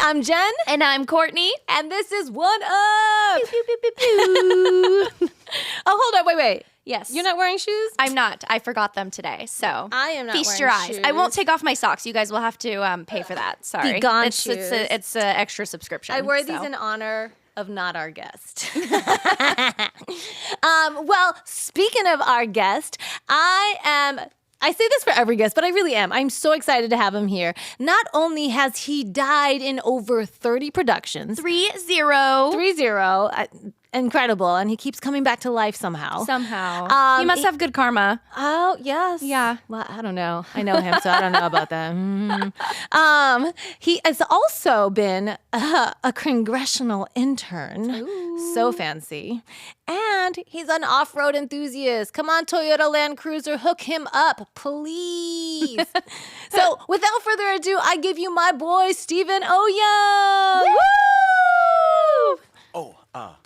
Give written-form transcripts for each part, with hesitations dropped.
I'm Jen. And I'm Courtney. And this is One Up. Pew, pew, pew, pew, pew. Oh, hold on. Wait. Yes. You're not wearing shoes? I'm not. I forgot them today. So I am not feast wearing your eyes. shoes. I won't take off my socks. You guys will have to pay for that. Sorry. Be gone it's, shoes. It's an extra subscription. I wear these in honor of not our guest. Well, speaking of our guest, I say this for every guest, but I really am. I'm so excited to have him here. Not only has he died in over 30 productions. 30. 30. Incredible. And he keeps coming back to life somehow. He must have good karma. Oh, yes. Yeah. Well, I don't know. I know him, so I don't know about that. He has also been a Congressional intern. Ooh. So fancy. And he's an off-road enthusiast. Come on, Toyota Land Cruiser, hook him up, please. So without further ado, I give you my boy, Stephen Oyoung. Woo!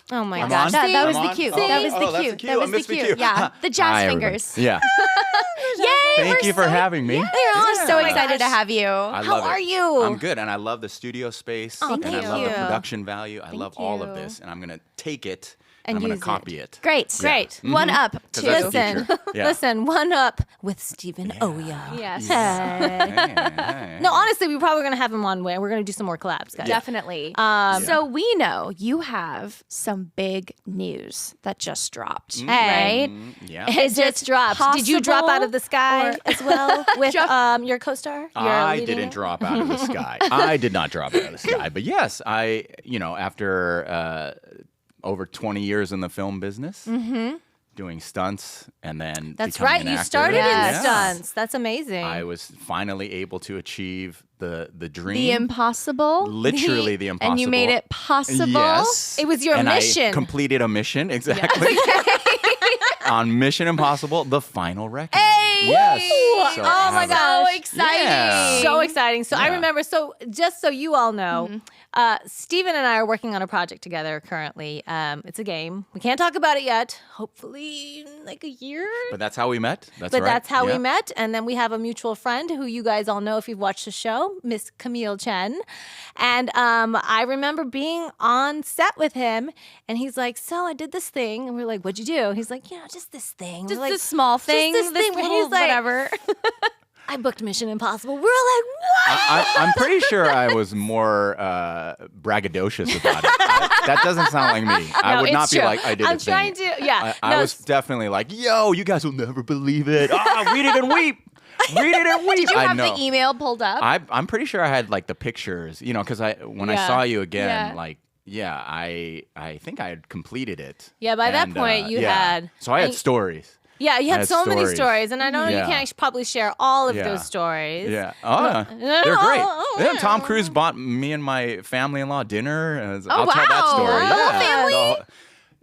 Oh my gosh. That was the cue. See? That was the cue. That was the cue. Yeah. The jazz Hi, fingers. Yeah. Yay! Thank you for having me. We're so excited to have you. How are you? I'm good, and I love the studio space, Oh, and thank I love you. the production value. I love all of you. this, and I'm going to take it And I'm going use to copy it. Great. Yeah. One up. 'Cause Two. that's the Listen, future. Yeah. listen, One Up with Stephen Oyoung. Yes. Hey. No, honestly, we're probably going to have him on. We're going to do some more collabs, guys. Definitely. So we know you have some big news that just dropped, right? Yeah. It just dropped. Did you drop out of the sky or- as well with your co-star? I didn't drop out of the sky. I did not drop out of the sky. But yes, after over 20 years in the film business, doing stunts, and then That's becoming right. an You actor. started in Yeah. stunts. That's amazing. I was finally able to achieve the dream. The impossible. Literally the impossible. And you made it possible. Yes. It was your and mission. I completed a mission, exactly. On Mission Impossible, The Final Reckoning. Hey! Yes. Ooh, So oh I my have gosh. So exciting. Yeah. So exciting. So I Yeah. remember, just so you all know, Stephen and I are working on a project together currently. It's a game. We can't talk about it yet. Hopefully in like a year. But that's how we met. That's how we Yeah. met. And then we have a mutual friend who you guys all know if you've watched the show, Miss Camille Chen. And I remember being on set with him, and he's like, so I did this thing. And we're like, what'd you do? He's like, just this thing. Just We're like, this small thing. this thing where little he's like- whatever. I booked Mission Impossible. We're like, what? I'm pretty sure I was more braggadocious about it. That doesn't sound like me. I No, would it's not be true. like, I did I'm a thing. trying to, yeah. I was definitely like, yo, you guys will never believe it. Read it and weep. Read it and weep. Did you I have know. the email pulled up? I'm pretty sure I had like the pictures, because when I Yeah. saw you again, Yeah. like, yeah, I think I had completed it. Yeah, by that point, you had- So I had and- stories. Yeah, you I had had so many stories. stories, and I know you Yeah. can't probably share all of Yeah. those stories. Yeah. Oh, yeah. They're great. Yeah, Tom Cruise bought me and my family-in-law dinner. I'll tell that wow. story. The whole Yeah. family?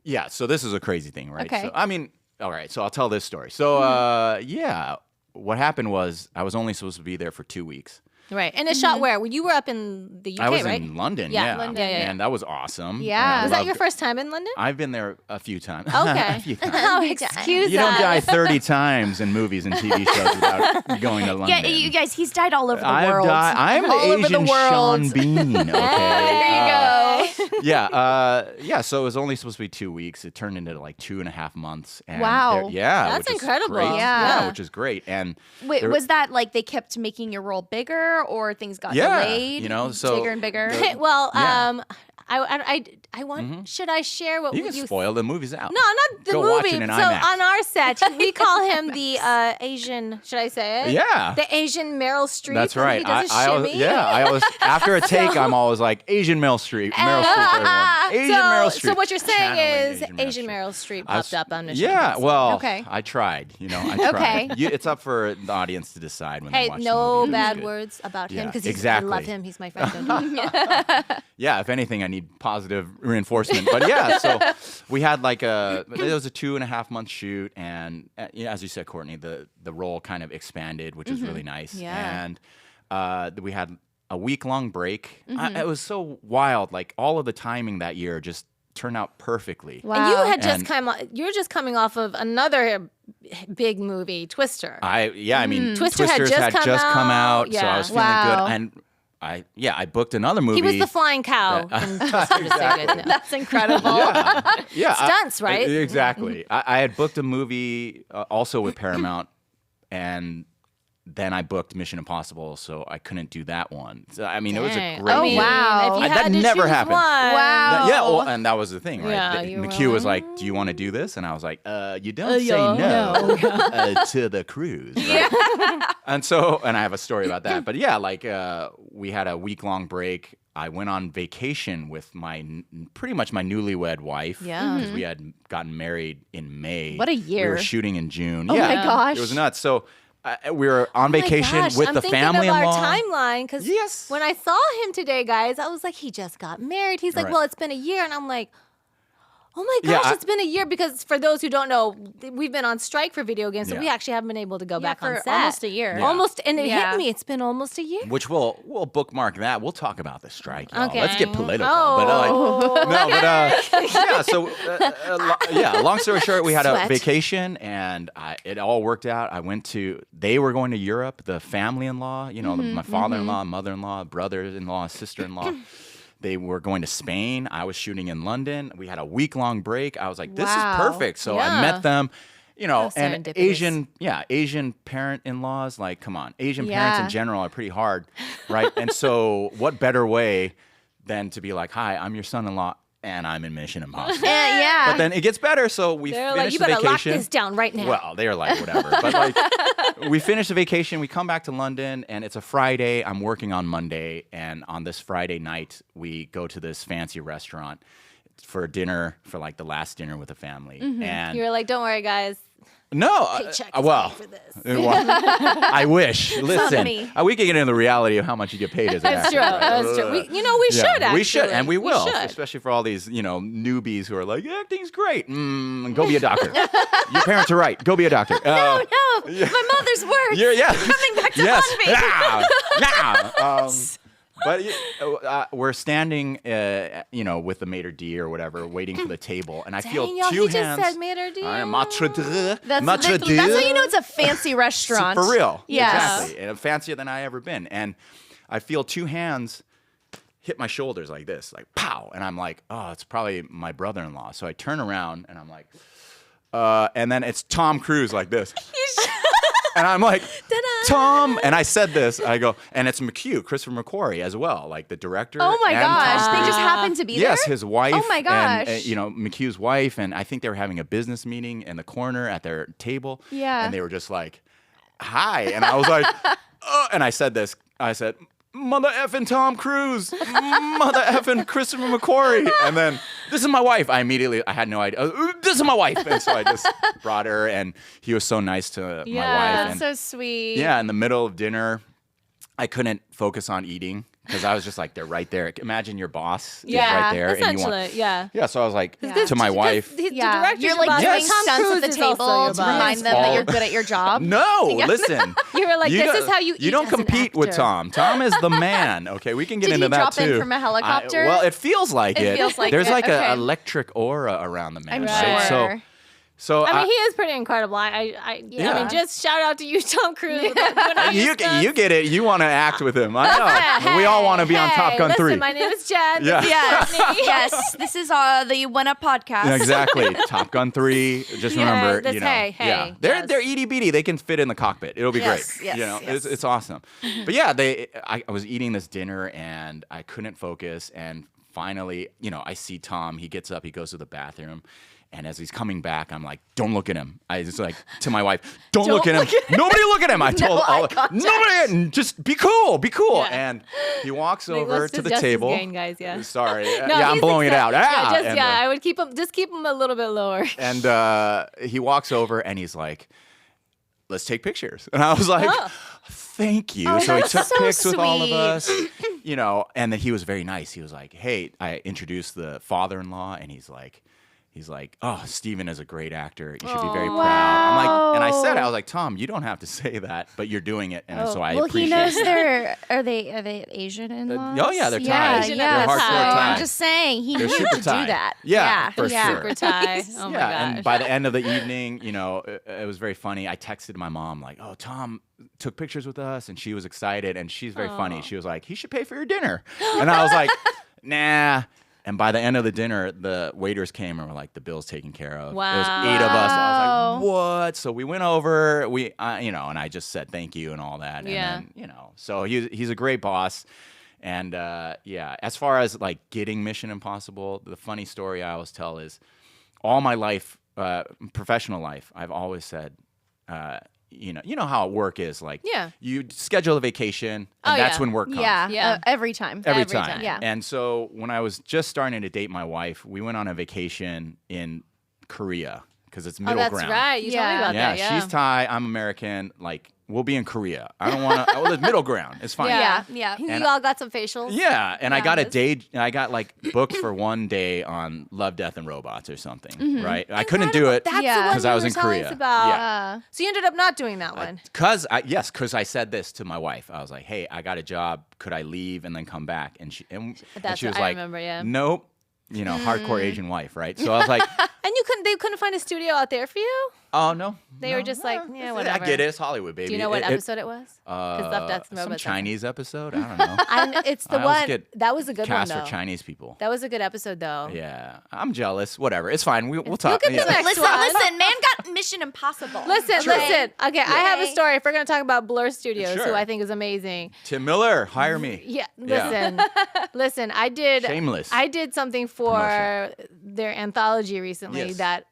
Yeah. So this is a crazy thing, right? Okay. So, I mean, all right. So I'll tell this story. So, yeah, what happened was I was only supposed to be there for 2 weeks. Right. And it shot where? Well, you were up in the UK, I was right? in London. Yeah, Yeah. London. Yeah. And that was awesome. Yeah. And I Was that loved your it. first time in London? I've been there a few times. Okay. A few times. Oh, excuse You don't us. die 30 times in movies and TV shows without going to London. yeah, you guys, he's died all over the I've world. died. I'm all the over the Asian world. Sean Bean. Okay. There you go. Yeah. So it was only supposed to be 2 weeks. It turned into like 2.5 months. And Wow. yeah. That's which is incredible. great. Yeah. Which is great. And Wait, there- was that like they kept making your role bigger, or things got Yeah, delayed? so bigger and bigger. Well, Yeah. I want. Should I share what you can spoil the movie's out. No, not the Go movie. watch it in So IMAX. on our set, we call him the Asian. Should I say it? Yeah. The Asian Meryl Streep. That's and right. He does a I always, shimmy. yeah, I always after a take, I'm always like Asian Meryl Streep. Meryl Streep. Everyone. Asian Meryl Streep. So what you're saying is Channeling Asian Meryl Streep I was- popped up on Mission Yeah, Impossible. well, Okay. I tried. I tried. Okay. It's up for the audience to decide when they Hey, watch no the movie. bad Good. words about him Yeah, because exactly. I love him. He's my friend. Yeah, if anything, I need positive reinforcement. But yeah, so we had it was a 2.5 month shoot, and as you said, Courtney, the role kind of expanded, which was really nice. Yeah. And we had a week-long break. It was so wild. Like all of the timing that year just turned out perfectly. Wow. And you had just And- you're just coming off of another big movie, Twister. I mean, Twister Twisters had just come come out. out, so I Yeah. was feeling Wow. good. And I booked another movie. He was the flying cow. Exactly. That's incredible. Yeah. Stunts, right? Exactly. I had booked a movie also with Paramount, and then I booked Mission Impossible, so I couldn't do that one. So I mean, it was a Dang. great. I mean, wow. if you That had to never choose happened. one- Wow. Yeah, well, and that was the thing, right? Yeah, you were McHugh was like, like, "Do you want to do this?" And I was like, "You don't say yeah, no to the cruise." Right? And I have a story about that. But yeah, like we had a week-long break. I went on vacation with pretty much my newlywed wife. Yeah. because we had gotten married in May. What a We year. were shooting in June. Oh yeah, my gosh. it was nuts. So we were on vacation Oh my gosh, with I'm the thinking family-in-law. of our timeline because Yes. when I saw him today, guys, I was like, he just got married. He's like, Right. well, it's been a year, and I'm like, oh my Yeah, gosh, it's been a year because for those who don't know, we've been on strike for video games, so Yeah. we actually haven't been able to go back for on set. almost a year. Yeah. Almost, and it Yeah. hit me. It's been almost a year. Which we'll bookmark that. We'll talk about the strike, y'all. Okay. Let's get political. Oh. Yeah. So long story short, we had a Sweat. vacation, and it all worked out. They were going to Europe. The family-in-law, my father-in-law, mother-in-law, brother-in-law, sister-in-law. They were going to Spain. I was shooting in London. We had a week-long break. I was like, this Wow. is perfect. So I Yeah. met them. And serendipitous. Asian parent-in-laws, like, come on. Asian Yeah. parents in general are pretty hard, right? And so what better way than to be like, hi, I'm your son-in-law, and I'm in Mission Impossible. Yeah. But then it gets better, so we They're finished like, you the better vacation. lock this down right now. Well, they're like, whatever. But like, we finish the vacation, we come back to London, and it's a Friday. I'm working on Monday, and on this Friday night, we go to this fancy restaurant for dinner, for like the last dinner with the family. And you were like, don't worry, guys. no, Paycheck is well, paid for this. well, I wish. Listen, Somebody. we can get into the reality of how much you get paid as an That's actor. true. right? That's true. We should actually. We should, and we will, should. especially for all these, newbies who are like, acting's great. Go be a doctor. Your parents are right. Go be a doctor. No, my mother's words. Coming back to haunt me. But we're standing, with the maitre d' or whatever, waiting for the table, and I feel Dang, y'all, two he hands. just said maitre d'. Maitre d'. That's Maitre d'. how you know it's a fancy restaurant. For real. Yes. Exactly. And fancier than I ever been. And I feel two hands hit my shoulders like this, like pow. And I'm like, oh, it's probably my brother-in-law. So I turn around and I'm like, and then it's Tom Cruise like this. And I'm like, Tom. And I said this, I go, and it's McHugh, Christopher McQuarrie as well, like the director. Oh my and gosh. Tom They Cruise. just happened to be there? Yes, his wife. Oh my gosh. And, McHugh's wife. And I think they were having a business meeting in the corner at their table. Yeah. And they were just like, hi. And I was like, oh. And I said this, I said, mother effing Tom Cruise, mother effing Christopher McQuarrie. And then, this is my wife. I had no idea. This is my wife. And so I just brought her, and he was so nice to my wife. Yeah. And So sweet. yeah, in the middle of dinner, I couldn't focus on eating because I was just like, they're right there. Imagine your boss is right there. And you want, Essentially, yeah. yeah, so I was like, Yeah. to my wife, The Yeah. director's You're like your boss, doing but Tom stunts Cruise at the is also table your to boss. remind them that you're good at your job. no, listen. You were like, this don't- is how you eat You don't as an compete with actor. Tom. Tom is the man. Okay, we can get Did into he that drop too. in from a helicopter? Well, it feels like it. It feels like There's it, like okay. an electric aura around the man. I'm right? sure. So I mean, he is pretty incredible. I mean, just shout out to you, Tom Cruise. with doing all your you stunts. get it. You want to act with him. I know. We all want to be on Top Gun listen, 3. My name is Jen. Yeah. Yes. Yes. This is the One Up podcast. Yeah, exactly. Top Gun 3. Just remember, that's- hey, yeah, yes. they're itty bitty. They can fit in the cockpit. It'll be Yes, great. yes, yes. It's awesome. But yeah, I was eating this dinner and I couldn't focus. And finally, I see Tom. He gets up. He goes to the bathroom. And as he's coming back, I'm like, don't look at him. I just like to my wife, don't look at him. Nobody look at him. I told nobody, just be cool, be cool. Yeah. And he walks Like, over what's to the justice table. gain, guys, yeah. Sorry. No, yeah, I'm he's blowing it out. Yeah, And, I would keep him a little bit lower. and he walks over and he's like, let's take pictures. And I was like, thank you. So he that's took so pics with all of sweet. us, and then he was very nice. He was like, hey, I introduced the father-in-law, and he's like, oh, Stephen is a great actor. You should be very proud. I'm like, and I said, I was like, Tom, you don't have to say that, but you're doing it, and so I Well, appreciate he knows it. are they Asian in-laws? Oh yeah, they're Thai. Yeah, Asian They're yeah. Thai. hardcore So Thai. I'm just saying he They're knew super to Thai. do that. Yeah, for Yeah, sure. super Thai. Oh my gosh. And by the end of the evening, it was very funny. I texted my mom like, "Oh, Tom took pictures with us, and she was excited, and she's very funny. She was like, he should pay for your dinner. And I was like, nah. And by the end of the dinner, the waiters came and were like, the bill's taken care of. Wow. There's 8 of us. I was like, what? So we went over, and I just said thank you and all that. Yeah. And then, so he's a great boss. And as far as like getting Mission Impossible, the funny story I always tell is all my life, professional life, I've always said, you know how work is like. Yeah. You schedule a vacation, and that's when work comes. Yeah. Every time. Every time. Yeah. And so when I was just starting to date my wife, we went on a vacation in Korea because it's middle that's ground. right. You told me about that. Yeah. She's Thai, I'm American. Like, we'll be in Korea. I don't want to. Well, it's middle ground. It's fine. Yeah. You all got some facials. Yeah, and I got a day. I got like booked for one day on Love, Death, and Robots or something. Right? I couldn't do it That's because the one I was you in were telling Korea. us about. Yeah. So you ended up not doing that one. Because I said this to my wife. I was like, "Hey, I got a job. Could I leave and then come back?" And she That's was what I like, remember, yeah. "Nope." Hardcore Asian wife, right? So I was like, And they couldn't find a studio out there for you? "Oh no." They were just like, yeah, whatever. I get it. It's Hollywood, baby. Do you know what episode it was? Some Chinese episode. I don't know. It's the I always one. get That was a good one, cast though. for Chinese people. That was a good episode, though. Yeah, I'm jealous. Whatever. It's fine. We'll talk. Look at the next one. Listen, man got Mission Impossible. Listen. Okay, I have a Okay. story. If we're going to talk about Blur Studios, who Sure. I think is amazing. Tim Miller, hire me. Yeah, Yeah. listen. I did. Shameless. I did something for Promotion. their anthology recently Yes. that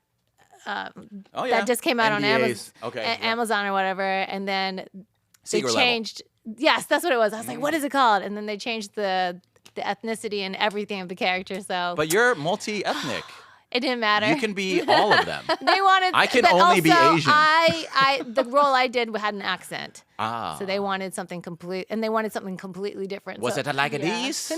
Oh yeah. that just came out on NDAs. Amazon, Okay. yeah. Amazon or whatever, and then they Secret level. changed. Yes, that's what it was. I was like, what is it called? And then they changed the ethnicity and everything of the character. So But you're multi-ethnic. it didn't matter. You can be all of them. They wanted. I can but only be also, Asian. The role I did had an accent, Ah. so they wanted something completely different. Was so, it like yeah. this? No,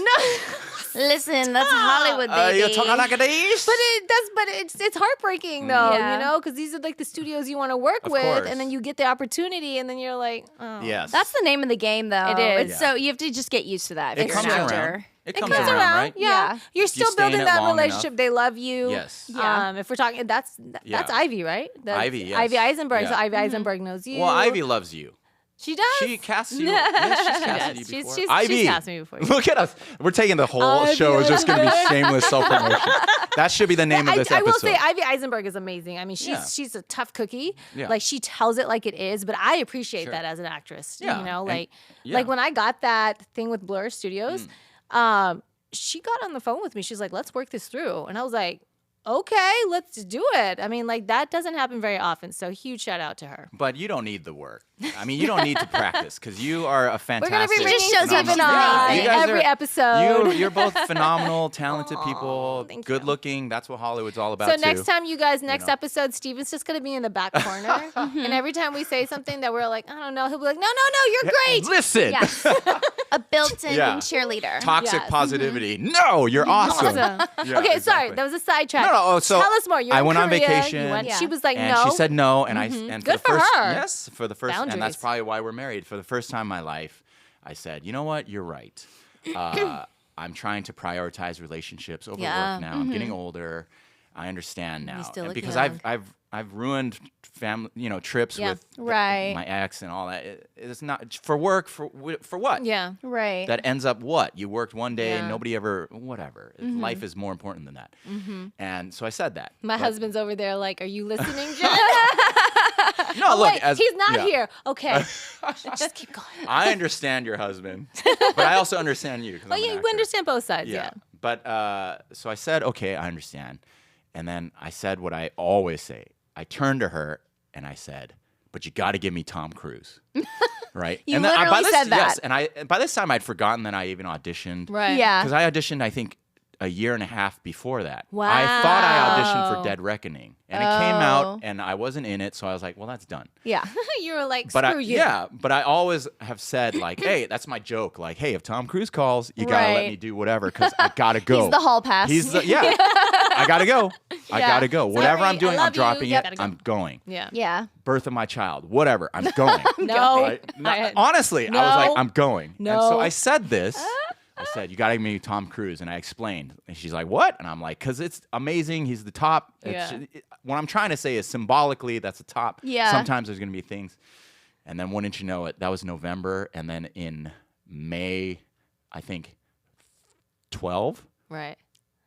Listen, that's Hollywood, baby. You talking like this? but it's heartbreaking though, Yeah. because these are like the studios you want to work Of with, course. and then you get the opportunity, and then you're like, oh. Yes. That's the name of the game, though. It is. It's so you have to just get used to that. It if you're an comes actor. around. It It comes comes around, around, right? yeah. Yeah. You're you still stay in building it that long relationship. enough. They love you. Yes. Yeah. If we're talking, that's Yeah. Ivy, right? Ivy, yes. Ivy Eisenberg. So Yeah. Ivy Eisenberg knows you. Well, Ivy loves you. She does. She casts you. Yeah, she's casted you She's- before. she's Ivy, cast me before. Look at us. We're taking the whole Ivy show is just going to be shameless self-promotion. That should be the name of this I episode. will say Ivy Eisenberg is amazing. I mean, Yeah. she's a tough cookie. Yeah. Like she tells it like it is, but I appreciate Sure. that as an actress. Yeah. You know, And- like yeah. like when I got that thing with Blur Studios, she got on the phone with me. She's like, "Let's work this through," and I was like, "Okay, let's do it." I mean, like that doesn't happen very often. So huge shout out to her. But you don't need the work. I mean, you don't need to practice because you are a We're fantastic. gonna be bringing shows up Stephen in on you guys every are- episode. You're both phenomenal, talented people, thank good you. looking. That's what Hollywood's all about So too. next time you guys, next know. episode, Steven's just gonna be in the back corner, and every time we say something that we're like, I don't know, he'll be like, No, you're great. Listen, Yes. A built-in Yeah. cheerleader. toxic Yes. positivity. No, you're awesome. Awesome. Yeah, Okay, sorry, exactly. that was a sidetrack. No, oh, so tell us more. You're I in went on Korea, vacation. you went- Yeah. She was like, and no. she said no, and and Good for the for first, her. yes, for the first, and that's Boundaries. probably why we're married. For the first time in my life, I said, you know what, you're right. I'm trying to prioritize relationships over Yeah. work now. I'm getting older. I understand now. still And look because young. I've ruined family, trips Yeah. with Right. my ex and all that. It's not for work for what? Yeah. Right. That ends up what? You worked one day and Yeah. nobody ever, whatever. Life is more important than that. And so I said that. My But- husband's over there like, are you listening, Jen? No, look, Wait, he's not yeah. here. Okay. Just keep going. I understand your husband, but I also understand you. 'Cause Oh, I'm an yeah, you actor. understand both sides. Yeah. But so I said, okay, I understand. And then I said what I always say. I turned to her and I said, but you got to give me Tom Cruise. Right? You and then literally by this, said that. Yes, and by this time I'd forgotten that I even auditioned. Right. Yeah. Because I auditioned, I think, a year and a half before that. Wow. I thought I auditioned for Dead Reckoning. And it came Oh. out and I wasn't in it, so I was like, well, that's done. Yeah. You were like, But screw you. yeah, but I always have said like, hey, that's my joke. Like, hey, if Tom Cruise calls, you gotta let Right. me do whatever because I gotta go. He's the hall pass. Yeah. I gotta go. I Yeah. gotta go. Whatever Sorry, I'm doing, I love I'm dropping you. it. Gotta go. I'm going. Yeah. Yeah. Birth of my child, whatever. I'm going. No. Right? Honestly, I was like, No. I'm going. And No. so I said this. I said, you gotta give me Tom Cruise, and I explained. And she's like, what? And I'm like, because it's amazing. He's the top. Yeah. What I'm trying to say is symbolically, that's the top. Yeah. Sometimes there's gonna be things. And then wouldn't you know it, that was November. And then in May, I think 12, Right.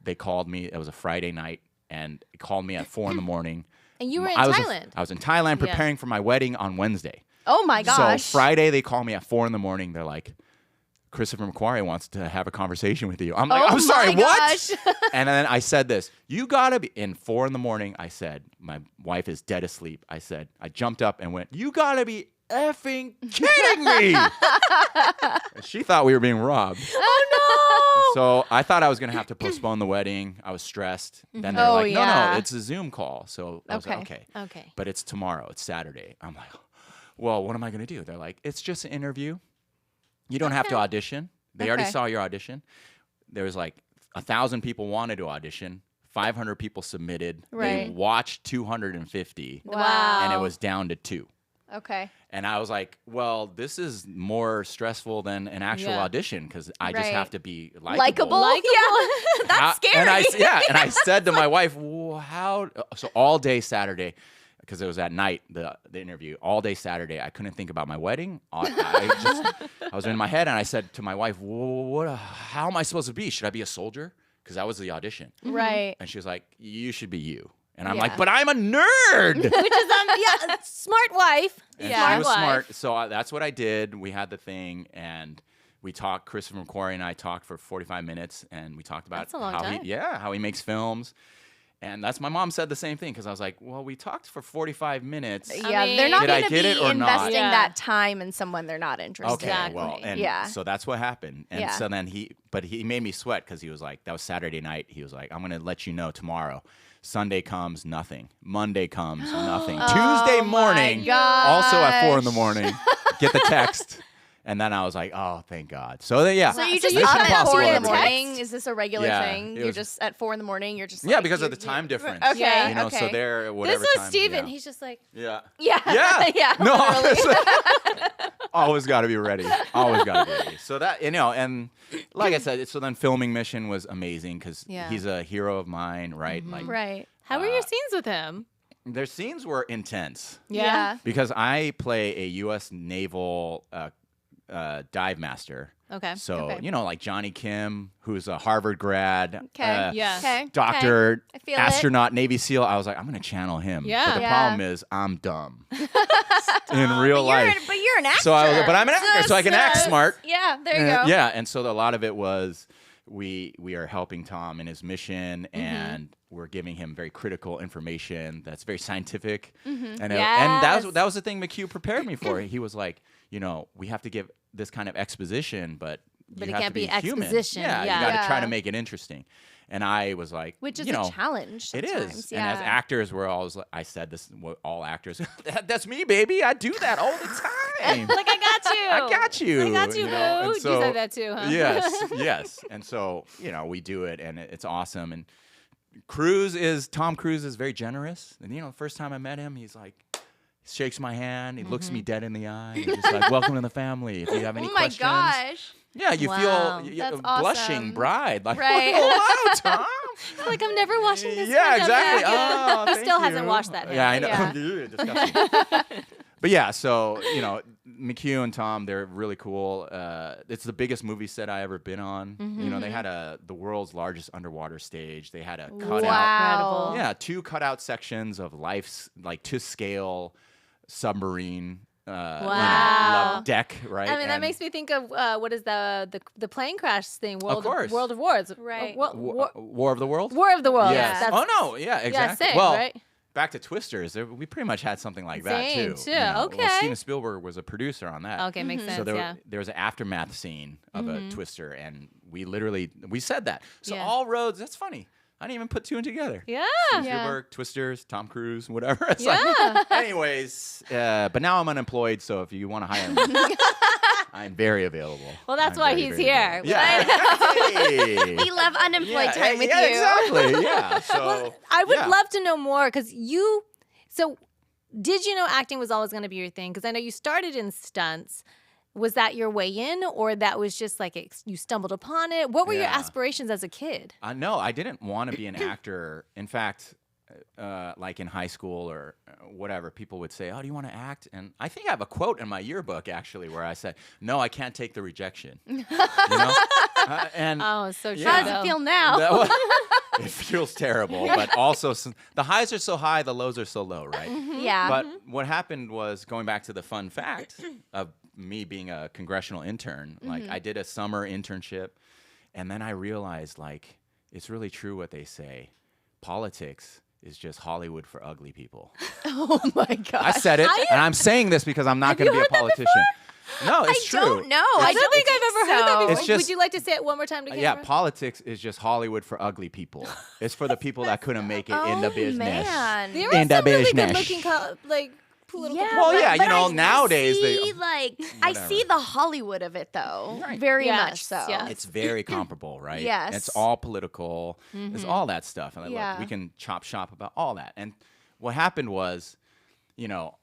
they called me. It was a Friday night, and they called me at 4 a.m. And you were in I Thailand. I was in Thailand preparing for my wedding on Wednesday. Oh my gosh. So Friday, they call me at 4 a.m. They're like, Christopher McQuarrie wants to have a conversation with you. I'm like, I'm sorry, what? And then I said this, you gotta be, in 4 a.m, I said, my wife is dead asleep. I jumped up and went, you gotta be effing kidding me. And she thought we were being robbed. Oh, no. So I thought I was going to have to postpone the wedding. I was stressed. Then they're like, no, it's a Zoom call. So I was like, okay. Okay. But it's tomorrow. It's Saturday. I'm like, well, what am I going to do? They're like, it's just an interview. You don't have to audition. They already saw your audition. There was like 1,000 people wanted to audition. 500 people submitted. Right. They watched 250. Wow. And it was down to 2. Okay. And I was like, well, this is more stressful than an actual audition because I just have to be likable. Yeah. That's scary. And I said to my wife, well, how? So all day Saturday, because it was at night, the interview, all day Saturday, I couldn't think about my wedding. I was in my head, and I said to my wife, how am I supposed to be? Should I be a soldier? Because that was the audition. Right. And she was like, you should be you. And I'm like, but I'm a nerd. Which is smart wife. And she was smart. So that's what I did. We had the thing, and we talked. Christopher McQuarrie and I talked for 45 minutes, and we talked about how he makes films. And that's my mom said the same thing because I was like, well, we talked for 45 minutes. Yeah, they're not going to be investing Yeah. that time in someone they're not interested Okay, in. well, and so that's what happened. And so then he made me sweat because he was like, that was Saturday night. He was like, I'm going to let you know tomorrow. Sunday comes, nothing. Monday comes, nothing. Tuesday morning, also at 4 a.m, get the text. And then I was like, oh, thank God. So So you just up at 4 in the morning? Is this a regular thing? You're just at 4 a.m, you're just like, because of the time difference. Okay. You know, so they're whatever This was time, Stephen. He's just like, Yeah. Yeah. No, always got to be ready. Always got to be ready. So that, and like I said, so then filming mission was amazing because he's a hero of mine, right? Mm-hmm. Like, right. how were your scenes with him? Their scenes were intense. Yeah. Because I play a U.S. Naval dive master. Okay. So, like Johnny Kim, who's a Harvard grad. Okay. Yeah. Doctor, I feel astronaut, Navy SEAL. I was like, I'm going to channel him. Yeah. But the Yeah. problem is I'm dumb in real life. But you're an actor. So but I'm an actor, so I can act smart. Yeah, there you go. Yeah, and so a lot of it was we are helping Tom in his mission, and we're giving him very critical information that's very scientific. And that was the thing McHugh prepared me for. He was like, we have to give this kind of exposition, but it you have can't to be be human. exposition. Yeah, Yeah. you got to Yeah. try to make it interesting. And I was like, Which is a challenge It sometimes. is. Yeah. And as actors, we're always, I said this, all actors, that's me, baby. I do that all the time. Like, I got you. I got you. I got you, boo. And You so- said that too, huh? Yes. And so, we do it, and it's awesome. And Tom Cruise is very generous. And, the first time I met him, he's like, he shakes my hand. He looks me dead in the eye. He's just like, welcome to the family. If you have any questions. Oh my gosh. Yeah, you Wow. feel That's blushing awesome. bride. Like, Right. hello, Tom. Like, I'm never washing this. Yeah, window exactly. back. Oh, He thank still hasn't you. washed that Yeah, I hand. know. Yeah. Ew, disgusting. But yeah, so McHugh and Tom, they're really cool. It's the biggest movie set I ever been on. They had the world's largest underwater stage. They had a cutout. Wow. Yeah, 2 cutout sections of life's like to scale submarine. Wow. Deck, right? I mean, that And- makes me think of what is the plane crash thing? course. World of Wars. Right. War of the World. War of the World. Yes. That's, Oh no. Yeah. Exactly. same, well, right? back to Twisters. We pretty much had something like that Same, too. too. Well, Okay. Steven Spielberg was a producer on that. Okay, makes sense. So Yeah. there was an aftermath scene of a Twister, and we said that. So Yeah. all roads. That's funny. I didn't even put 2 and together. Yeah. Steven Spielberg, Twisters, Tom Cruise, whatever. It's Yeah. like, anyways, but now I'm unemployed, so if you want to hire me, I'm very available. Well, that's I'm why very, he's very here. available. Yeah. Hey. We love unemployed time with yeah, you. Exactly. Yeah. So I would yeah. love to know more because so did you know acting was always going to be your thing? Because I know you started in stunts. Was that your way in, or that was just like you stumbled upon it? What were your Yeah. aspirations as a kid? No, I didn't want to be an actor. In fact, like in high school or whatever, people would say, "Oh, do you want to act?" And I think I have a quote in my yearbook actually where I said, "No, I can't take the rejection." You know? And Oh, so true. How does it feel now? it feels terrible, but also the highs are so high, the lows are so low, right? Yeah. But what happened was, going back to the fun fact of me being a congressional intern, like I did a summer internship, and then I realized, like, it's really true what they say. Politics is just Hollywood for ugly people. Oh my god. I said it, and I'm saying this because I'm not going to be a politician. No, it's true. I don't know. I don't think I've ever heard that so. before. It's just- Would you like to say it one more time to camera? Yeah, politics is just Hollywood for ugly people. It's for the people that couldn't make it in the business. Man. There in are the some really business. good-looking, political. Yeah, Well, but- yeah, you but know, I nowadays see, they- like I Whatever. see the Hollywood of it though, Right. very Yes, much so. yeah. It's very comparable, right? Yes. It's all political. It's all that stuff. And like, Yeah. look, we can chop shop about all that. And what happened was, you know,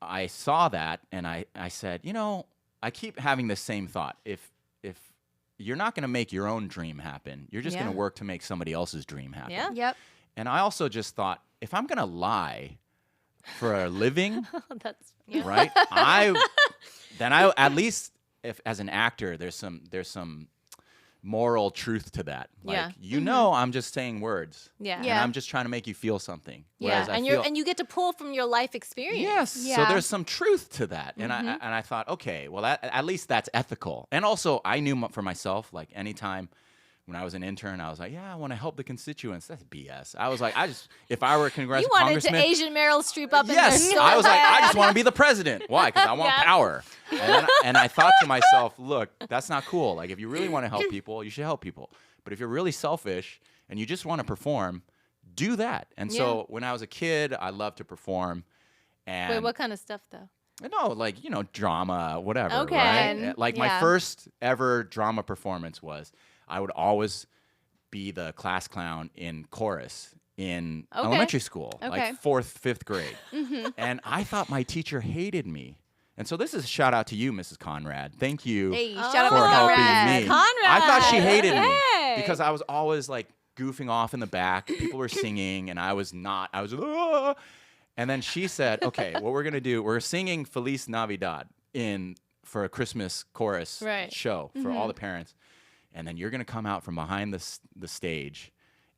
I saw that and I said, you know, I keep having the same thought. If you're not going to make your own dream happen, you're just going Yeah. to work to make somebody else's dream happen. Yeah. Yep. And I also just thought, if I'm going to lie for a living, That's yeah. right? Then I at least, if as an actor, there's some moral truth to that. Like, Yeah. you know, I'm just saying words. Yeah. And Yeah. I'm just trying to make you feel something. Yeah, Whereas I and feel, you get to pull from your life experience. yes. So Yeah. there's some truth to that. And I thought, okay, well, at least that's ethical. And also, I knew for myself, like, anytime when I was an intern, I was like, yeah, I want to help the constituents. That's BS. I was like, if I were a You wanted to congressman, Asian Meryl Streep up in there. yes, so I was like, I just bad. want to be the president. Why? Because I want Yeah. power. And I thought to myself, look, that's not cool. Like, if you really want to help people, you should help people. But if you're really selfish and you just want to perform, do that. And so when I was a kid, I loved to perform. And Wait, what kind of stuff though? no, like, you know, drama, whatever. Okay. Right? Like my Yeah. first ever drama performance was I would always be the class clown in chorus in Okay. elementary school, Okay. like 4th, 5th grade. And I thought my teacher hated me. And so this is a shout out to you, Mrs. Conrad. Thank you Hey, Oh. shout out for to helping Conrad. me. Conrad. I thought she hated Hey. me because I was always like goofing off in the back. People were singing and I was not. I was, "Ah." And then she said, okay, what we're going to do, we're singing Feliz Navidad for a Christmas chorus Right. show for all the parents. And then you're going to come out from behind the stage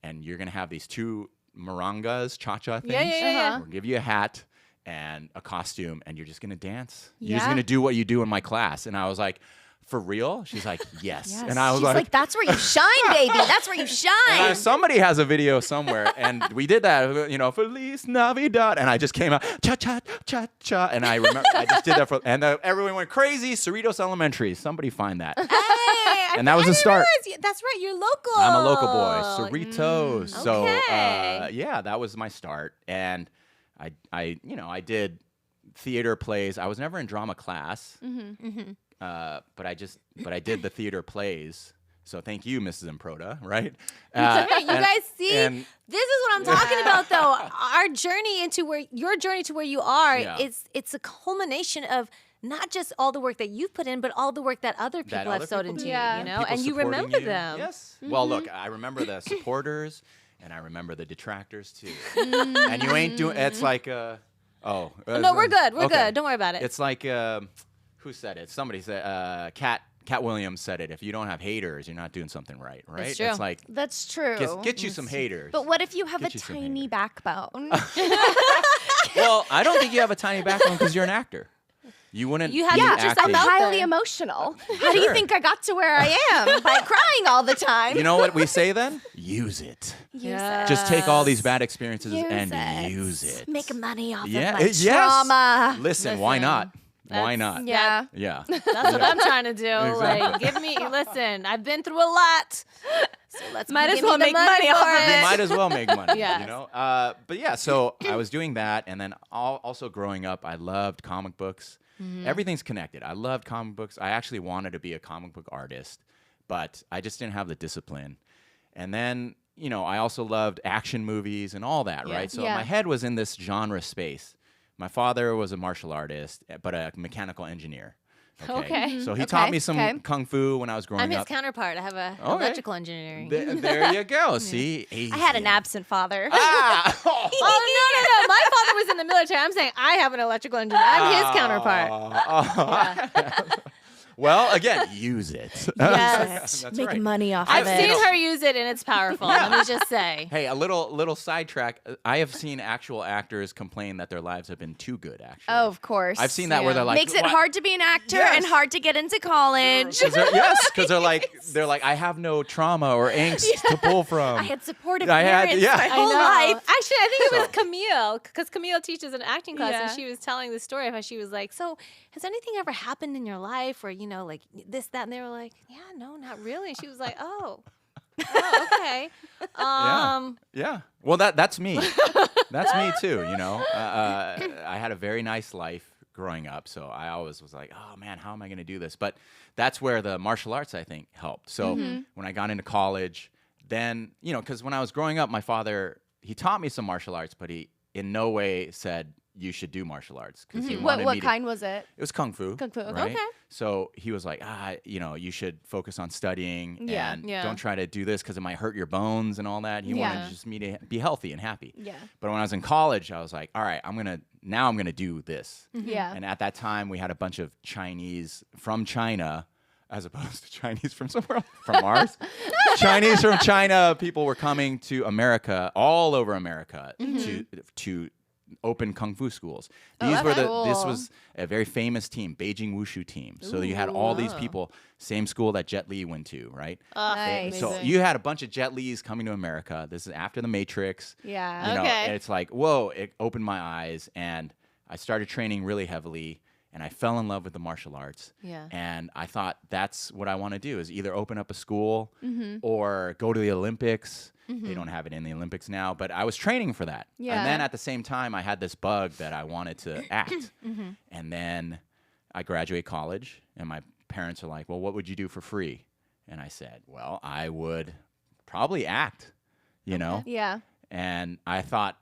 and you're going to have these 2 marangas, cha-cha things. Yeah. We'll give you a hat and a costume, and you're just going to dance. You're just Yeah. going to do what you do in my class. And I was like, for real? She's like, yes. Yes. And I was She's like, that's where you shine, baby. That's where you shine. somebody has a video somewhere, and we did that, you know, Feliz Navidad, and I just came out, cha-cha, and I remember, I just did that and everyone went crazy, Cerritos Elementary, somebody find that. Hey, And that was the didn't start. realize that's right. You're local. I'm a local boy, Cerritos. So, okay. yeah, that was my start, and I did theater plays. I was never in drama class, but I did the theater plays. So thank you, Mrs. Improda, right? Okay, you guys see, and- this is what I'm talking about, though. Our journey into your journey to where you are, Yeah. it's a culmination of not just all the work that you've put in, but all the work that other people that have other sewed people into did. you, Yeah. you know, People and you supporting remember you. them. Yes. Well, look, I remember the supporters, and I remember the detractors too. And you ain't doing. It's like, No, we're good. We're okay. good. Don't worry about it. It's like, who said it? Somebody said, Cat Williams said it. If you don't have haters, you're not doing something right, right? That's true. It's like, That's true. get you some haters. But what if you have Get a you some tiny haters. backbone? Well, I don't think you have a tiny backbone because you're an actor. You wouldn't. You have be to yeah, just I'm acting. out highly there. emotional. How do you Sure. think I got to where I am? By crying all the time. You know what we say then? Use it. Use Yeah. it. Just take all these bad experiences Use and it. use it. Make money off Yeah, of my yes. trauma. Listen, why Listen, not? Why that's- not? Yeah. Yeah. That's what I'm trying to do. Like, Exactly. give me, listen, I've been through a lot. So let's Might as give me well the make money money off for of You it. might as well make money, Yes. you know? But yeah, so I was doing that, and then also growing up, I loved comic books. Everything's connected. I loved comic books. I actually wanted to be a comic book artist, but I just didn't have the discipline. And then, you know, I also loved action movies and all that, right? So Yeah. my head was in this genre space. My father was a martial artist, but a mechanical engineer. Okay. So he taught me some kung fu when I was growing I'm his up. counterpart. I have a electrical engineering. There you go. See, I had an absent father. Ah! Oh, no. My father was in the military. I'm saying I have an electrical engineer. I'm his counterpart. Well, again, use it. Yes. That's Make right. money off I've of it. seen her use it, and it's powerful. Let me just say. Hey, a little sidetrack. I have seen actual actors complain that their lives have been too good. Actually, Oh, of course. I've seen that where they're like, makes it "What?" hard to be an actor Yes. and hard to get into college. Because they're like, I have no trauma or angst to pull from. I had supportive I had- parents yeah. my I whole know. life. Actually, I think it was Camille, because Camille teaches an acting class, and Yeah. she was telling the story of how she was like, "So, has anything ever happened in your life where like this, that?" And they were like, "Yeah, no, not really." And she was like, "Oh, okay." Yeah. Well, that's me. That's me too. I had a very nice life growing up, so I always was like, "Oh man, how am I going to do this?" But that's where the martial arts, I think, helped. So when I got into college, then because when I was growing up, my father, he taught me some martial arts, but he in no way said you should do martial arts because he wanted me What to. kind was it? It was kung fu. Kung fu, okay. Right? Okay. So he was like, you should focus on studying Yeah. and Yeah. don't try to do this because it might hurt your bones and all that. He wanted Yeah. just me to be healthy and happy. Yeah. But when I was in college, I was like, all right, I'm gonna do this. Yeah. And at that time, we had a bunch of Chinese from China, as opposed to Chinese from somewhere else, from Mars. Chinese from China, people were coming to America, all over America, to open kung fu schools. These were cool. this was a very famous team, Beijing Wushu team. So you had all these people, same school that Jet Li went to, right? Nice. So you had a bunch of Jet Lis coming to America. This is after the Matrix. Yeah. Okay. And it's like, whoa, it opened my eyes, and I started training really heavily, and I fell in love with the martial arts. Yeah. And I thought that's what I want to do is either open up a school or go to the Olympics. They don't have it in the Olympics now, but I was training for that. Yeah. And then at the same time, I had this bug that I wanted to act. And then I graduate college, and my parents are like, well, what would you do for free? And I said, well, I would probably act, Yeah. And I thought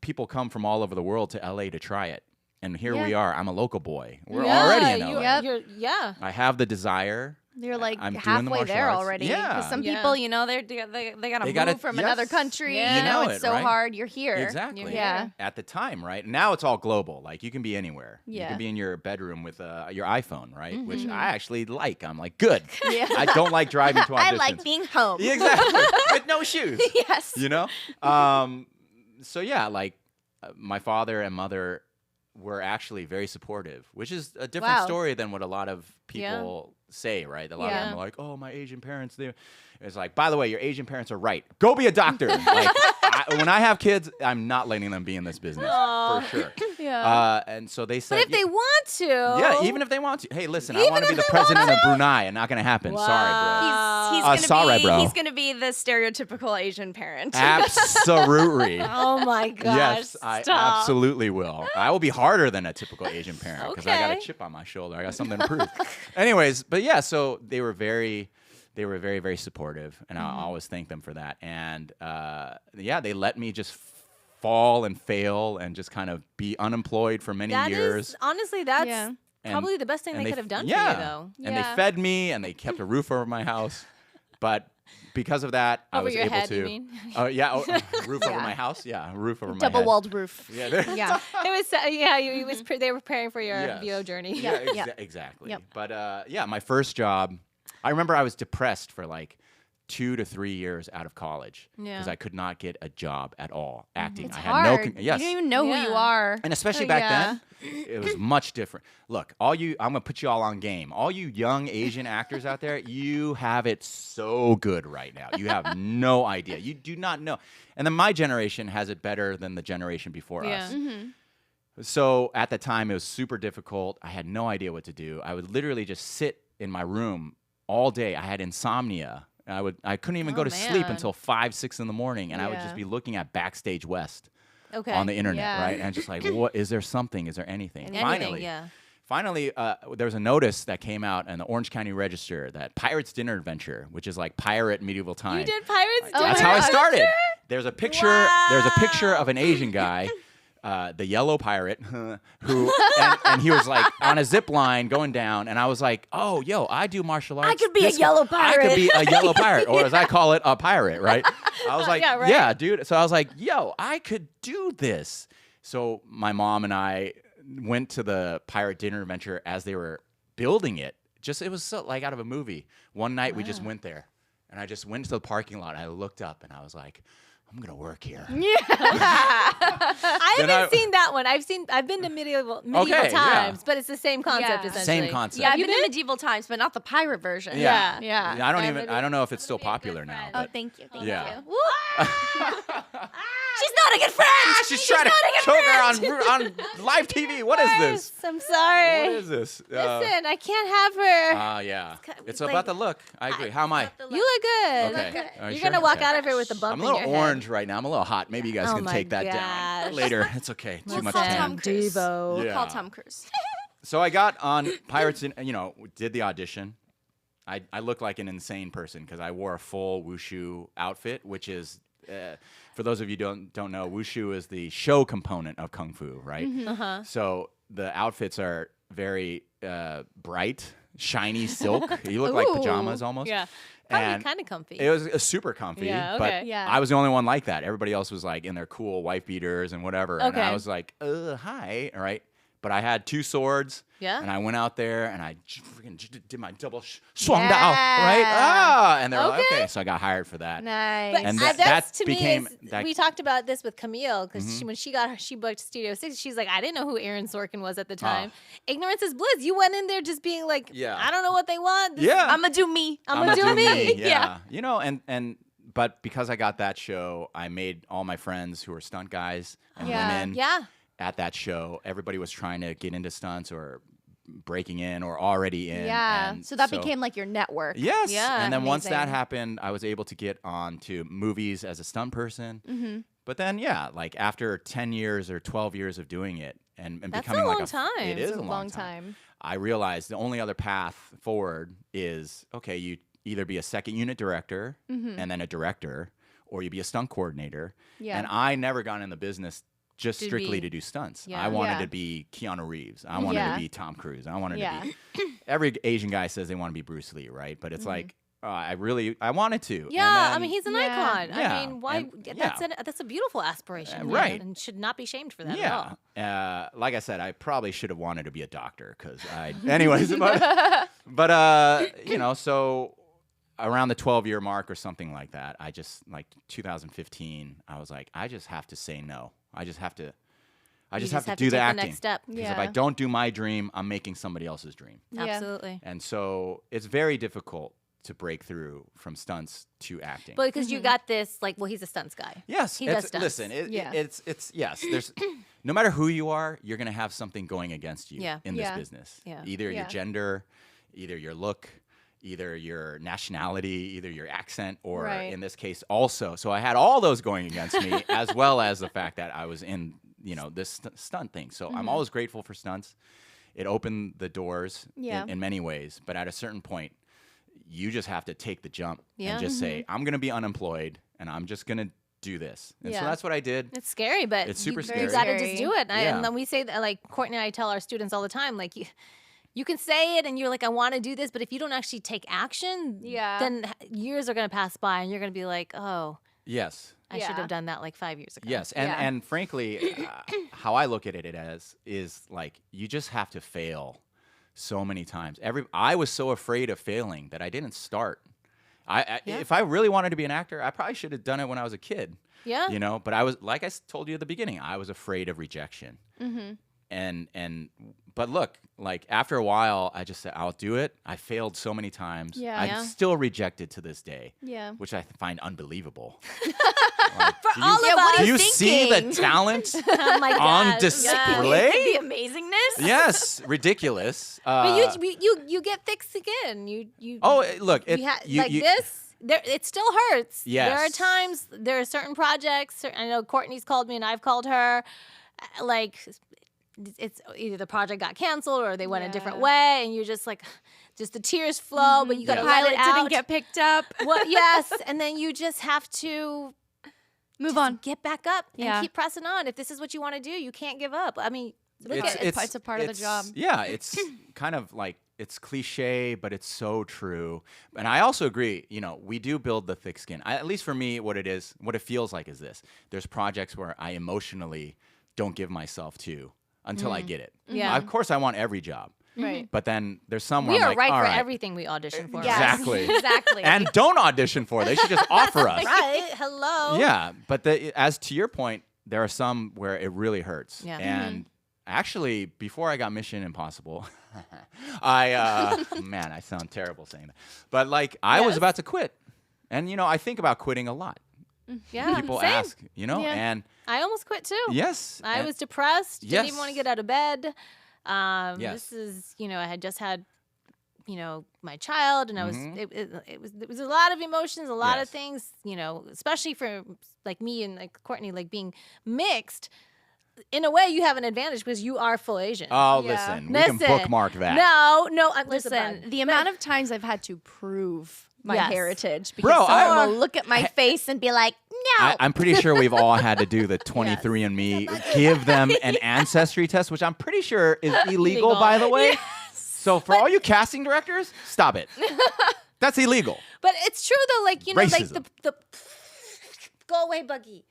people come from all over the world to LA to try it. And here we are. I'm a local boy. We're already in LA. Yeah. I have the desire. You're like I'm doing the halfway martial there arts. already. Yeah. Because some Yeah. people, they gotta move from another country. Yeah. You know it's it, so right? hard. You're here. Exactly. Yeah. At the time, right? Now it's all global. Like you can be anywhere. You Yeah. can be in your bedroom with your iPhone, right? Which I actually like. I'm like, good. Yeah. I don't like driving to auditions. I like being home. Yeah, exactly. With no shoes. Yes. So yeah, like my father and mother were actually very supportive, which is a different Wow. story than what a lot of people say, right? A lot of Yeah. them are like, "Oh, my Asian parents." It's like, by the way, your Asian parents are right. Go be a doctor. Like, when I have kids, I'm not letting them be in this business for sure. Yeah. And so they said, But if they want to. yeah, even if they want to. Hey, listen, I Even want to be if the they president want of to? Brunei, and not going to happen. Sorry, bro. Sorry, bro. He's gonna be the stereotypical Asian parent. Absolutely. Oh my gosh. Yes, I stop. absolutely will. I will be harder than a typical Asian parent because I got a Okay. chip on my shoulder. I got something to prove. Anyways, but yeah, so they were very, very supportive, and I always thank them for that. And yeah, they let me just fall and fail and just kind of be unemployed for many That years. is, honestly, that's Yeah. probably the best thing And they could have done yeah. for you, though. And Yeah. they fed me, and they kept a roof over my house. But because of that, I Over was your able head, to. you mean? Oh yeah, roof over Yeah. my house. Yeah, roof over my Double head. walled roof. Yeah. Yeah. It was, they were preparing for your Yes. VO journey. Yeah, Yeah. exactly. Yep. But yeah, my first job, I remember I was depressed for like 2 to 3 years out of college Yeah. because I could not get a job at all acting. It's I hard. had no yes. You don't even know who you Yeah. are. And especially So, back yeah. then, it was much different. Look, I'm gonna put you all on game. All you young Asian actors out there, you have it so good right now. You have no idea. You do not know. And then my generation has it better than the generation before Yeah. us. Mm-hmm. So at the time, it was super difficult. I had no idea what to do. I would literally just sit in my room all day. I had insomnia. I couldn't even go to sleep man. until 5, 6 in the morning, and I would Yeah. just be looking at Backstage West Okay. on the internet, Yeah. right? And just like, what is there something? Is there anything? And Anything, yeah. finally, there was a notice that came out in the Orange County Register that Pirates Dinner Adventure, which is like pirate medieval time. You did Pirates Oh Dinner That's how I Adventure? started. There's a picture. There's a picture of an Asian guy the yellow pirate, who and he was like on a zip line going down, and I was like, oh, yo, I do martial arts. I could be a yellow pirate. I could be a yellow pirate, or as I call it, a pirate, right? I was like, yeah, dude. So I was like, yo, I could do this. So my mom and I went to the pirate dinner adventure as they were building it. It was so like out of a movie. One night we just went there, and I just went to the parking lot. And I looked up, and I was like, I'm gonna work here. Yeah. I haven't seen that one. I've been to medieval times, but it's the same concept essentially. Same concept. Yeah, I've been to medieval times, but not the pirate version. Yeah. I don't know if it's still popular now. Oh, thank you. Thank you. She's not a good friend. She's trying to choke her on live TV. What is this? I'm sorry. What is this? Listen, I can't have her. Yeah. It's about the look. I agree. How am I? You look good. Okay. You're gonna walk out of here with a bump I'm in a your little head. orange right now. I'm a little hot. Maybe you guys can take that down later. It's okay. Too much call tan. Tom Cruise. Devo. Yeah. Call Tom Cruise. So I got on Pirates, did the audition. I looked like an insane person because I wore a full wushu outfit, which is, for those of you who don't know, wushu is the show component of kung fu, right? Uh-huh. So the outfits are very bright, shiny silk. You look like pajamas almost. Yeah. And kind of comfy. It was super comfy, Yeah, okay. but Yeah. I was the only one like that. Everybody else was like in their cool wife beaters and whatever, and Okay. I was like, hi, all right. But I had 2 swords, Yeah. and I went out there and I freaking did my double swung down, right? And they were like, Okay. okay, so I got hired for that. Nice. But And that's that to became- me is, that- we talked about this with Camille because when she booked Studio 6, she's like, I didn't know who Aaron Sorkin was at the time. Ignorance is bliss. You went in there just being like, Yeah. I don't know what they want. Yeah. I'm gonna do me. I'm gonna do me. Yeah. But because I got that show, I made all my friends who were stunt guys and women Yeah. at that show. Everybody was trying to get into stunts or breaking in or already in. Yeah. and So that became like your network. Yes. Yeah, and then once that amazing. happened, I was able to get on to movies as a stunt person. Mm-hmm. But then, like after 10 years or 12 years of doing it and That's becoming a like long time. It is It's a long time. I realized the only other path forward is, okay, you either be a second unit director and then a director, or you be a stunt coordinator. Yeah. And I never got in the business just To strictly be- to do stunts. Yeah. I wanted Yeah. to be Keanu Reeves. I wanted Yeah. to be Tom Cruise. I wanted Yeah. to be every Asian guy says they want to be Bruce Lee, right? But it's like I wanted to. And Yeah, then- he's an Yeah. icon. Yeah, I mean, why? and- That's a beautiful aspiration, right. And should not be shamed for that at all. Yeah. Like I said, I probably should have wanted to be a doctor because anyways, so around the 12-year mark or something like that, I just, like 2015, I was like, I just have to say no. I just have to do the take the acting. next step. Because if Yeah. I don't do my dream, I'm making somebody else's dream. Yeah. Absolutely. And so it's very difficult to break through from stunts to acting. But because you got this, he's a stunts guy. Yes, He does it's, stunts. listen, Yeah. it's yes. There's no matter who you are, you're gonna have something going against you Yeah. in this Yeah. business. Yeah. Either your Yeah. gender, either your look, either your nationality, either your accent, or Right. in this case also. So I had all those going against me, as well as the fact that I was in this stunt thing. So I'm always grateful for stunts. It opened the doors Yeah. in many ways, but at a certain point, you just have to take the jump Yeah. and just say, I'm gonna be unemployed and I'm just gonna do this. And so Yeah. that's what I did. It's scary, but It's super you scary. got to Very just do it. Yeah. And then we say that, like Courtney and I tell our students all the time, like you can say it and you're like, I want to do this, but if you don't actually take action, Yeah. then years are going to pass by and you're going to be like, oh, Yes. I should Yeah. have done that like 5 years ago. Yes, and Yeah. and frankly, how I look at it as is like you just have to fail so many times. I was so afraid of failing that I didn't start. If I really wanted to be an actor, I probably should have done it when I was a kid. Yeah. But I was, like I told you at the beginning, I was afraid of rejection. But look, like after a while, I just said, I'll do it. I failed so many times. Yeah. I'm Yeah. still rejected to this day. Yeah. Which I find unbelievable. For all of Yeah, what us. are Do you you see the thinking? talent Oh my on gosh, display? The amazingness. Yes, ridiculous. But you get fixed again. You Look, this. It still hurts. Yes. There are times. There are certain projects. I know Courtney's called me and I've called her. Like, it's either the project got canceled or they went a different Yeah. way, and you're just like, just the tears flow. But you got to Yes. let Pilot it out. didn't get picked up. Well, yes, and then you just have to Move just on. get back up Yeah. and keep pressing on. If this is what you want to do, you can't give up. I mean, look at it's a part of the job. Yeah, it's kind of like it's cliche, but it's so true. And I also agree. You know, we do build the thick skin. At least for me, what it feels like is this: there's projects where I emotionally don't give myself to until I get it. Yeah. Of course, I want every job. right. But then there's some where We I'm are like, right all for right. everything we audition for. Yes. Exactly. Exactly. And don't audition for. They should just offer us. Right. Hello. Yeah, but as to your point, there are some where it really hurts. Yeah. And actually, before I got Mission Impossible, man, I sound terrible saying that. But like, I was Yes. about to quit, and you know, I think about quitting a lot. Yeah. People same. ask, you know, Yeah. and I almost quit too. yes, I and- was depressed. Didn't even Yes. want to get out of bed. Yes. This is, I had just had, my child, and I was. Mhm. It was a lot of emotions, a lot of Yes. things. Especially for like me and like Courtney, like being mixed. In a way, you have an advantage because you are full Asian. Oh, Yeah. listen, we can bookmark that. No, Listen, the amount of times I've had to prove my Yes. heritage because Bro, someone will look at my face and be like, no. I'm pretty sure we've all had to do the 23andMe, give them an ancestry test, which I'm pretty sure is illegal, by the way. So for all you casting directors, stop it. That's illegal. But it's true though, like like Racism. the go away, Buggy.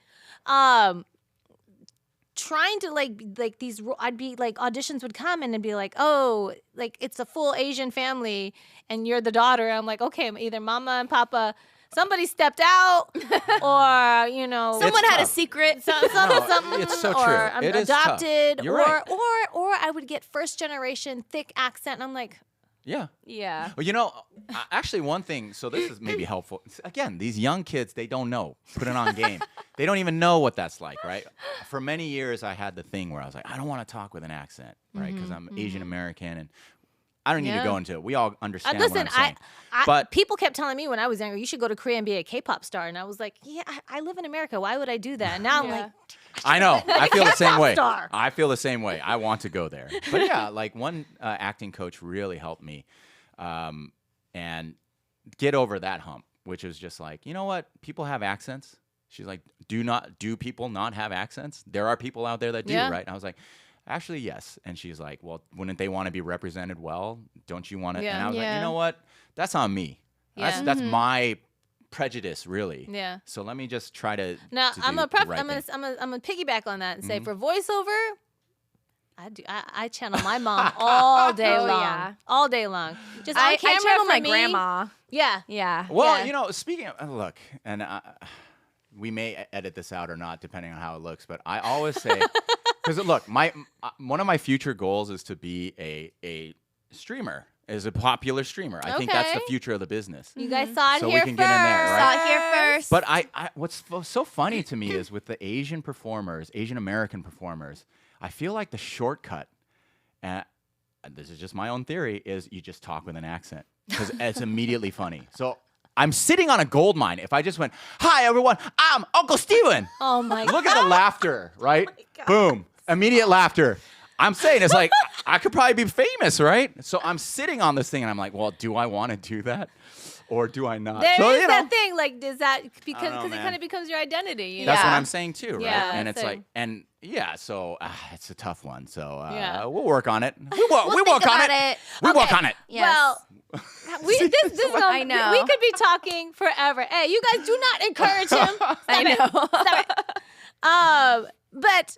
Trying to like these, I'd be like auditions would come in and be like, oh, like it's a full Asian family and you're the daughter. I'm like, okay, either mama and papa, somebody stepped out, or Someone had a tough. secret. something. it's so or true. I'm It is tough. adopted, You're or right. or I would get first generation thick accent, and I'm like, Yeah. Yeah. Well, actually, one thing, so this is maybe helpful. Again, these young kids, they don't know. Put it on game. They don't even know what that's like, right? For many years, I had the thing where I was like, I don't want to talk with an accent, right? Because I'm Asian American, and I don't need to Yeah. go into it. We all understand listen, what I'm saying. but people kept telling me when I was younger, you should go to Korea and be a K-pop star, and I was like, yeah, I live in America. Why would I do that? And now I'm like, I know. I feel the same way. star. I feel the same way. I want to go there. But yeah, like one acting coach really helped me and get over that hump, which was just like, you know what? People have accents. She's like, do people not have accents? There are people out there that do, Yeah. right? And I was like, actually, yes. And she's like, well, wouldn't they want to be represented well? Don't you want to? Yeah. And I was like, Yeah. you know what? That's on me. Yeah. That's my prejudice, really. yeah. So let me just try to. Now to I'm do gonna the right thing. I'm gonna piggyback on that and Mm-hmm. say for voiceover, I channel my mom all day Oh, long, yeah. all day long. Just I on camera channel for my me. grandma. Yeah, Yeah. Well, Yeah. speaking of, look, and we may edit this out or not, depending on how it looks, but I always say, because look, one of my future goals is to be a streamer, as a popular streamer. I think that's the Okay. future of the business. you guys saw it So we here can first. get in there, right? Saw it here first. But what's so funny to me is with the Asian performers, Asian American performers, I feel like the shortcut, and this is just my own theory, is you just talk with an accent because it's immediately funny. So I'm sitting on a gold mine. If I just went, "Hi everyone, I'm Uncle Steven." Oh my Look at the laughter, right? Boom, immediate laughter. I'm saying it's like I could probably be famous, right? So I'm sitting on this thing and I'm like, well, do I want to do that? Or do I not? There So, is you that know. thing, like, does that because know, it man. kind of becomes your identity? You That's know? what Yeah. I'm saying too, right? Yeah, and it's same. like, and yeah, so it's a tough one. So Yeah. we'll work on it. We We'll work think on about it. it. We work Okay. on it. Yes. Well, this is I know. we could be talking forever. Hey, you guys do not encourage him. I know. Stop it. But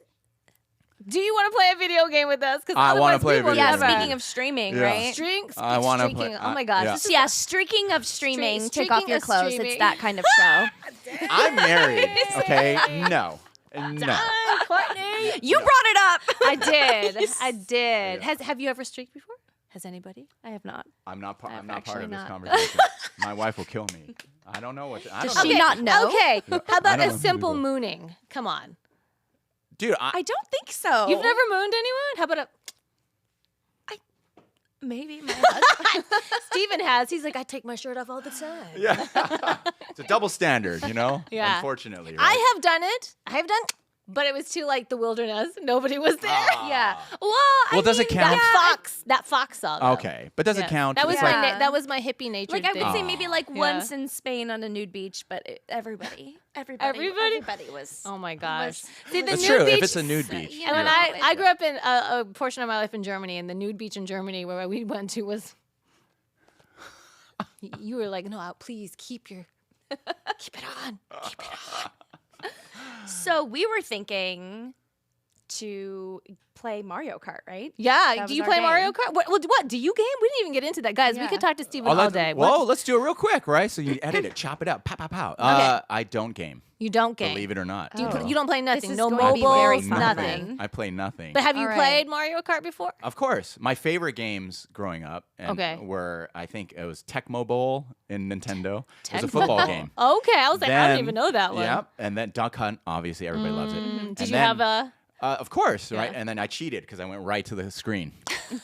do you want to play a video game with us? Because I wanna play a video Yeah, game. speaking of streaming, Yeah. right? I wanna streaking. play- Oh my gosh. yeah. This is Yeah, streaking of streaming. Take streaking off your of clothes. streaming. It's that kind of show. I'm married. Okay. No. No. Courtney. You brought it up. I did. I did. Have you ever streaked before? Has anybody? I have not. I'm not part of actually this not. conversation. My wife will kill me. I don't know what. I Does don't she know. not know? Okay. How I about don't a know simple people. mooning? Come on. Dude, I don't think so. You've never mooned anyone? How about a Maybe my husband. Steven has. He's like, I take my shirt off all the time. yeah. It's a double standard, you know. Yeah. Unfortunately, right? I have done it. I have done but it was too like the wilderness. Nobody was there. Yeah. Well, Well, does it count? That fox saw them. Okay, but does it count? That was It's my like, that was my hippie nature. like I would thing. say maybe like Yeah. once in Spain on a nude beach, but everybody was. Oh my gosh. See, the that's nude true. beach. If it's a nude beach. you And when know, I grew up in a portion of my life in Germany, and the nude beach in Germany where we went to was. You were like, no, please keep it on. Keep it on. So we were thinking to play Mario Kart, right? Yeah. That Do was you our play Mario game. Kart? What? Do you game? We didn't even get into that, guys. We Yeah. could talk to Stephen Oh, all day. Whoa, What? let's do it real quick, right? So you edit it, chop it up, pow, pow, pow. Okay. I don't game, You don't game. believe it or not. You don't play nothing. is No going to be mobile. very Nothing. fun. Nothing. I play nothing. But have you All right. played Mario Kart before? Of course. My favorite games growing up were, I think it was Tecmo Bowl in Nintendo. It was a football game. Okay, I was like, I Then- don't even know that one. Yep. And then Duck Hunt, obviously everybody loves it. Did And you then- have a? Of course, right? Yeah. And then I cheated because I went right to the screen.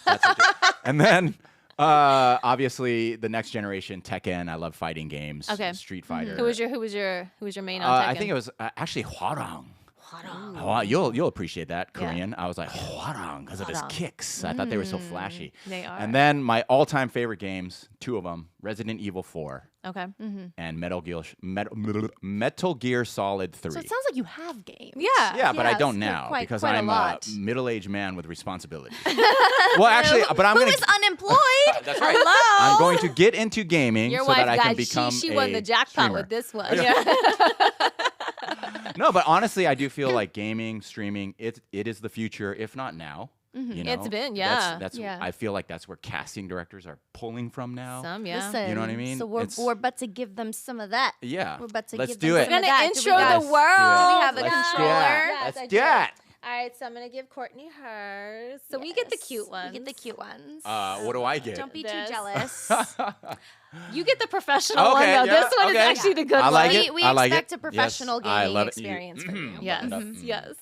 That's what and then, obviously, the next generation, Tekken. I love fighting games. Okay. Street Fighter. Who was your main on Tekken? I think it was actually Hwarang. You'll appreciate that Korean. I was like Hwarang because of his Hwarang. kicks. I thought they were so flashy. They are. And then my all-time favorite games, two of them: Resident Evil 4 Okay. and Metal Gear Solid 3. So it sounds like you have games. Yeah. Yeah, but I Yes, don't they're now quite because a I'm a lot. middle-aged man with responsibility. Well, actually, but I'm Who gonna. is unemployed? That's right. Hello. I'm going to get into gaming Your so wife, that I can guys, become she won the jackpot streamer. with this one. No, but honestly, I do feel like gaming, streaming, it is the future, if not now. You know? It's been, yeah. That's Yeah. I feel like that's where casting directors are pulling from now. Some, yeah. Listen, You know what I mean? So we're It's- about to give them some of that. Yeah. We're about to Let's give do them it. some We're of gonna that. Do we intro got- the world. Do we have a Let's do controller? it. Let's I do it. All right, so I'm gonna give Courtney hers. So we get the Yes, cute ones. We get the cute ones. What do I get? Don't be This. too jealous. You get the professional one Okay, though. yeah, This one is okay. actually the good I like one. it. We I like expect it. a professional Yes, I gaming love it. experience from you. Yes, Button up. yes.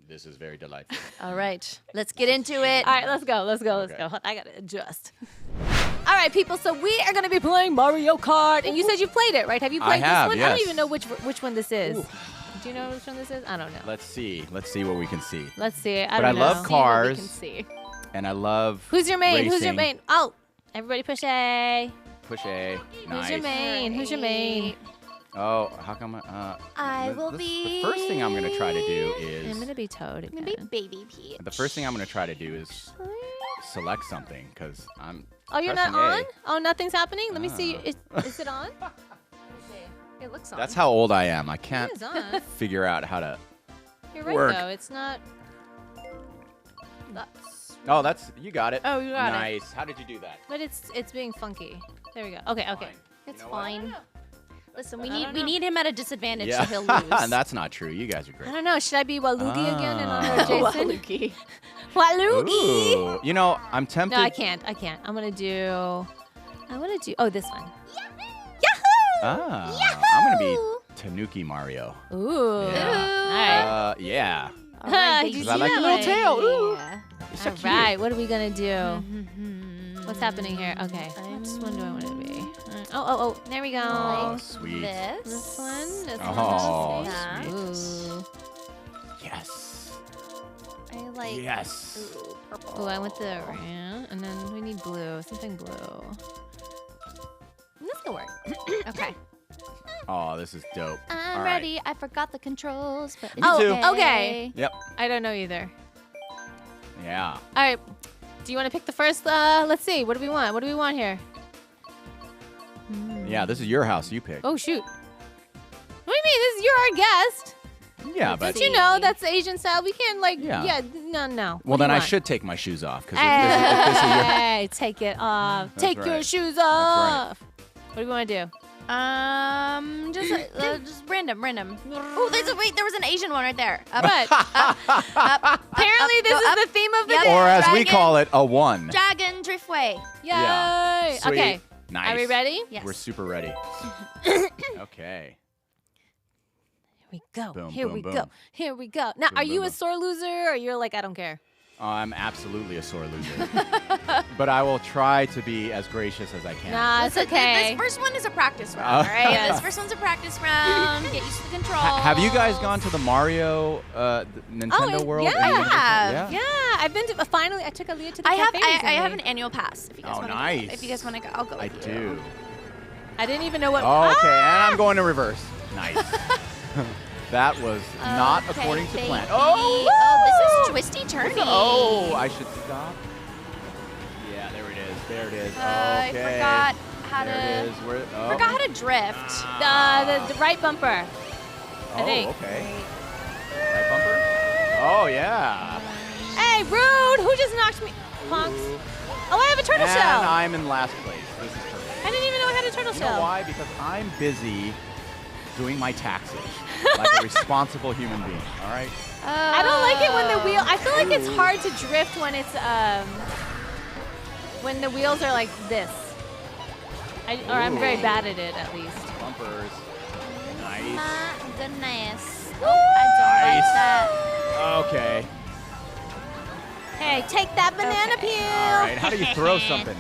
This is very delightful. All right. Let's get into it. All right, let's go. Let's go. Let's Okay. go. I gotta adjust. All right, people. So we are gonna be playing Mario Kart, and you said you played it, right? Have you I played have, this one? I don't yes. even know which one this is. Do you know which one this is? I don't know. Let's see what we can see. Let's see. But don't I know. love See what we cars. can see. And I love Who's your main? Who's your racing. main? Oh, everybody push A. Push A. Who's Nice. your main? Who's your main? Oh, how come I the- will this- be. The first thing I'm gonna try to do I'm is gonna be Toad. I'm gonna be again. Baby Peach. the first thing I'm gonna try to do is select something because I'm. Oh, you're not pressing A. on? Oh, nothing's happening? Let me see. Ah. Is it on? It looks on. That's how old I am. I can't It is on. figure out how to. You're right, Work. though. It's not. That's. Oh, that's you got it. Oh, you got it. nice. How did you do that? But it's being funky. There we go. Okay, okay. Fine. It's You know what? fine. Listen, we I need don't we know. need him at a disadvantage Yeah, so he'll lose. and that's not true. You guys are I great. don't know. Should I be Waluigi again in honor of Oh. Jason? Waluigi. Ooh, you know, I'm tempted. No, I can't. I can't. I'm gonna do. Oh, this one. Ah, I'm gonna be Tanuki Mario. Ooh. Yeah. Yeah. All right, Did you baby. Because I see like that the little one? tail. Ooh. Yeah. It's so All cute. right. What are we gonna do? What's happening here? Okay. Which one do I want to be? Oh. There we go. Oh, sweet. This one. This Oh, one. Yeah. Ooh. Yes. I like. Yes. Ooh, purple. Oh, I went the round, and then we need blue. Something blue. This can work. Okay. Oh, this is dope. I'm All right. ready. I forgot the controls, but Me it's too. Okay. Yep. I don't know either. Yeah. All right. Do you want to pick the first? Let's see. What do we want? What do we want here? Yeah, this is your house. You pick. Oh shoot. What do you mean? You're our guest. Yeah, but. Don't you know that's Asian style? We can't like. Yeah. No. Well, What do then you I want? should take my shoes off because if this is your. Hey, take it off. That's Take your right. shoes right. off. What do we want to do? just random. Oh, there was an Asian one right there. Up, But apparently this go is up. the theme of the Yep. day. Or as we Dragon. call it, a one. Dragon Driftway. Yay! Yeah. Sweet. Okay. Nice. Are we ready? Yes. We're super ready. Okay. Here we go. Boom, Here boom, we boom. go. Here we go. Now, Boom, are boom, you a boom. sore loser or you're like, I don't care? I'm absolutely a sore loser. But I will try to be as gracious as I can. Nah, it's okay. This first one is a practice round, all right? Yes. This first one's a practice round. Get used to the controls. Have you guys gone to the Mario Nintendo World? Yeah, at Universal? yeah. I've been to. Finally, I took Aaliyah to the I have cafe recently. I have an annual pass. If you guys Oh, wanna nice. Go. If you guys want to go, I'll go with I you. do. I didn't even know what. Oh, okay, Ah! and I'm going to reverse. Nice. That was not Okay, according to baby. plan. Oh, this is twisty turny. Oh, I should stop. Yeah, there it is. There it is. I Okay. forgot how There it is. Where, oh. Forgot how to drift. The right bumper. Oh, think. okay. Right bumper? Oh, yeah. Hey, rude! Who just knocked me? Punks. Ooh. Oh, I have a turtle And shell. I'm in last place. This is perfect. I didn't even know I had a turtle You shell. know why? Because I'm busy doing my taxes like a responsible human being. All right? I don't like it when the wheel. I feel like it's hard to drift when it's when the wheels are like this. Or I'm very Ooh. bad at it, at least. Bumpers. Nice. My goodness. Oh, I don't like Nice. that. Okay. Hey, take that banana Okay. peel. All right. How do you throw something?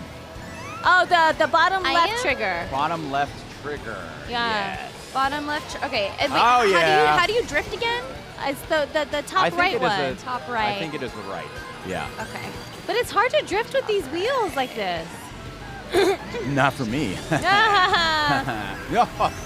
Oh, the bottom I left am- trigger. Bottom left trigger. Yeah. Yes. Bottom left. Okay. And wait, Oh, yeah. How do you drift again? It's the I top think right it is one. Top right. I think it is the right. Yeah. Okay. But it's hard to drift with these wheels like this. Not for me. Ah. No. Oh,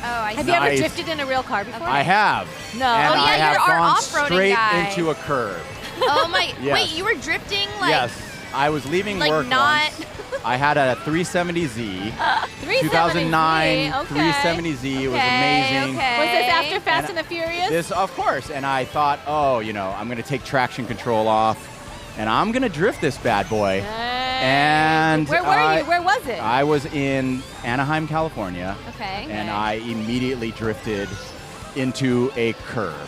I Have see. you ever Nice. drifted in a real car before? I have. No. And Oh, yeah, I have you're our gone off-roading straight guy. into a curb. Oh my! Yes. Wait, you were drifting like Yes. I was leaving like work not. once. I had a 370Z. 370Z, 2009 okay. 370Z. It was Okay, amazing. okay. Was this after Fast And and the Furious? This, of course. And I thought, oh, I'm going to take traction control off, and I'm going to drift this bad boy. And where were you? Where was it? I was in Anaheim, California, Okay. and I immediately drifted into a curb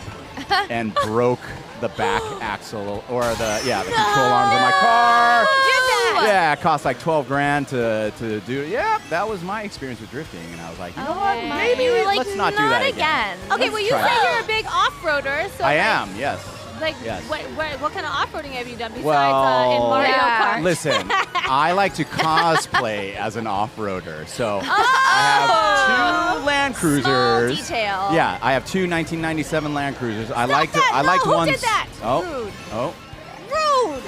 and broke the back axle or the control arms of my car. Who did that? Yeah, it cost like 12 grand to do. Yeah, that was my experience with drifting, and I was like, you know what? my- Maybe you were like, let's not do that again. Okay, Let's well, you try say it. you're a big off-roader, so I like, am, yes. Like, Yes. what kind of off-roading have you done besides Well, in Mario Yeah. Kart? Listen, I like to cosplay as an off-roader, so Oh! I have two Land Cruisers. Small detail. Yeah, I have two 1997 Land Cruisers. I liked that. I liked No, who ones. did that? Oh, Rude. oh, Rude.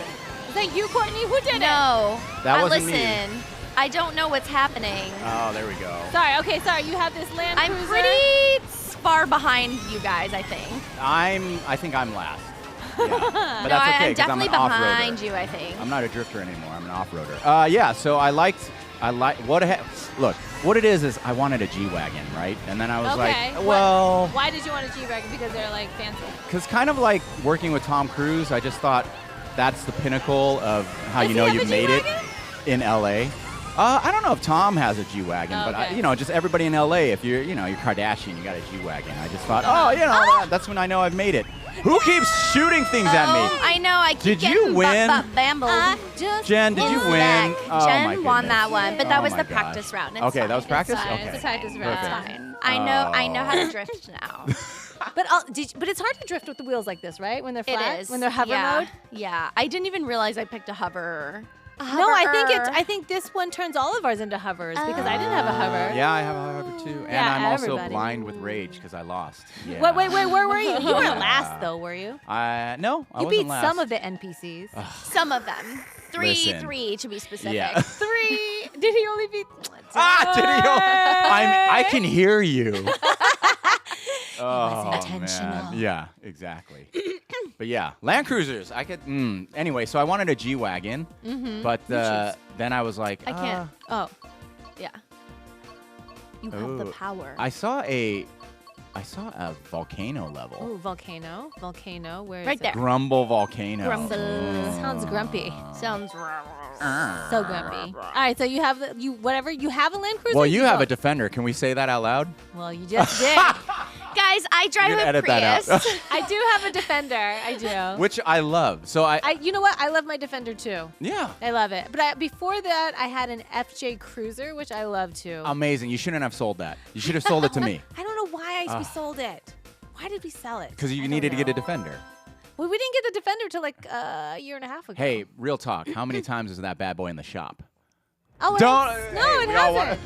Is that you, Courtney? Who did it? No. That wasn't me. Listen, I don't know what's happening. oh, there we go. Sorry. Okay, sorry. You have this Land I'm Cruiser. pretty far behind you guys, I think. I think I'm last. Yeah, but No, that's okay I'm because I'm definitely an off-roader. behind you, I think. I'm not a drifter anymore. I'm an off-roader. Yeah, so I like look, what it is I wanted a G-Wagon, right? And then I was Okay. like, well, Why did you want a G-Wagon? Because they're like fancy. because kind of like working with Tom Cruise, I just thought that's the pinnacle of how Does you he know have you've a made it G-Wagon? in LA. I don't know if Tom has a G-Wagon, but Okay. just everybody in LA, if you're Kardashian, you got a G-Wagon. I just thought, oh, that's when I know I've made it. Who keeps shooting things at me? I know. I keep Did you getting win? bambled. Jen, did you It's win? back. Oh, Jen my won that goodness. one, but that Oh was my the gosh. practice round. It's Okay, that fine. was practice? fine. Okay. It's a practice round. It's Perfect. fine. I know how to drift now. But but it's hard to drift with the wheels like this, right? When they're It flat, is. when they're hover yeah. mode. Yeah. I didn't even realize I picked a hover. No, I think this one turns all of ours into hovers because I didn't have a hover. Yeah, I have a hover too. And Yeah, I'm also everybody. blind with rage because I lost. Yeah. Wait, where were you? You weren't Yeah. last though, were you? No, I You wasn't beat last. some of the NPCs. Some of them. Listen. Three to be specific. Yeah. 3. Did he only beat? Did he? I can hear you. Oh, intentional. man. Yeah, exactly. But yeah, Land Cruisers. I could. Anyway, so I wanted a G-Wagon, but then I was like, I can't. Oh, Yeah. You have the Ooh. power. I saw a volcano level. oh, volcano. Where is Right it? there. Grumble volcano. Grumble. Sounds grumpy. Sounds. So grumpy. All right, so you have you have a Land Cruiser. Well, you have a don't? Defender. Can we say that out loud? Well, you just did. Guys, I drive You can a edit that Prius. out. I do have a Defender. I do. Which I love. So You know what? I love my Defender too. yeah. I love it. But before that, I had an FJ Cruiser, which I love too. Amazing. You shouldn't have sold that. You should have sold it to me I don't know why we sold it. Why did we sell it? because I you don't needed to get a know. Defender. Well, we didn't get the Defender till like a year and a half ago. Hey, real talk. How many times is that bad boy in the shop? Oh, it hasn't.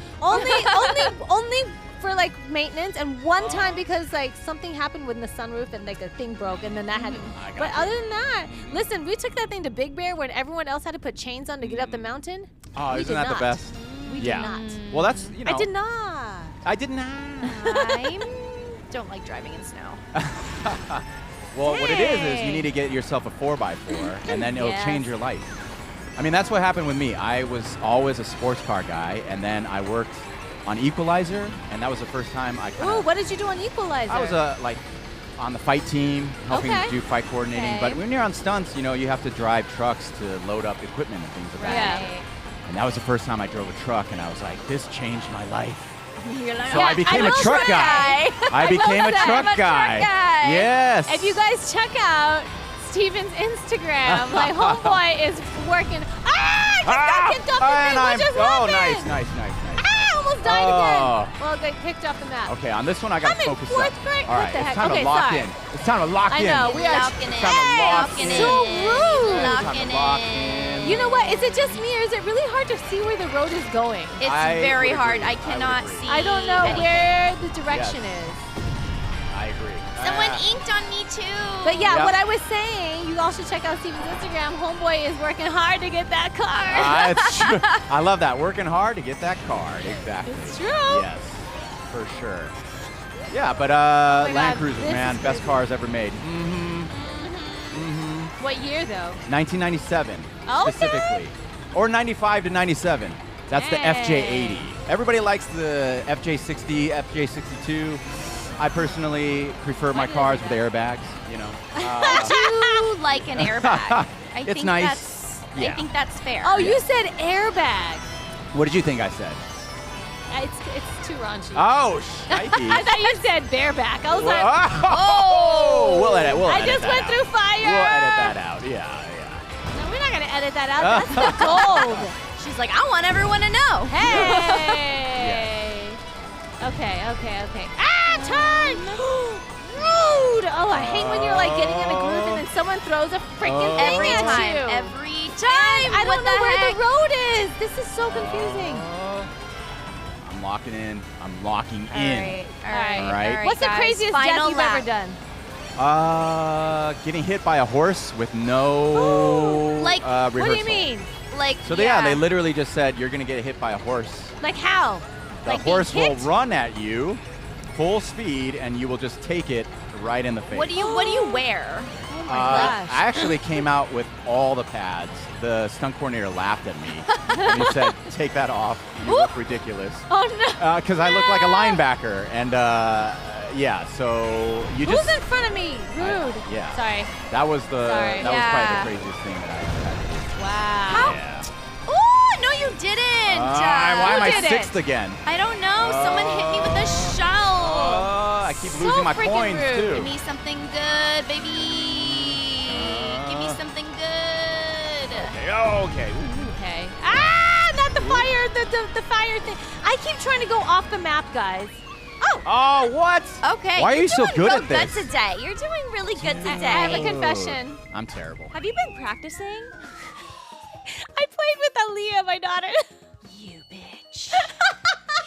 Only for like maintenance, and one time because like something happened with the sunroof and like a thing broke, and then that had. But other than that, listen, we took that thing to Big Bear when everyone else had to put chains on to get up the mountain. Oh, isn't that the best? We did not. Well, that's I did not. I did not. I don't like driving in snow. Well, what it is you need to get yourself a 4x4, and then it'll change your life. I mean, that's what happened with me. I was always a sports car guy, and then I worked on Equalizer, and that was the first time I kind Ooh, of... what did you do on Equalizer? I was like on the fight team, helping do fight coordinating. Okay. But when you're on stunts, you know, you have to drive trucks to load up equipment and things like that. Yeah. And that was the first time I drove a truck, and I was like, this changed my life. You're like, So I became a truck guy. I became a truck guy. Yes. If you guys check out Stephen's Instagram, my homeboy is working. I got kicked off the thing. What just happened? Nice. I almost died again. Well, I got kicked off the map. Okay, on this one I got to I'm in focus fourth up. grade. All right, What the it's heck? time Okay, to lock sorry. in. It's time to lock I in. know. We are Locking in. Time to lock in. so rude. Locking Lock in. in. You know what? Is it just me, or is it really hard to see where the road is going? It's I very would hard. agree. I cannot would agree. see. I don't know anything. where the direction is. I agree. Someone inked on me too. But yeah, Yep. what I was saying, you all should check out Stephen's Instagram. Homeboy is working hard to get that car. It's true. I love that. Working hard to get that car. Exactly. It's true. Yes, for sure. Yeah, but my Land God, Cruisers, this man, is best crazy. cars ever made. What year though? 1997 Okay. specifically, or 95 to 97. That's the Dang. FJ80. Everybody likes the FJ60, FJ62. I personally prefer my did I cars like with airbags. You know. I do like an airbag. I It's think nice. That's, Yeah. I think that's fair. Oh, you said airbag. What did you think I said? It's too raunchy. Oh, I shnikes. thought you said bareback. I was like, Oh, we'll edit. I just went through fire. We'll edit that out. Yeah. No, we're not gonna edit that out. That's the gold. She's like, I want everyone to know. Hey. Okay. Ah, turn. Rude. Oh, I hate when you're like getting in a groove and then someone throws a freaking thing Every at time. you. Every time. I What don't know the where heck? the road is. This is so confusing. I'm locking in. I'm locking in. All right. All right. What's the guys. craziest Final death you've lap. ever done? Getting hit by a horse with no Like, rehearsal. What do you mean? Like, So they literally just said you're gonna get hit by a horse. Like how? The Like being horse will kicked? run at you, full speed, and you will just take it right in the face. What do you wear? Oh my gosh. I actually came out with all the pads. The stunt coordinator laughed at me and he said, "Take that off. You look ridiculous." Oh no. Because I look like a linebacker, and yeah. So you Who's just in front of me? Rude. yeah. Sorry. That was Sorry. that was Yeah. probably the craziest thing that I had to do. Wow. How? Yeah. Oh, no, you didn't. Why am I did it? sixth again? I don't know. Someone hit me with a shell. I keep So losing my freaking points rude. too. Give me something good, baby. Give me something good. Okay. Ooh. Okay. Ah, not the fire. The fire thing. I keep trying to go off the map, guys. Oh. Oh, what? Okay. Why are you're you so doing good real at this? today. You're doing really good today. I have a confession. I'm terrible. Have you been practicing? I played with Aaliyah, my daughter. You bitch.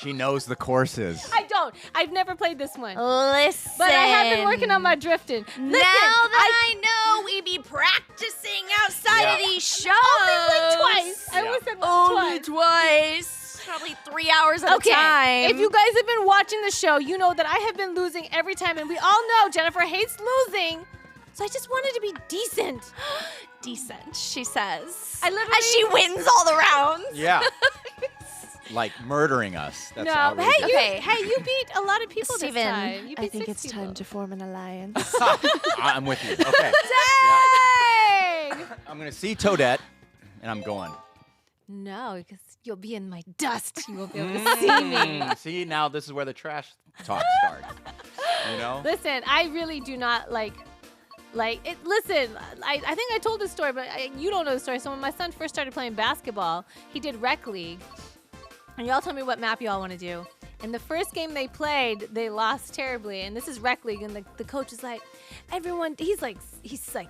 She knows the courses. I don't. I've never played this one. Listen. But I have been working on my drifting. Listen, Now that I know we be practicing outside of Yeah. these shows. only like twice. I always said Only twice. twice. Probably 3 hours at Okay, a time. if you guys have been watching the show, you know that I have been losing every time, and we all know Jennifer hates losing. So I just wanted to be decent. Decent, she says. I literally- As she wins all the rounds. Yeah. Like murdering us. That's No, outrageous. Okay. you beat a lot of people Steven, this time. You I beat think 6 it's people. time to form an alliance. I'm with you. Okay. Dang! I'm gonna see Toadette, and I'm going. No, because you'll be in my dust. You won't be able to see me. See, now this is where the trash talk starts. You know? Listen, I really do not like it. Listen, I think I told this story, but you don't know the story. So when my son first started playing basketball, he did rec league, and y'all tell me what map y'all want to do. And the first game they played, they lost terribly. And this is rec league, and the coach is like, everyone, he's like 6.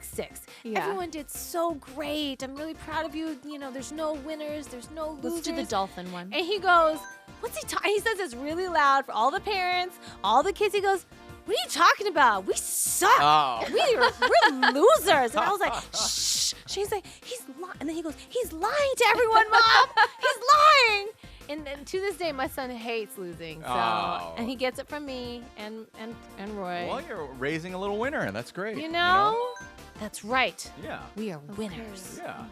Yeah. Everyone did so great. I'm really proud of you. You know, there's no winners, there's no losers. Let's do the dolphin one. And he goes, what's he talking? He says this really loud for all the parents, all the kids. He goes, what are you talking about? We suck. Oh. We're losers. And I was like, shh. She's like, he's lying. And then he goes, he's lying to everyone, Mom. He's lying. And to this day, my son hates losing. So, Oh. and he gets it from me and Roy. Well, you're raising a little winner. That's great. You know? That's right. Yeah. We are winners. Yeah.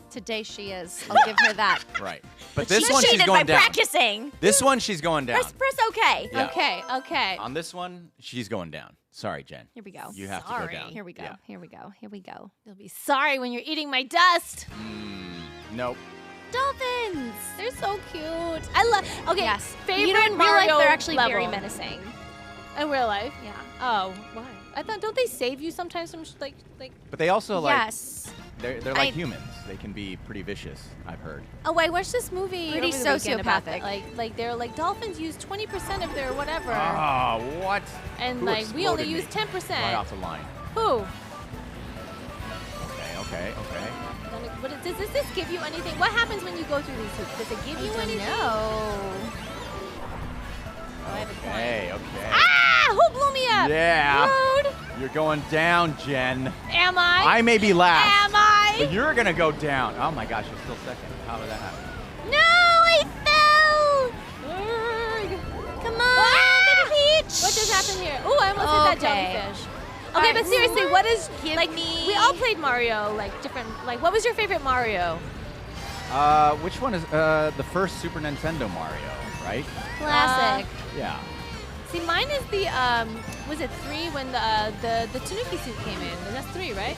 Today she is. I'll give her that. Right. But this one she's cheated going by down. practicing. This one she's going down. Press okay. Yeah. Okay. On this one, she's going down. Sorry, Jen. Here we go. You have to Sorry. go down. Here we go. Yeah. Here we go. Here we go. You'll be sorry when you're eating my dust. Nope. Dolphins. They're so cute. I love. Okay. Yes. Favorite You know, in real Mario life, they're actually level. very menacing. In real life. Yeah. Oh, why? I thought, don't they save you sometimes from like? But they also like Yes. they're like humans. They can be pretty vicious, I've heard. Oh, I watched this movie. Pretty over the weekend about sociopathic. that. Like they're like dolphins use 20% of their whatever, Oh, what? and Who like we only exploded use me? 10%. Right off the line. Who? Okay. What does this give you anything? What happens when you go through these hoops? Does it give you anything? No. I have a coin. Okay. Ah! Who blew me up? Yeah. Rude. You're going down, Jen. Am I? I may be last. Am I? But you're gonna go down. Oh my gosh, you're still second. How did that happen? No, I fell. Urgh. Come on, baby peach. What just happened here? Oh, I almost hit that Okay. jellyfish. All Okay, right, but seriously, what is give like? me- We all played Mario, like different. Like, what was your favorite Mario? Which one is the first Super Nintendo Mario, right? Classic. Yeah. See, mine is the was it 3 when the Tanuki suit came in? That's 3, right?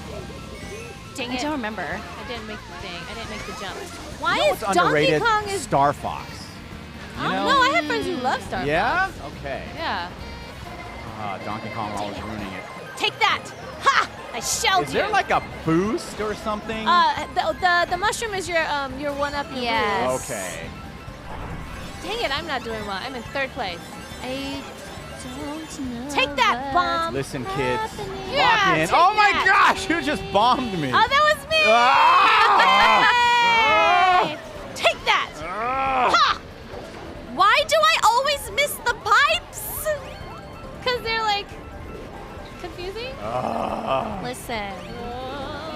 Dang I it! don't remember. I didn't make the thing. I didn't make the jump. Why You know is what's Donkey underrated? Kong is? Star Fox. You Oh, know? no, I have friends who love Star Fox. Yeah? Okay. Yeah. Donkey Kong always ruining it. Take that! Ha! I shelled Is you. there like a boost or something? The mushroom is your one up. Yes. Okay. Dang it! I'm not doing well. I'm in 3rd place. I don't know. Take that, bomb! Listen, kids. Yeah, Lock in. take Oh my that. gosh, you just bombed me. Oh, that was me! Ah! Hey! Take that! Ah! Ha! Why do I always miss the pipes? Because they're like confusing. Ah. Listen.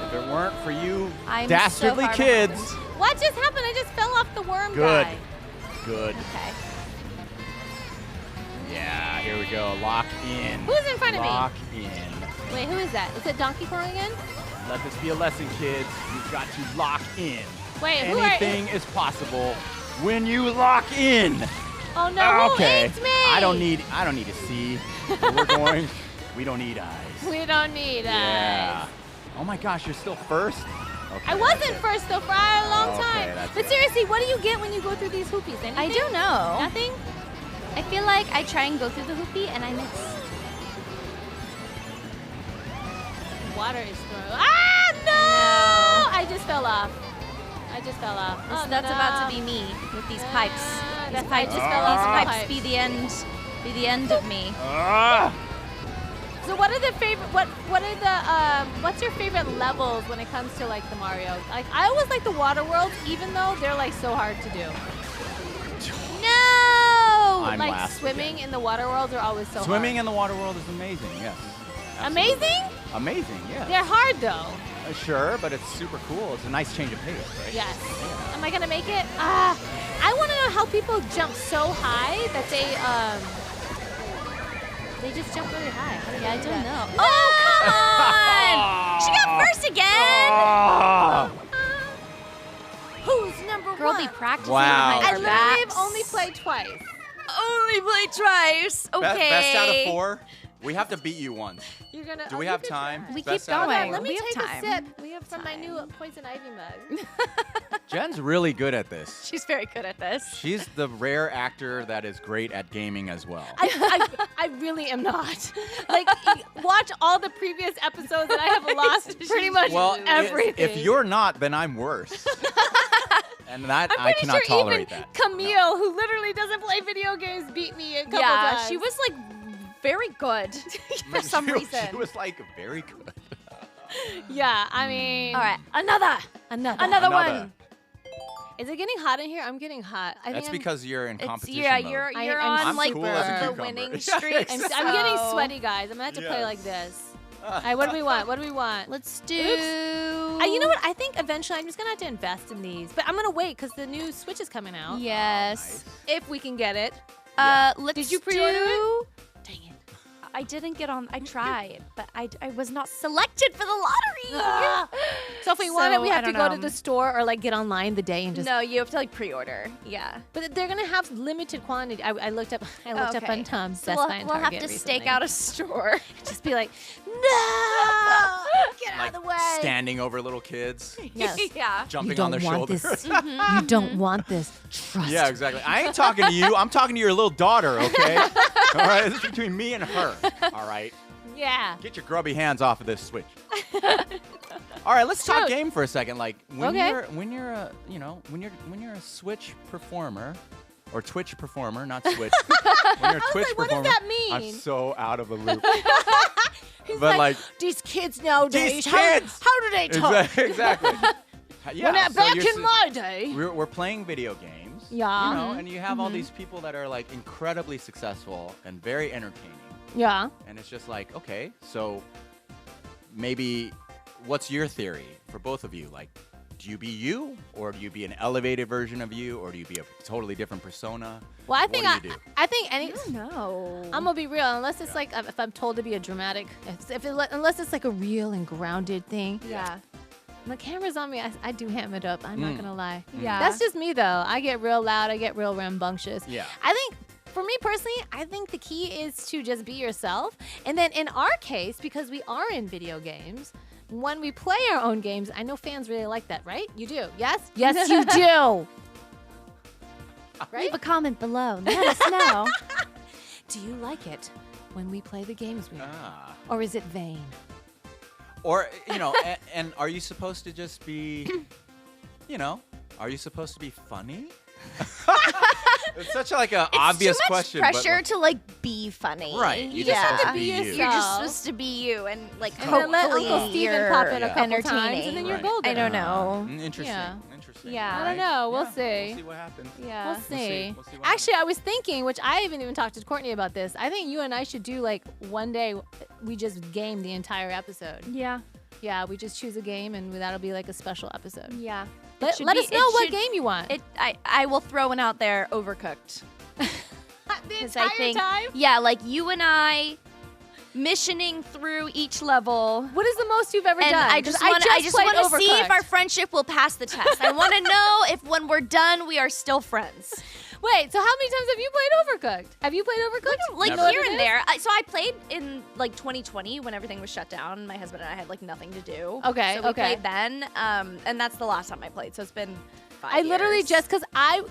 If it weren't for you I'm dastardly so far kids. What just happened? I just fell off the worm Good. guy. Good. Okay. Yeah, here we go. Lock in. Who's in front of me? Lock in. Wait, who is that? Is it Donkey Kong again? Let this be a lesson, kids. You've got to lock in. Wait, who are? Anything is possible when you lock in. Oh no! Okay. Who ate me? I don't need to see where we're going. We don't need eyes. We don't need Yeah. eyes. Oh my gosh, you're still first? Okay, I wasn't that's it. first though for a long Okay, time. that's But it. seriously, what do you get when you go through these hoopies? Anything? I don't know. Nothing? I feel like I try and go through the hoopy and I miss. Water is thrown. Ah no! I just fell off. Oh, That's no. about to be me with these pipes. These That's- I pipes. just fell off These the pipes be the end. Be the end of me. Ah! So what are the favorite? What are the? What's your favorite levels when it comes to like the Mario? Like I always like the water worlds, even though they're like so hard to do. No! I'm like last swimming again. in the water worlds are always so Swimming hard. in the water world is amazing, yes. Absolutely. Amazing? Amazing, yeah. They're hard though. Sure, but it's super cool. It's a nice change of pace, right? Yes. Am I gonna make it? I want to know how people jump so high that they just jump really high. How do they Yeah, I do don't that? know. Oh, come on! She got first again! Ah! Who's number Girl, one? be practicing Wow. behind I our literally have backs. only played twice. Only played twice. Okay. Best out of 4? We have to beat you once. You're gonna. Do we have time? We Best keep out of going. Hold on, four? let me We have take time. a sip. We have from my new poison ivy mug. Jen's really good at this. She's very good at this. She's the rare actor that is great at gaming as well. I really am not. Like, watch all the previous episodes, and I have lost pretty much Well, everything. if you're not, then I'm worse. And that I'm I pretty cannot sure tolerate even that. Camille, who literally doesn't play video games, beat me a couple Yeah, times. she was like very good for some reason. She was like very good. Yeah, I mean. All right, another one. Is it getting hot in here? I'm getting hot. I That's think because you're in It's competition yeah, mode. you're I'm on like cool as a the cucumber. winning Yeah, streak. I'm getting so- sweaty, guys. I'm gonna have to play Yes. like this. All right, what do we want? What do we want? Let's do. You know what? I think eventually I'm just gonna have to invest in these, but I'm gonna wait because the new Switch is coming out. Yes. If we can get it. Let's Did you pre-order do- Dang it. I didn't get on. I tried, but I was not selected for the lottery. Ah. So if we want it, we So, have I to don't go to know. the store or like get online the day and just. No, you have to like pre-order. Yeah. But they're gonna have limited quantity. I looked up. I looked up on Tom's So Best we'll, Buy and we'll have Target to recently. stake out a store. Just be like, no, get out Like of the way. standing over little kids, Yes. Yeah. jumping on their shoulders. This. You don't want this. Trust. Yeah, exactly. I ain't talking to you. I'm talking to your little daughter, okay? All right, this is between me and her. All right, Yeah. get your grubby hands off of this Switch. All right, let's talk Shoot. game for a second. Like when Okay. you're a when you're a Switch performer or Twitch performer, not Switch. When you're a Twitch like, what does performer, that mean? I'm so out of the loop. He's But like these kids nowadays. these kids. How do they talk? Exactly. Yeah. When so back you're in my day. we're playing video games. Yeah. You know, and you have all these people that are like incredibly successful and very entertaining. Yeah. And it's just like, okay, so maybe what's your theory for both of you? Like, do you be you, or do you be an elevated version of you, or do you be a totally different persona? Well, I What think do you do? I think any. No. I'm gonna be real, unless it's like if I'm told to be a dramatic, unless it's like a real and grounded thing. Yeah. When the camera's on me, I do ham it up. I'm not gonna lie. Yeah. That's just me though. I get real loud. I get real rambunctious. Yeah. I think for me personally, I think the key is to just be yourself. And then in our case, because we are in video games, when we play our own games, I know fans really like that, right? You do. Yes? Yes, you do. Right? Leave a comment below. Let us know. Do you like it when we play the games we are? Ah. Or is it vain? Or, you know, and are you supposed to just be, you know, are you supposed to be funny? It's such like an obvious too much question. but pressure like- to like be funny. Right, you're just yeah. supposed to be Be you. yourself. You're just supposed to be you, and like And then let hopefully Uncle Steven you're pop in a Yeah. couple times, entertaining. and then you're Right. golden. I don't know. Interesting. Yeah. Interesting. Yeah. All I don't know. We'll Yeah. see. We'll see what happens. Yeah. We'll We'll see. see. We'll see what Actually, I was thinking, which I haven't even talked to Courtney about this. I think you and I should do like one day we just game the entire episode. Yeah. Yeah, we just choose a game and that'll be like a special episode. Yeah. Let us know what game you want. I will throw one out there. Overcooked. the 'Cause entire I think, time. yeah, like you and I missioning through each level. What is the most you've ever And done? I 'Cause just want played to see if Overcooked. our friendship will pass the test. I want to know if when we're done, we are still friends. Wait, so how many times have you played Overcooked? Have you played Overcooked? Like Never. here and there. So I played in like 2020 when everything was shut down. My husband and I had like nothing to do. Okay, So we okay. played then, and that's the last time I played. So it's been 5 I literally years. just because I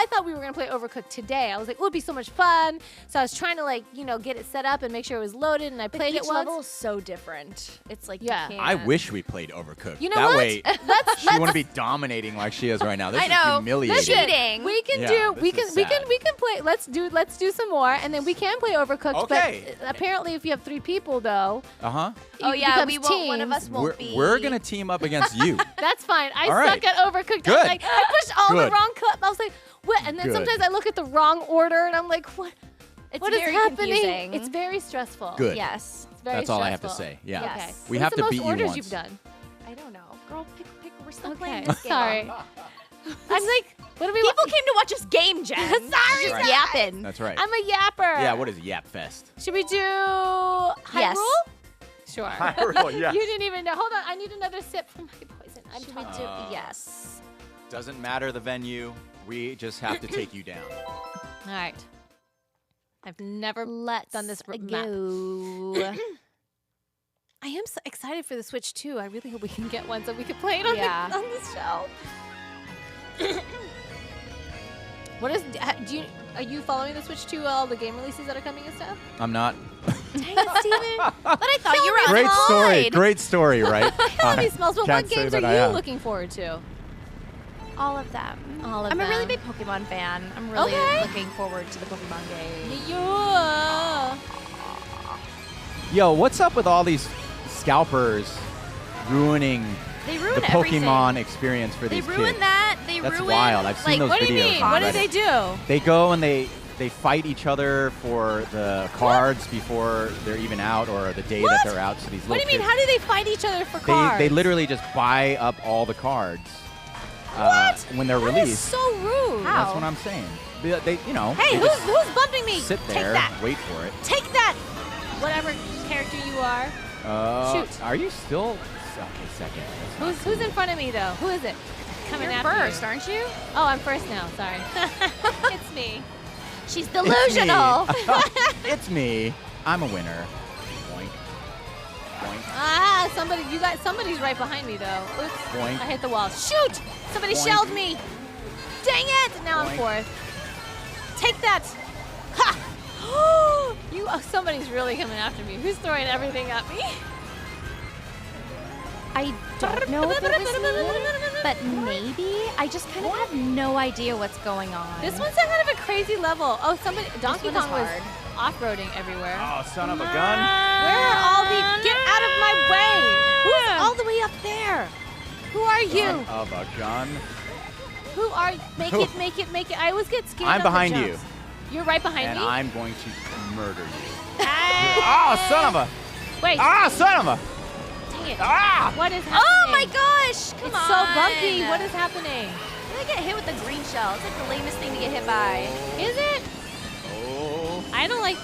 thought we were gonna play Overcooked today. I was like, oh, it'd be so much fun. So I was trying to like get it set up and make sure it was loaded. And I played each it once. level is so different. It's like Yeah. you I can't- wish we played Overcooked. You know that what? way, Let's she wouldn't be dominating like she is right now. This I is know. humiliating. Cheating. We can Yeah, do. this We is can. sad. We can play. Let's do some more, and then we can play Overcooked. Okay. But apparently, if you have 3 people, though, Uh-huh. Oh it yeah, becomes we won't. One of teams. us won't be. We're gonna team up against you. That's fine. I All right. suck at Overcooked. Good. I'm like, I pushed all the Good. wrong clip. I was like, what? And then Good. sometimes I look at the wrong order, and I'm like, what? It's What is very happening? confusing. It's very stressful. Good. Yes. It's very That's all I have to stressful. say. Yeah. Yes. Okay. We What's have the to most beat you orders once. you've done? I don't know. Girl, pick. We're still Okay. playing this game. Sorry. I'm like, what do we? People came to watch us game, Jen. Sorry, Just Right. yapping. That's right. I'm a yapper. Yeah. What is Yap Fest? Should we do Hyrule? Yes. Sure. Hyrule, yes. You didn't even know. Hold on. I need another sip from my poison. I'm Should we tired. do? Yes. Doesn't matter the venue. We just have to take you down. All right. I've never Let's done this map. go. I am so excited for the Switch too. I really hope we can get one so we can play it on, Yeah. on this show. What is? Are you following the Switch 2? All the game releases that are coming and stuff. I'm not. Dang it, Steven. But I thought you were Great story. outside. Great story, right? Tell me, Smells. But what Can't say games that are I you have. looking forward to? All of them. All of I'm them. a really big Pokemon fan. I'm really Okay. looking forward to the Pokemon game. Yeah. Yo, what's up with all these scalpers ruining They the ruin Pokemon everything. experience for They these ruin kids? that. They That's ruin. wild. I've seen like, those What do you videos mean? on What did Reddit. they do? They go and they fight each other for the cards before they're even out or the day that What? they're out. So these What do little you mean? kids, How do they fight each other for cards? they literally just buy up all the cards when they're That is released. so rude. How? That's what I'm saying. They Hey, they who's just bumping me? sit Take there, that. wait for it. Take that. Whatever character you are. Shoot. Are you still? Okay, second. That's not Who's in front of me though? Who is it? Coming You're after first, you. aren't you? Oh, I'm first now. Sorry. It's me. She's It's delusional. me. It's me. I'm a winner. Boink. Boink. Ah, somebody's right behind me though. Oops. Boink. I hit the wall. Shoot! Somebody Boink. shelled me. Dang it! Now I'm Boink. fourth. Take that. Ha! Somebody's really coming after me. Who's throwing everything at me? I don't know if it was me, but maybe. I just kind of have no idea what's going on. This one's kind of a crazy level. Oh, Donkey one is Kong was hard. off-roading everywhere. Oh, son of a gun. Where are all the? Get out of my way! Who's all the way up there? Who are you? Son of a gun. Who are? Make it, make it, make it! I always get scared. I'm of the behind you. jumps. You're right behind And me. I'm going to murder you. Ah! Oh, son of a. Wait, Son of a. dang it! Ah! What is happening? Oh my gosh! Come It's on. so bumpy. What is happening? I get hit with the green shell. It's like the lamest thing to get hit by. Is it? Oh. I don't like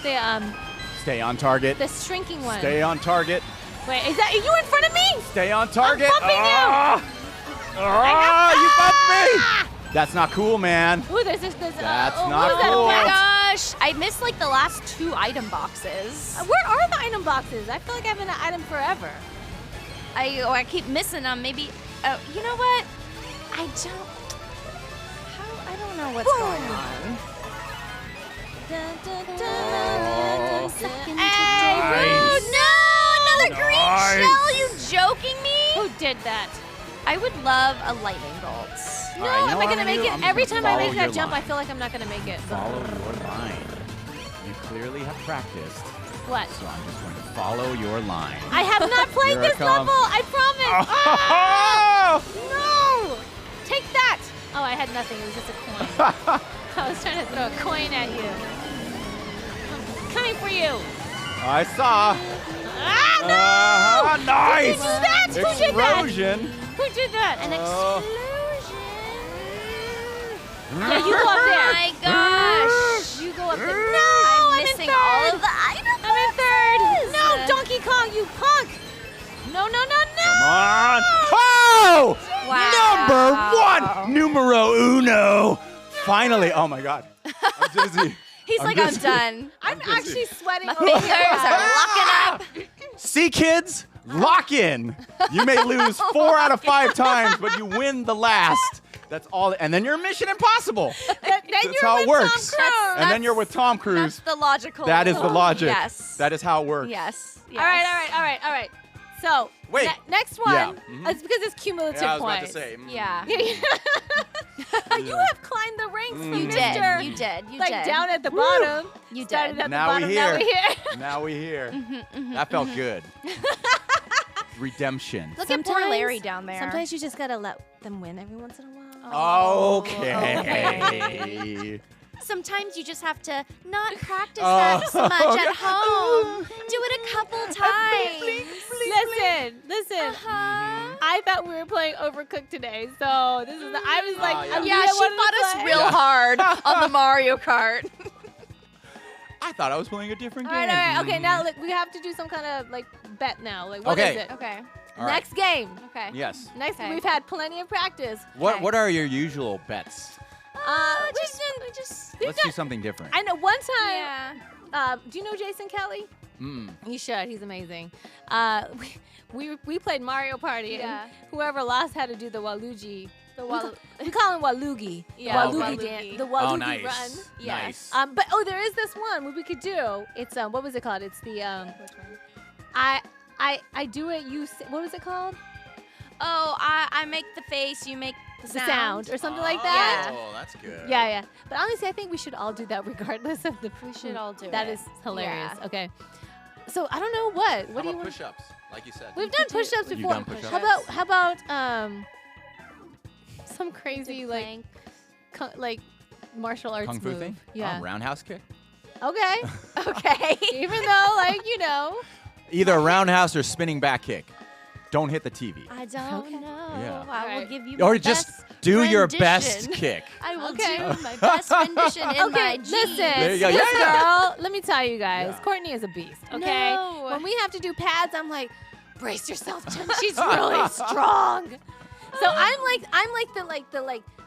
Stay on target. the shrinking one. Stay on target. Wait, are you in front of me? Stay on target. bumping you. You bumped me. That's not cool, man. Ooh, there's That's what not is that, a cool. Oh my bat? gosh! I missed like the last 2 item boxes. Where are the item boxes? I feel like I've been an item forever. I keep missing them. Maybe. Oh, you know what? I don't know what's going on. Dun, dun, dun, dun, dun, dun. Hey, Nice. Rude! No, another green Nice. shell. You joking me? Who did that? I would love a lightning bolt. No, All right, you know am what I gonna I'm make gonna it? do? I'm Every just time gonna I make follow that your jump, line. I feel like I'm not gonna make it. Follow your line. You clearly have practiced, What? so I'm just going to follow your line. I have not played Here I this come. level. I promise. Oh! No! Take that! Oh, I had nothing. It was just a coin. I was trying to throw a coin at you. I'm coming for you. I saw. Ah, no! Nice. Who did that? Who did that? Explosion. Who did that? An Oh. explosion. Yeah, you go up there. Oh my gosh. You go up there. I'm No, I'm missing in third. all of the items. I'm in third. No, Donkey Kong, you punk. No, no, no, no. Come on. Oh! Wow. Number 1. Numero uno. Finally. Oh my God. I'm dizzy. He's like, I'm done. I'm actually sweating. My over fingers here. are locking up. See, kids? Lock in. You may lose 4 out of 5 times, but you win the last. That's all. And then you're Mission Impossible. Then That's you're how it with works. Tom Cruise. And then you're with Tom Cruise. That's the logical. That is the logic. Yes. That is how it works. Yes. All right. So Wait. Next one. Yeah. Mhm. It's because it's cumulative Yeah, I was about to points. say. Yeah. You have climbed the ranks, You Mr. did. You did. You like did. down at the bottom. You Started did. at Now the we bottom. Now here. we're here. Now we here. That felt good. Redemption. Look at poor Larry down there. Sometimes you just gotta let them win every once in a while. Okay. Sometimes you just have to not practice Oh, that so much okay. at home. Do it a couple times. Listen. Uh-huh. I thought we were playing Overcooked today, so this is. I was like, yeah. I Yeah, really she wanted to fought us play. real hard on the Mario Kart. I thought I was playing a different All game. right. Okay, now look, we have to do some kind of like bet now. Like, what is Okay. it? Okay. All right. Next game. Okay. Yes. Next, Okay. we've had plenty of practice. What are your usual bets? We've Let's do done- something different. I know one time. Yeah. Do you know Jason Kelly? Mm. You should. He's amazing. We played Mario Party, Yeah. and whoever lost had to do the Waluigi. Walu- We call him Waluigi. Yeah, Waluigi Waluigi. dance. The Waluigi Oh, nice. run. Nice. But there is this one what we could do. It's what was it called? It's the Which one? I do it. What was it called? Oh, I make the face. You make the sound or something like that. Oh, that's good. Yeah. But honestly, I think we should all do that regardless of the. We should all do That it. is hilarious. Yeah. Okay. So I don't know what. What How do you about want? push-ups, like you said? We've done push-ups You've before. done push-ups? How about some crazy Plank. like martial arts Kung fu move? thing? Yeah. Oh, roundhouse kick? Okay. Okay. Even though, like, you know. Either a roundhouse or spinning back kick. Don't hit the TV. I don't Okay. know. Yeah. I will Alright. give you Or my just best do your rendition. best kick. I will Okay. do my best rendition in my Okay, jeans. listen. There you go. This Yeah. girl, let me tell you guys, Yeah. Courtney is a beast, okay? No. When we have to do pads, I'm like, brace yourself, Jen. She's really strong. So I'm like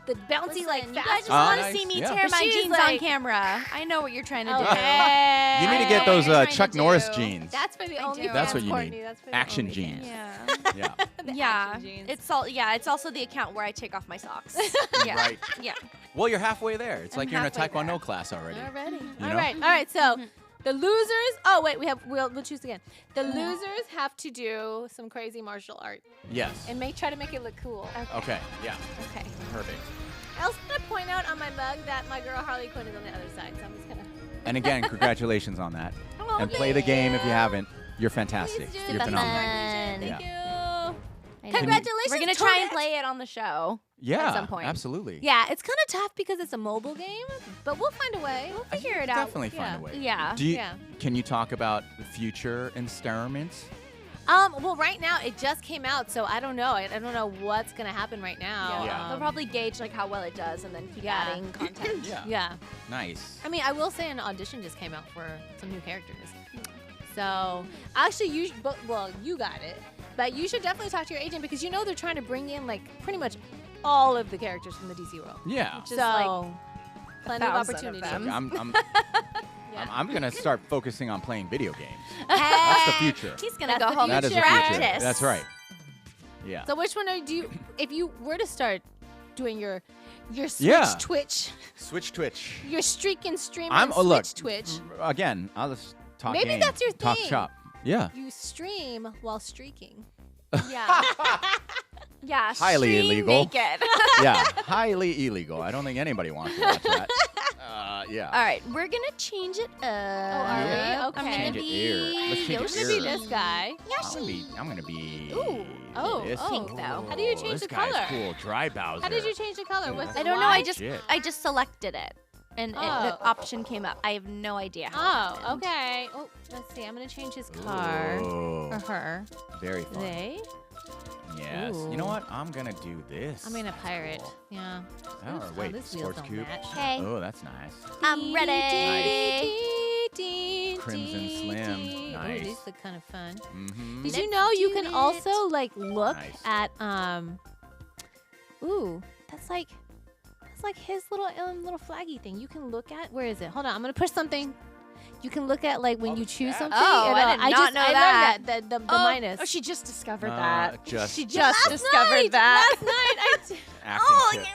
the bouncy Listen, you fast guys just Ah, want to nice. see me Yeah. tear But my she's jeans on like- camera. I know what you're trying to do. Okay. You need to get I those know what you're trying Chuck to Norris do. jeans. That's for the I only do. fans, That's what you Courtney. need. That's for the Action OnlyFans. jeans. Yeah. Yeah. The Yeah. action jeans. It's also the account where I take off my socks. Yeah. Right. Yeah. Well, you're halfway there. It's like you're in a halfway Taekwondo there. class already. Already. know? All right. So the losers. Oh wait, we'll choose again. The losers have to do some crazy martial art Yes. and try to make it look cool. Okay. Yeah. Okay. Perfect. I also want to point out on my mug that my girl Harley Quinn is on the other side, so I'm just gonna. And again, congratulations on that. Oh, And play the game if you haven't. You're fantastic. Please do. You're Super phenomenal. fun. Thank I you. know. Congratulations, We're gonna try and Toadette. play it on the show. Yeah. At some point. Absolutely. Yeah, it's kind of tough because it's a mobile game, but we'll find a way. We'll figure it out. Definitely find Yeah. a way. Yeah. Do you, Yeah. Can you talk about the future experiments? Well, right now it just came out, so I don't know. I don't know what's gonna happen right now. Yeah. They'll probably gauge like how well it does and then keep Yeah. adding content. Yeah. Nice. I mean, I will say an audition just came out for some new characters. So actually, you got it, but you should definitely talk to your agent because you know they're trying to bring in like pretty much all of the characters from the DC world. Yeah. Just so like plenty of 1,000 of opportunity. them. I'm gonna start focusing on playing video games. Hey! That's the future. He's gonna That's go the home That and is the practice. future. That's right. Yeah. So which one do you? If you were to start doing your Switch Yeah. Twitch, Switch Twitch. your streaking streaming I'm Switch look Twitch. again. I'll just talk. Maybe game, that's your Talk thing. shop. Yeah. You stream while streaking. Yeah. Yeah. Highly stream illegal. Naked. Yeah. Highly illegal. I don't think anybody wants to watch that. Yeah. All right, we're gonna change it up. Oh, are we? Yeah. Okay. I'm gonna Change it be here. Let's change it Who's here. gonna be this guy? I'm gonna be. Ooh. Oh, this. oh. Pink, though. How do you change this the guy's color? Cool. Dry Bowser. How did you change the color? What's I don't know. I why? just Shit. selected it, and Oh. the option came up. I have no idea how. it Oh, happened. okay. Oh, let's see. I'm gonna change his car Oh, or her. very fun. They. Yes. Ooh. You know what? I'm gonna do this. I'm gonna pirate. Yeah. Oh, Oops, wait. this wheels Sports don't coupe. match. Okay, Oh, that's nice. I'm ready. Crimson Slim. Ooh, Nice. these look kind of fun. Mm-hmm. Did Let's you know you do can it. also like look Nice. at Ooh, that's like his little flaggy thing. You can look at. Where is it? Hold on. I'm gonna push something. You can look at like when Oh, you choose that? something. Oh, I did not know that. I learned that the minus. Oh, she just discovered Uh, that. just- she Last just discovered that. Last night, Acting Oh, tip.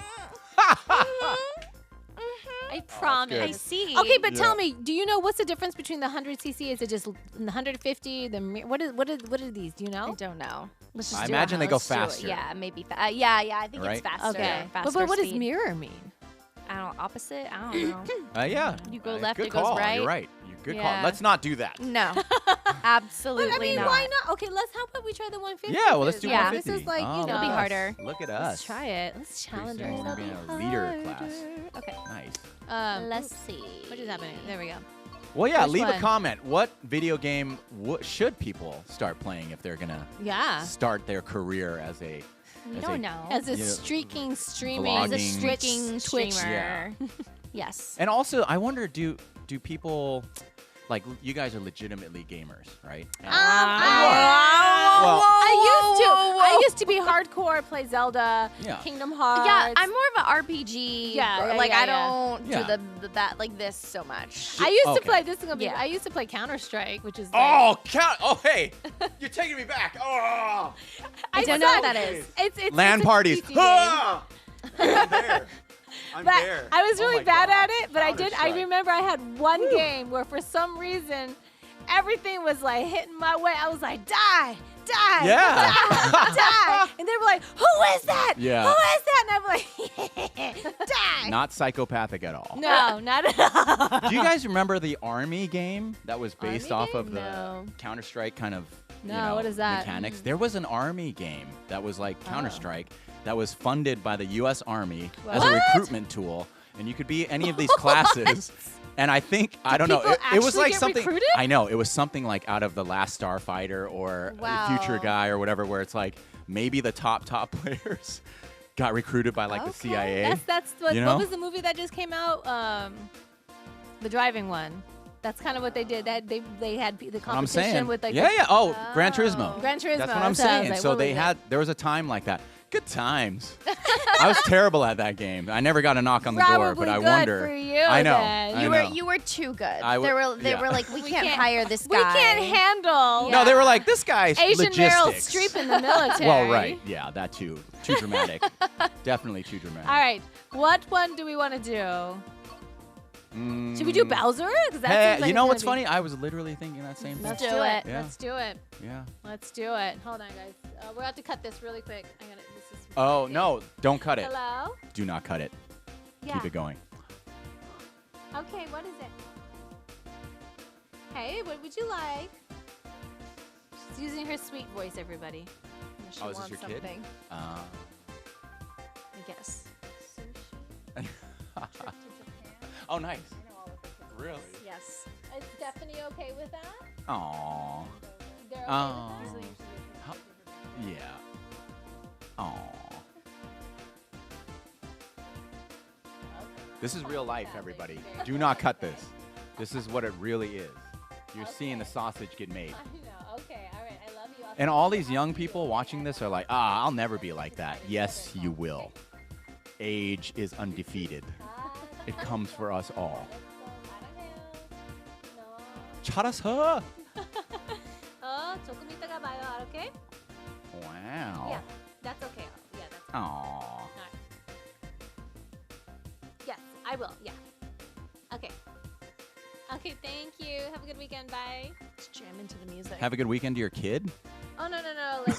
I promise. good. I see. Okay, but Yeah. tell me, do you know what's the difference between the 100cc? Is it just the 150? What are these? Do you I know? don't know. Let's just I do it. imagine they go Let's do it. faster. Yeah, maybe. Yeah. I think Right? it's faster. Okay. Faster But what does speed. mirror mean? I don't. Opposite. I don't know. Yeah. You go left, good it goes call. right. You're right. Good call. Yeah. Let's not do that. No, absolutely I mean, not. why not? Okay, how about we try the 150? Yeah, well, let's do Yeah. 150. This is like, Oh, you know. look It'll be at harder. us. Look at us. Let's try it. Let's challenge soon we're gonna ourselves. be in a leader class. Okay. Nice. Let's see. What is happening? There we go. Well, yeah, Which leave a one? comment. What video game should people start playing if they're going to Yeah. start their career as a We As don't a- know. As a Yeah. streaking, streaming, Vlogging. As a Twitch, streaking Twitch. streamer. Yes. And also, I wonder, do people, like, you guys are legitimately gamers, right? And- Well- I used to be hardcore, play Zelda, Yeah. Kingdom Hearts. Yeah, I'm more of an RPG. Yeah, like yeah, I yeah. don't Yeah. do that like this so much. I used to Okay. play. This is gonna be. Yeah. I used to play Counter Strike, which is. Oh, oh, hey, you're taking me back. Oh, I don't know what that is. It's LAN it's a parties. PC game. Ah! I'm there. I'm But there. I was Oh really my bad God. at it. But I Counter-Strike. remember I had one game where for some reason everything was like hitting my way. I was like, die, die. Yeah. Die. And they were like, who is that? Yeah. Who is that? And I'm like, die. Not psychopathic at all. No, not at all. Do you guys remember the Army game that was based Army off game? of the No. Counter-Strike kind of No, what is that? mechanics? There was an Army game that was like Counter-Strike that was funded by the U.S. Army as a What? recruitment tool, and you could be any of these classes. And I think, I don't know, people it was actually like get something, recruited? I know, it was something like out of The Last Starfighter or Wow. Future Guy or whatever, where it's like maybe the top players got recruited by like the CIA. That's what, you know? what was the movie that just came out? The driving one. That's kind of what they did. That they had the What I'm saying. competition with like yeah. Oh, Gran Turismo. Gran Turismo. That's what I'm So I was saying. like, So what they was it? had, there was a time like that. Good times. I was terrible at that game. I never got a knock on the door, but Probably I good wonder. for you I know. then. I You know. were too good. I They w- were they yeah. were like, we can't hire this We guy. can't handle No, they were like, this guy's Asian Meryl logistics. Streep in the military. Well, right. Yeah, that too. Too dramatic. Definitely too dramatic. All right. What one do we want to do? Mm. Should we do Bowser? 'Cause that Hey, seems like you know it's what's gonna be- funny? I was literally thinking that same thing. Let's do do it. it. Yeah. Let's do it. Yeah. Let's do it. Hold on, guys. We're going to have to cut this really quick. This is Oh, no. Don't cut it. Hello? Do not cut it. Yeah. Keep it going. Okay, what is it? Hey, what would you like? She's using her sweet voice, everybody. She Oh, is this wants your kid? something, Uh, I guess. Sushi. Trip to Japan. oh, nice. I know all of the kids. Really? Yes. Is Stephanie okay with that? Aw. They're okay Oh. with that? How- Yeah. Aw. This is real life, everybody. Do not cut this. This is what it really is. You're seeing the sausage get made. I know. Okay. All right. I love you. And all these young people watching this are like, I'll never be like that. Yes, you will. Age is undefeated. It comes for us all. 잘했어. 조금 이따가 봐요. Okay? Wow. Yeah. That's okay. Yeah, that's Aw. all right. Yes, I will. Yeah. Okay. Okay, thank you. Have a good weekend. Bye. Let's jam into the music. Have a good weekend to your kid. Oh, no. Like,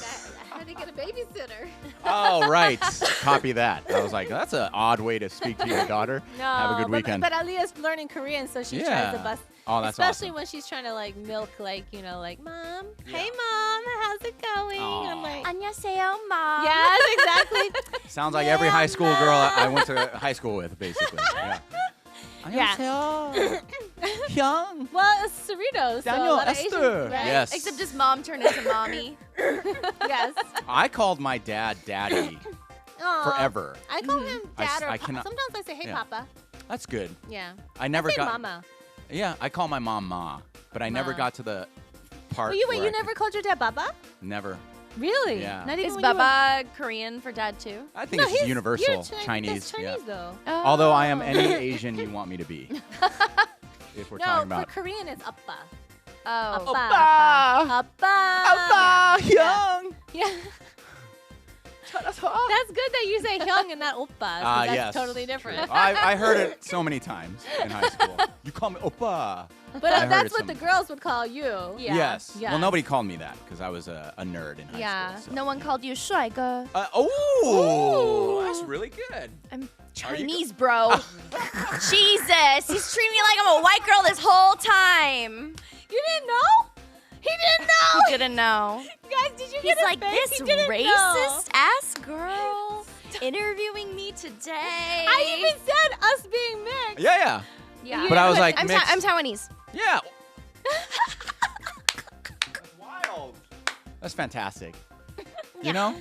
I had to get a babysitter. Oh, right. Copy that. I was like, that's an odd way to speak to your daughter. No. Have a good weekend. But Alia's learning Korean, so she tries to Yeah. bust. Oh, that's Especially awesome. when she's trying to, like, milk, like, like, Mom. Yeah. Hey, Mom. How's it going? And I'm Aw. like, 안녕하세요, mom. yes, exactly. Sounds like every high school girl I went to high school with, basically. Yeah. Yeah. Young. Well, it's Cerritos. So a Daniel, lot of Asians, Esther. right? Yes. Except his mom turned into mommy. Yes. I called my dad Daddy Aw. forever. I call him Dad or I Papa. cannot- Sometimes I say, Hey, Yeah. Papa. That's good. Yeah. I never I say got. Mama. Yeah, I call my mom Ma, but I never Ma. got to the part. Wait, where you I never called your dad Baba? could- Never. Really? Yeah. Not even Is when you were- Baba Korean for dad too? I think it's just universal you're Chinese. That's Chinese, Yeah. though. Although I am any Asian you want me to be. If we're No, talking about. for Korean, it's Appa. Oh. Appa. Appa. Young. Yeah. That's good that you say Hyung and not Oppa. 'cause that's Yes. totally different. True. I heard it so many times in high school. You call me Oppa. But I heard that's it what so the many girls would call you. Yeah. Yes. Yes. Well, nobody called me that because I was a nerd in high Yeah. school. So. No one called you 帅哥. Oh, that's really good. I'm Are you Chinese, bro. Jesus, he's treating me like I'm a white girl this whole time. You didn't know? He didn't know. He didn't know. Guys, did you He's get his like, face? this He didn't know. racist ass girl interviewing me today. I even said us being mixed. Yeah. Yeah. But I was like, I'm mixed. Taiwanese. Yeah. That's wild. That's fantastic. You know?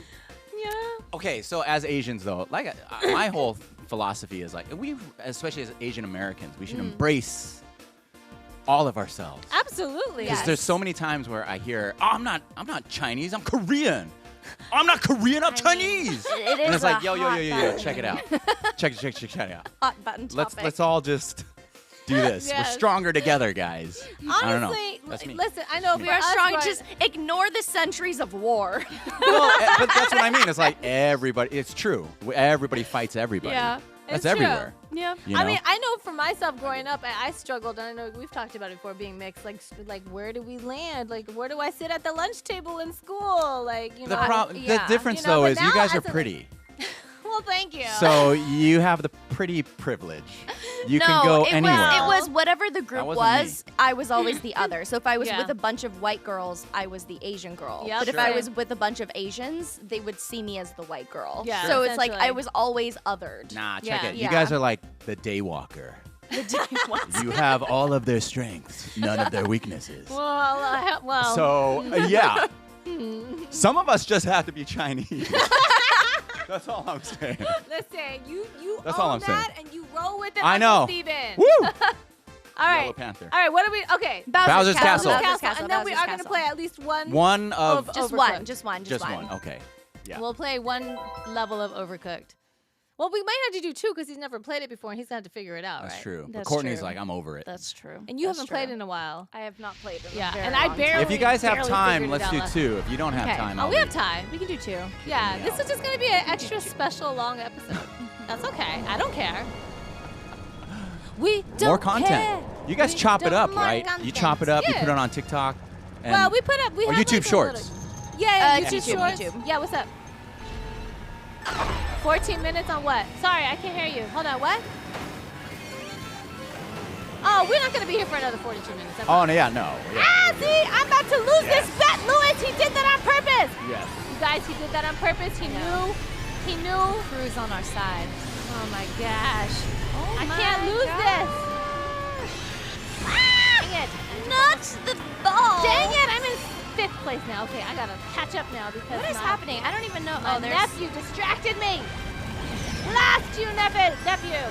Yeah. Okay, so as Asians though, like my whole philosophy is like we, especially as Asian Americans, we should embrace all of ourselves. Absolutely. Because there's so many times where I hear, "Oh, I'm not Chinese. I'm Korean. I'm not Korean. I'm Chinese." It And is it's like, a yo, hot check it out. check it out. hot button topic. Let's all just do this. We're Yes. stronger together, guys. I don't know. Honestly, That's me. listen, I know we for are us strong. growing- Just ignore the centuries of war. Well, but that's what I mean. It's like everybody. It's true. Everybody fights everybody. Yeah. That's It's true. everywhere. Yeah. You know? I mean, I know for myself growing up, I struggled. And I know we've talked about it before, being mixed. Like where do we land? Like, where do I sit at the lunch table in school? Like, you know. the difference You know, though but is you now guys are as a- pretty. Well, thank you. So you have the pretty privilege. You no, can go it anywhere. Was, it was whatever the group wasn't was, I was always the other. So if I was Yeah. with a bunch of white girls, I was the Asian girl. Yep. But if Sure. I was with a bunch of Asians, they would see me as the white girl. Yeah, So it's like essentially. I was always othered. Nah, check Yeah. it. You Yeah. guys are like the daywalker. You have all of their strengths, none of their weaknesses. well. So, yeah. Some of us just have to be Chinese. That's all I'm saying. Listen, you That's own all I'm that and you roll with it. I know. Steven. Woo! All right. Yellow Panther. All right. What are we? Okay. Bowser's Castle. Bowser's Castle. And then we are going to play at least one. One of Just Overcooked. one. Just one. just one. Okay. Yeah. We'll play one level of Overcooked. Well, we might have to do two because he's never played it before and he's going to have to figure it out, That's right? true. But That's Courtney's true. like, I'm over it. That's true. And you That's haven't true. played in a while. I have not played in Yeah, a very and I long barely- If you guys have barely time, figured it let's do out. two. If you don't have Okay. time, Oh, I'll we have leave. time. We can do two. Yeah, this is just going to be an extra special long episode. That's okay. I don't care. We don't More content. care. You guys We chop it don't up, mind right? You content. chop it up. You Yeah. put it on TikTok. And Well, we put up. We or have YouTube like a Shorts. little- Yeah, YouTube YouTube, Shorts. YouTube. Yeah, what's up? 14 minutes on what? Sorry, I can't hear you. Hold on, what? Oh, we're not going to be here for another 42 minutes. Oh, no, yeah, no. Yeah. Ah, see, I'm about to lose Yes. this bet, Louis. He did that on purpose. Yes. You guys, he did that on purpose. He knew. He knew. Crew's on our side. Oh my gosh. Oh I my can't lose this. Ah! Dang it. Not the ball. Dang it. I'm in 5th place now. Okay, I got to catch up now because What is happening? I don't even know. my Oh, there's. nephew distracted me. Blast you, nephew.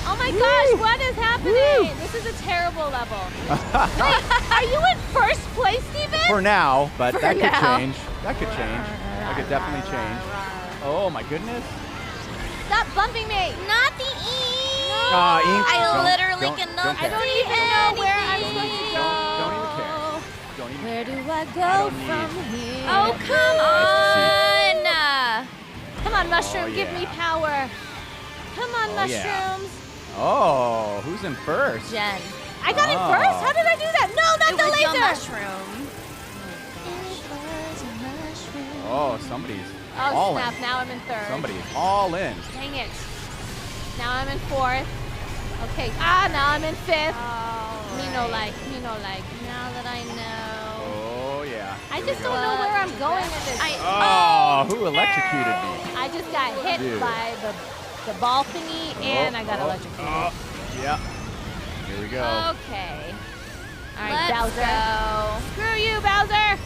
Oh my gosh, what is happening? This is a terrible level. Wait, are you in 1st place, Steven? For now, but that could now. change. That could change. That could definitely change. Oh, my goodness. Stop bumping me. Not the E. Ink. I Don't- literally don't- cannot don't I care. don't even know where I'm supposed to go. Don't even care. Don't even Where do I I go don't from need- here? Oh, come on. Come on, mushroom, Oh, give me yeah. power. Come on, Oh, yeah. mushrooms. Oh, who's in first? Jen. I got Oh. it first? How did I do that? No, not It the was your laser. mushroom. Oh, somebody's Oh, all snap. in. Now I'm in 3rd. Somebody's all in. Dang it. Now I'm in 4th. Okay. Ah, now I'm in 5th. Me no like. Now that I know. Oh, yeah. I Here just we don't go. know where I'm going in this. Oh, who electrocuted me? I just got hit Dude. by the ball thingy and I got electrocuted. Yeah. Here we go. Okay. All right, Let's Bowser. go. Screw you, Bowser.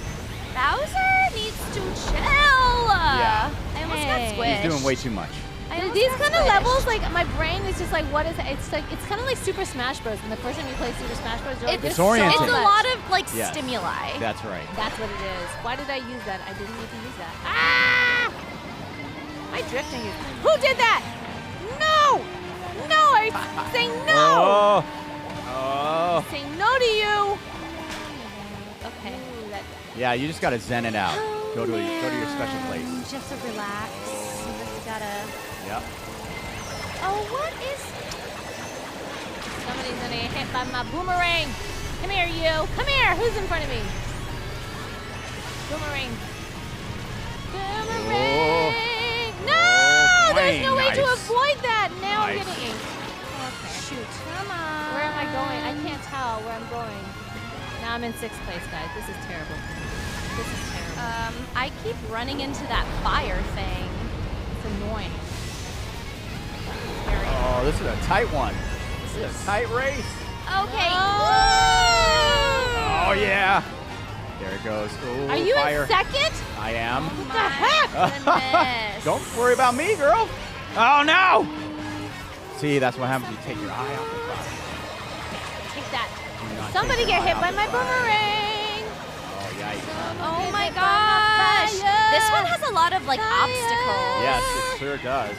Bowser needs to chill. Yeah. I almost Hey. got squished. He's doing way too much. I almost These got kind of squished. levels, like my brain is just like, what is it? It's kind of like Super Smash Bros. When the first time you play Super Smash Bros, you're like, It's, there's so disorienting. it's a much. lot of like Yes. stimuli. That's right. That's what it is. Why did I use that? I didn't need to use that. Ah! My drifting is. Who did that? No! No! I say no! Oh. Oh. Say no to you. Okay. Yeah, you just gotta zen it out. Go to your special place. Just to relax. You gotta. Yep. Oh, what is? Somebody's gonna get hit by my boomerang. Come here, you. Come here. Who's in front of me? Boomerang. Boomerang. No! There's no way to nice. avoid that. Now I'm Nice. getting inked. Okay. Shoot. Come on. Where am I going? I can't tell where I'm going. Now I'm in 6th place, guys. This is terrible. This is terrible. I keep running into that fire thing. It's annoying. Oh, this is a tight one. This is a tight race. Okay. Oh yeah. There it goes. Ooh, Are you fire. in 2nd? I am. What the heck? Goodness. Don't worry about me, girl. Oh no. See, that's what happens. You take your eye off the prize. Take that. Do not Somebody take your get eye hit off by the my prize. boomerang. Oh yikes. Oh my Get hit by my gosh. fire. This one has a lot of like Fire. obstacles. Yes, it sure does.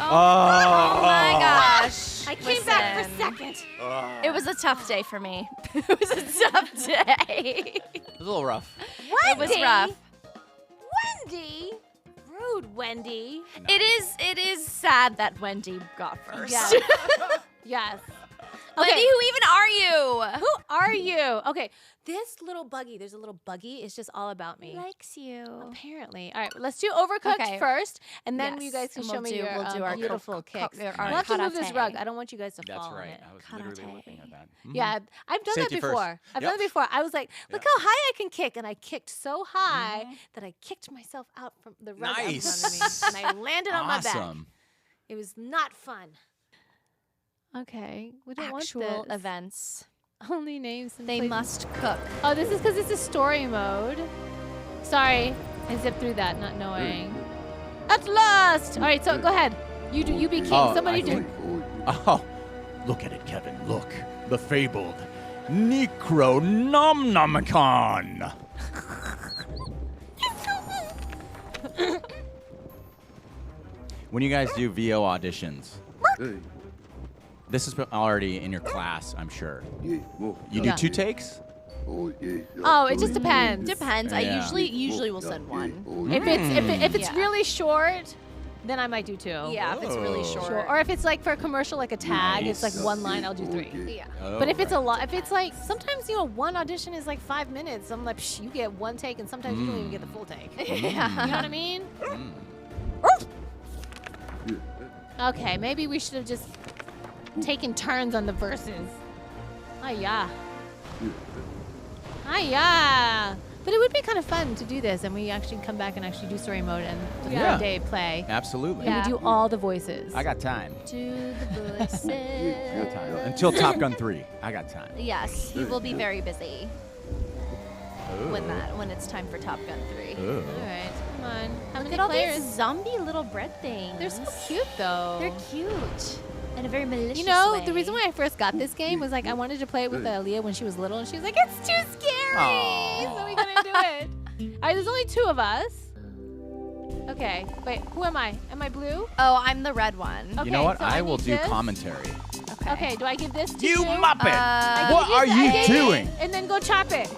Oh my gosh. I came back for Listen. 2nd. It was a tough day for me. It was a tough day. It was a little rough. It was rough. Wendy? rude, Wendy. It is sad that Wendy got first. Yes. Yes. Wendy, who even are you? Who are you? Okay, this little buggy, there's a little buggy. It's just all about me. Likes you. Apparently. All right, let's do Overcooked first, and then you guys can And show we'll me do- your we'll do our beautiful kicks. our We'll have to move this karate. rug. I don't want you guys to That's fall right. on it. I was literally looking at that. Yeah, I've done Safety that first. before. I've done Yep. it before. I was like, look how high I can kick, and I kicked so high that I kicked myself out from the rug out in front of me, and I landed on my back. Awesome. It was not fun. Okay, we don't Actual want this. events. Only names. And They places. must cook. Oh, this is because it's a story mode. Sorry, I zipped through that, not knowing. At last! All right, so go ahead. You do. You be king. Somebody do. Oh, look at it, Kevin. Look. The fabled Necronomicon. When you guys do VO auditions, this is already in your class, I'm sure. You do Yeah. 2 takes? Oh, it just depends. Depends. Yeah. I usually will send one. If it's Yeah. really short, then I might do 2. Yeah, if it's really Oh. short. Sure. Or if it's like for a commercial, like a tag, it's like Nice. 1 line, I'll do 3. Yeah. Oh, But if it's a right. lot, if it's like sometimes one audition is like 5 minutes. I'm like, psh, you get 1 take, and sometimes you don't even get the full take. You know what I mean? Okay, maybe we should have just taken turns on the verses. Hiya. Hiya. But it would be kind of fun to do this, and we actually come back and actually do story mode and the Yeah. day play. Absolutely. And we do all the voices. I got time. Do the voices. Until Top Gun 3. I got time. Yes, he will be very busy when it's time for Top Gun 3. Ooh. All right, come on. How Look many at all players? these zombie little bread things. They're so cute, though. They're cute. In a very malicious You know, way. the reason why I first got this game was like I wanted to play it with Aaliyah when she was little, and she was like, "It's too scary," Aw. so we couldn't do it. All right, there's only 2 of us. Okay, wait, who am I? Am I blue? Oh, I'm the red one. Okay, You know what? so I I will need do this. commentary. Okay, do I give this to You you? muppet! I What give are this- you I give doing? it, and then go chop it.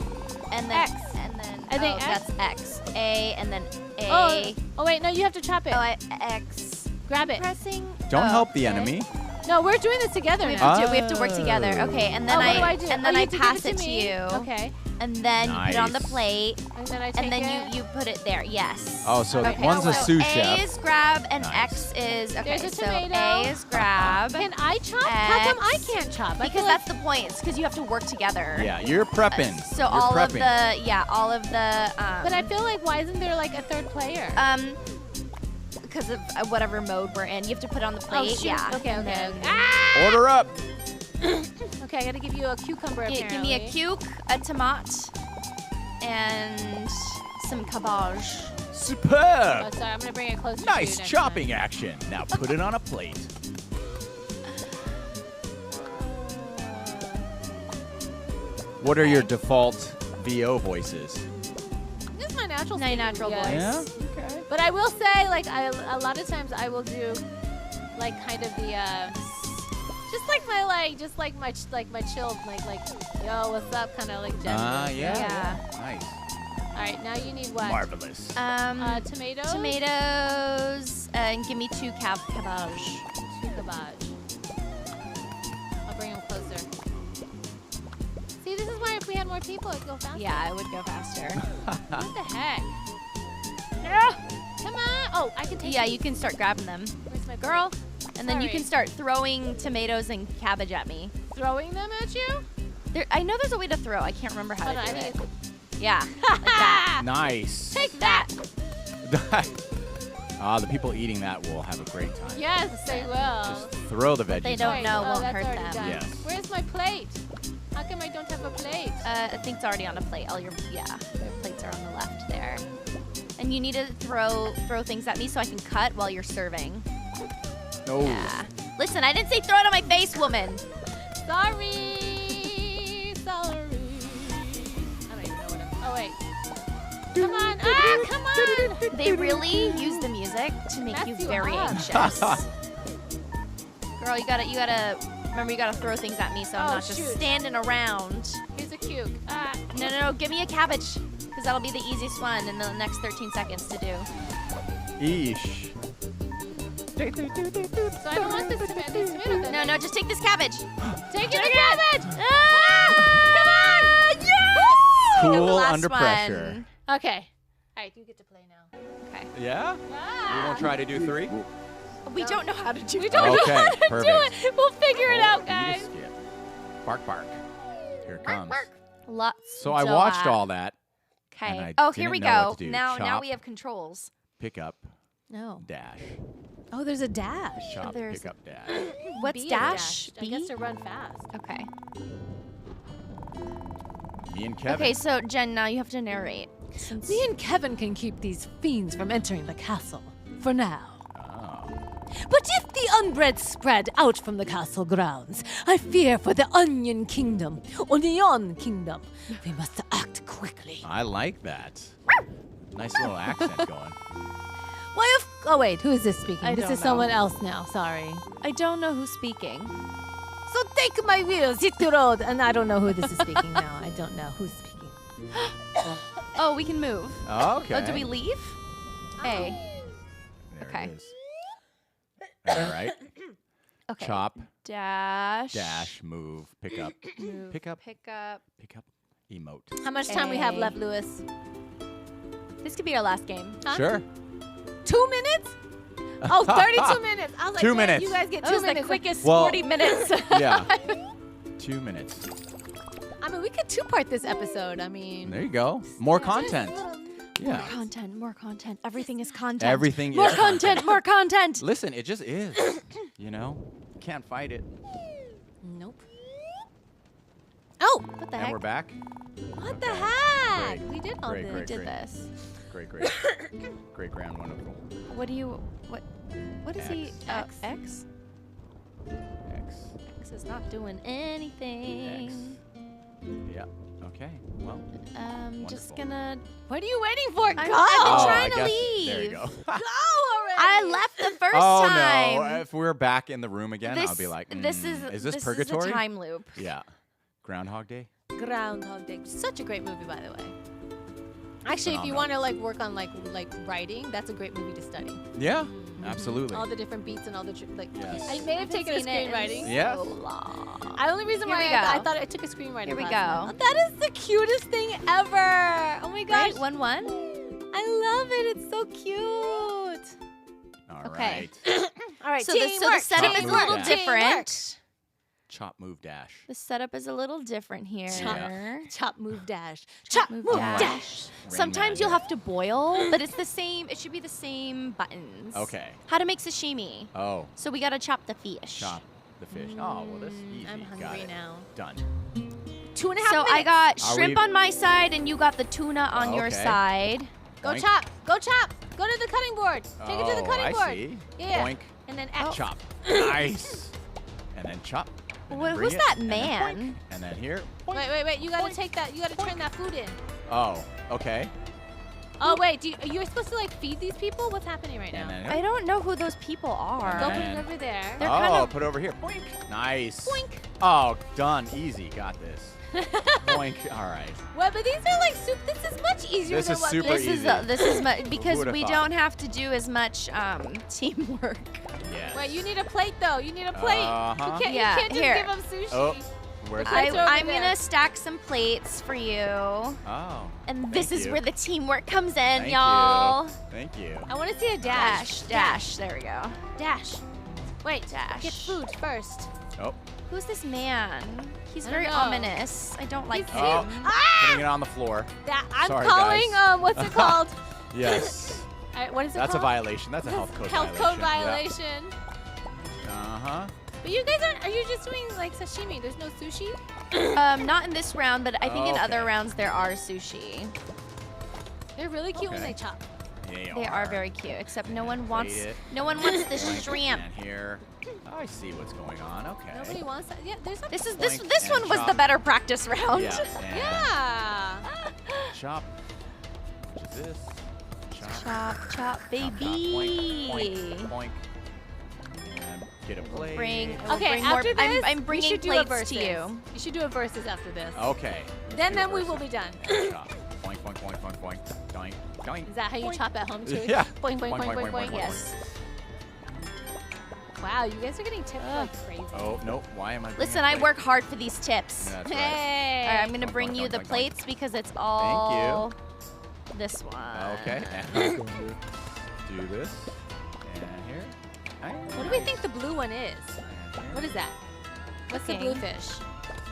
And then X. And then I think oh, X? that's X. A and then A. Oh wait, no, you have to chop it. X. Grab it. Pressing. Don't oh, help the okay. enemy. No, we're doing this together We now. have, we have to work together. Okay, and then what do I do? and then you I have to give pass it it to me. you. Okay, And then you put it on the Nice. plate. and then I take And then it. you put it there. Yes. Oh, so Okay, one's a so sous A chef. is grab and Nice. X is okay. There's a So tomato. A is grab. Can I chop? How come I X. can't chop? I Because feel that's the point. It's because you have to work together. Yeah, you're prepping. So You're all of prepping. all of the. But I feel like why isn't there like a 3rd player? Because of whatever mode we're in, you have to put it on the Oh, plate. shoot. Yeah. Okay. And then Ah! Order up. Okay, I gotta give you a cucumber. Give me a cuke, a tomato, and some cabbage. Oh, Superb. sorry, I'm gonna bring it closer. to you Nice next chopping time. action. Now put it on a plate. What are your default VO voices? This is my natural. My speaking natural voice. voice. Okay. But I will say, like, a lot of times I will do, like, kind of the, just like my chill, like, yo, what's up, kind of like gentle. Ah, yeah. Yeah. Nice. All right, now you need what? Marvelous. Tomatoes. Tomatoes, and give me 2 cabbage. 2 cabbage. I'll bring them closer. See, this is why if we had more people, it'd go faster. Yeah, I would go faster. What the heck? No! Come on! Oh, I can take. Yeah, these. you can start grabbing them, Where's my girl. plate? And then you Sorry. can start throwing tomatoes and cabbage at me. Throwing them at you? I know there's a way to throw. I can't remember how Hold on, to I do think it. Yeah, like that. Nice. Take that! The people eating that will have a great time. Yes, they will. Just throw the veggies. They don't on. know. Oh, won't that's hurt already them. done. Yes. Where's my plate? How come I don't have a plate? I think it's already on a plate. Your plates are on the left there. And you need to throw things at me so I can cut while you're serving. No. Yeah. Listen, I didn't say throw it on my face, woman. Sorry. I don't even know what I'm. Oh wait. Come on! Ah, come on! They really use the music to make Mess you you very up. anxious. Girl, you gotta remember you gotta throw things at me so I'm Oh, not just shoot. standing around. Here's a cuke. Ah. No, give me a cabbage. Because that'll be the easiest one in the next 13 seconds to do. Eesh. So I don't want this tomato then. No, just take this cabbage. Take the cabbage! Come on! Yes! Cool last under one. pressure. Okay. All right, you get to play now. Okay. Yeah? We won't try to do 3? We don't know how to do We it. don't know Okay, how to perfect. do it. We'll figure it out, You guys. just skip. Bark, bark. Here it comes. Lots. So I watched all that. and Okay. I Oh, here didn't we know what go. to do. Now Chop. we have controls. Pick up, No. dash. Oh, there's a dash. Chop, there's- pick up, dash. What's B is dash? I guess to run fast. Okay. Me and Kevin. Okay, so Jen, now you have to narrate. Since Me and Kevin can keep these fiends from entering the castle. For now. Oh. But if the unbred spread out from the castle grounds, I fear for the Onion Kingdom, Onion Kingdom. We must act quickly. I like that. Nice little accent going. Why if? Oh wait, who is this speaking? I This don't is someone know. else now. Sorry. I don't know who's speaking. So take my wheels, hit the road, and I don't know who this is speaking now. I don't know who's speaking. Oh, we can move. Okay. Oh, do we leave? Hey. There Okay. it is. All right. Okay. Chop, Dash. dash, move, pick up, Move. pick up, Pick up. pick up, emote. How much time we have A. left, Lewis? This could be our last game. Huh? Sure. 2 minutes? Oh, 32 minutes. I was like, 2 "Man, minutes. You guys get That 2 was the minutes. quickest Well- 40 minutes. Yeah. 2 minutes. I mean, we could two-part this episode. I mean, There you go. More content. Yeah. More content, more content. Everything is content. Everything More is content, more content. Listen, it just is. You know? Can't fight it. nope. Oh, What the And heck? we're back. what the Okay. heck? Great. We did all Great, this. We great. did this. Great, great. Great, grand, wonderful. What do you, what is he? X. X? X. X is not doing anything. Yeah. Okay. Well. Just Wonderful. gonna, What are you waiting for? I've Go! been trying I to guess, leave. There you go. Go already! I left the first oh time. no! If we're back in the room again, I'll be like, this is this purgatory? Is a time loop. Yeah. Groundhog Day. Groundhog Day. Such a great movie, by the way. Actually, if you Phenomenal. want to like work on like writing, that's a great movie to study. Yeah. Absolutely. All the different beats and all the like. Yes. I may have taken a Seen it in screenwriting. Yeah. so long. The only reason Here why we I go. thought I took a screenwriting Here we class. go. That is the cutest thing ever. Oh my gosh. Right, 1-1. I love it. It's so cute. All Okay. right. All right, So the teamwork, setup is a little Teamwork. different. Chop, move, dash. The setup is a little different here. Yeah. Chop, move, dash. Chop, move, move, dash. dash. Ring Sometimes that you'll in. have to boil, but it's the same. It should be the same buttons. Okay. How to make sashimi. Oh, So we gotta chop the fish. chop the fish. Oh, well, this is easy. I'm Got hungry it. now. Done. 2.5 minutes. So I got Are shrimp we- on my side, and you got the tuna on your Okay. side. Go Boink. chop. Go chop. Go to the cutting board. Take it to the Oh, cutting I board. see. Yeah. Boink. And then Oh. X. Chop. Nice. And then chop. And then bring Who's it, that and then man? boink. And then here. Boink. Wait. You gotta Boink. take that. You gotta turn that food in. Oh, okay. Oh wait, are you supposed to like feed these people? What's happening right And now? then I don't know who those people are. Go And put it then- over there. They're kind Oh, of- put it over here. Boink. Nice. Boink. Oh, done. Easy. Got this. Boink. All right. Well, but these are like soup. This is much easier This than is what super This easy. is because would've we thought? don't have to do as much teamwork. Yes. Wait, you need a plate though. You need a plate. Uh-huh. You can't, Yeah, you can't just here. give them sushi. Oh, where's I- the over I'm there. gonna stack some plates for you, Oh. and this Thank is you. where the teamwork comes in, Thank y'all. you. Thank you. I want to see a dash. Dash. There we go. Dash. Wait. Dash. Get food first. Oh. Who's this man? He's I very don't know. ominous. I don't like He's him. Oh. Ah! Putting it on the floor. I'm Sorry, calling. guys. What's it called? Yes. All right, what is it That's a called? violation. That's a health code Health violation. code violation. Uh-huh. But you guys aren't. Are you just doing like sashimi? There's no sushi. Not in this round, but I think in other Okay. rounds there are sushi. They're really cute when Okay. they chop. They are very cute, except no one Plate wants it. no one wants the Boink. shrimp. And here. Oh, I see what's going on. Okay. Nobody wants that. Yeah, there's a. This is Boink this and one was the chop. better practice round. Yeah. And Yeah. chop. Which is this? Chop. Chop, chop, Chop, chop. baby. Boink, boink, boink. And get a plate. We'll Okay, bring more- after this, I'm we bringing should do a plates versus. to you. You should do a versus after this. Okay. Then we will be done. Chop. Boink, boink, boink, boink, boink. Doink. Joink. Is that how you chop at home too? Yeah. Boing, boing, boing, boing, boing. Yes. Wow, you guys are getting tipped like crazy. Oh, no. Why am I? bringing Listen, a I plate? work hard for these tips. Yeah, that's right. Hey. All right, I'm gonna Doink, bring doink, you doink, the doink, doink. plates because it's all this one. Okay. And do this. And here. What do we think the blue one is? And here. What is that? What's the Cooking. blue fish?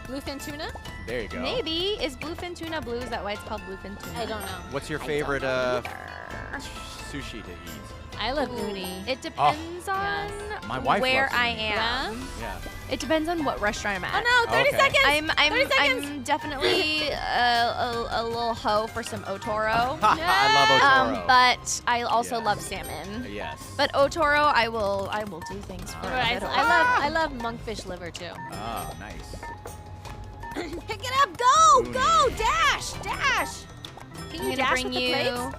Bluefin tuna? There you go. Maybe. Is bluefin tuna blue? Is that why it's called bluefin tuna? I don't know. What's your I don't favorite know either. sushi to eat? I love uni. It depends on Yes. My wife where loves I uni. am. Yeah. It depends on what restaurant I'm at. Oh no, 30 Okay. seconds! 30 seconds! I'm definitely a little hoe for some otoro. I love Otoro. But I also Yes. love salmon. Yes. But otoro, I will do things for. Right, a bit. I love monkfish liver too. Oh, nice. Pick it up! Go! Uni. Go! Dash! Dash! Can I'm you gonna dash bring with the you. plates?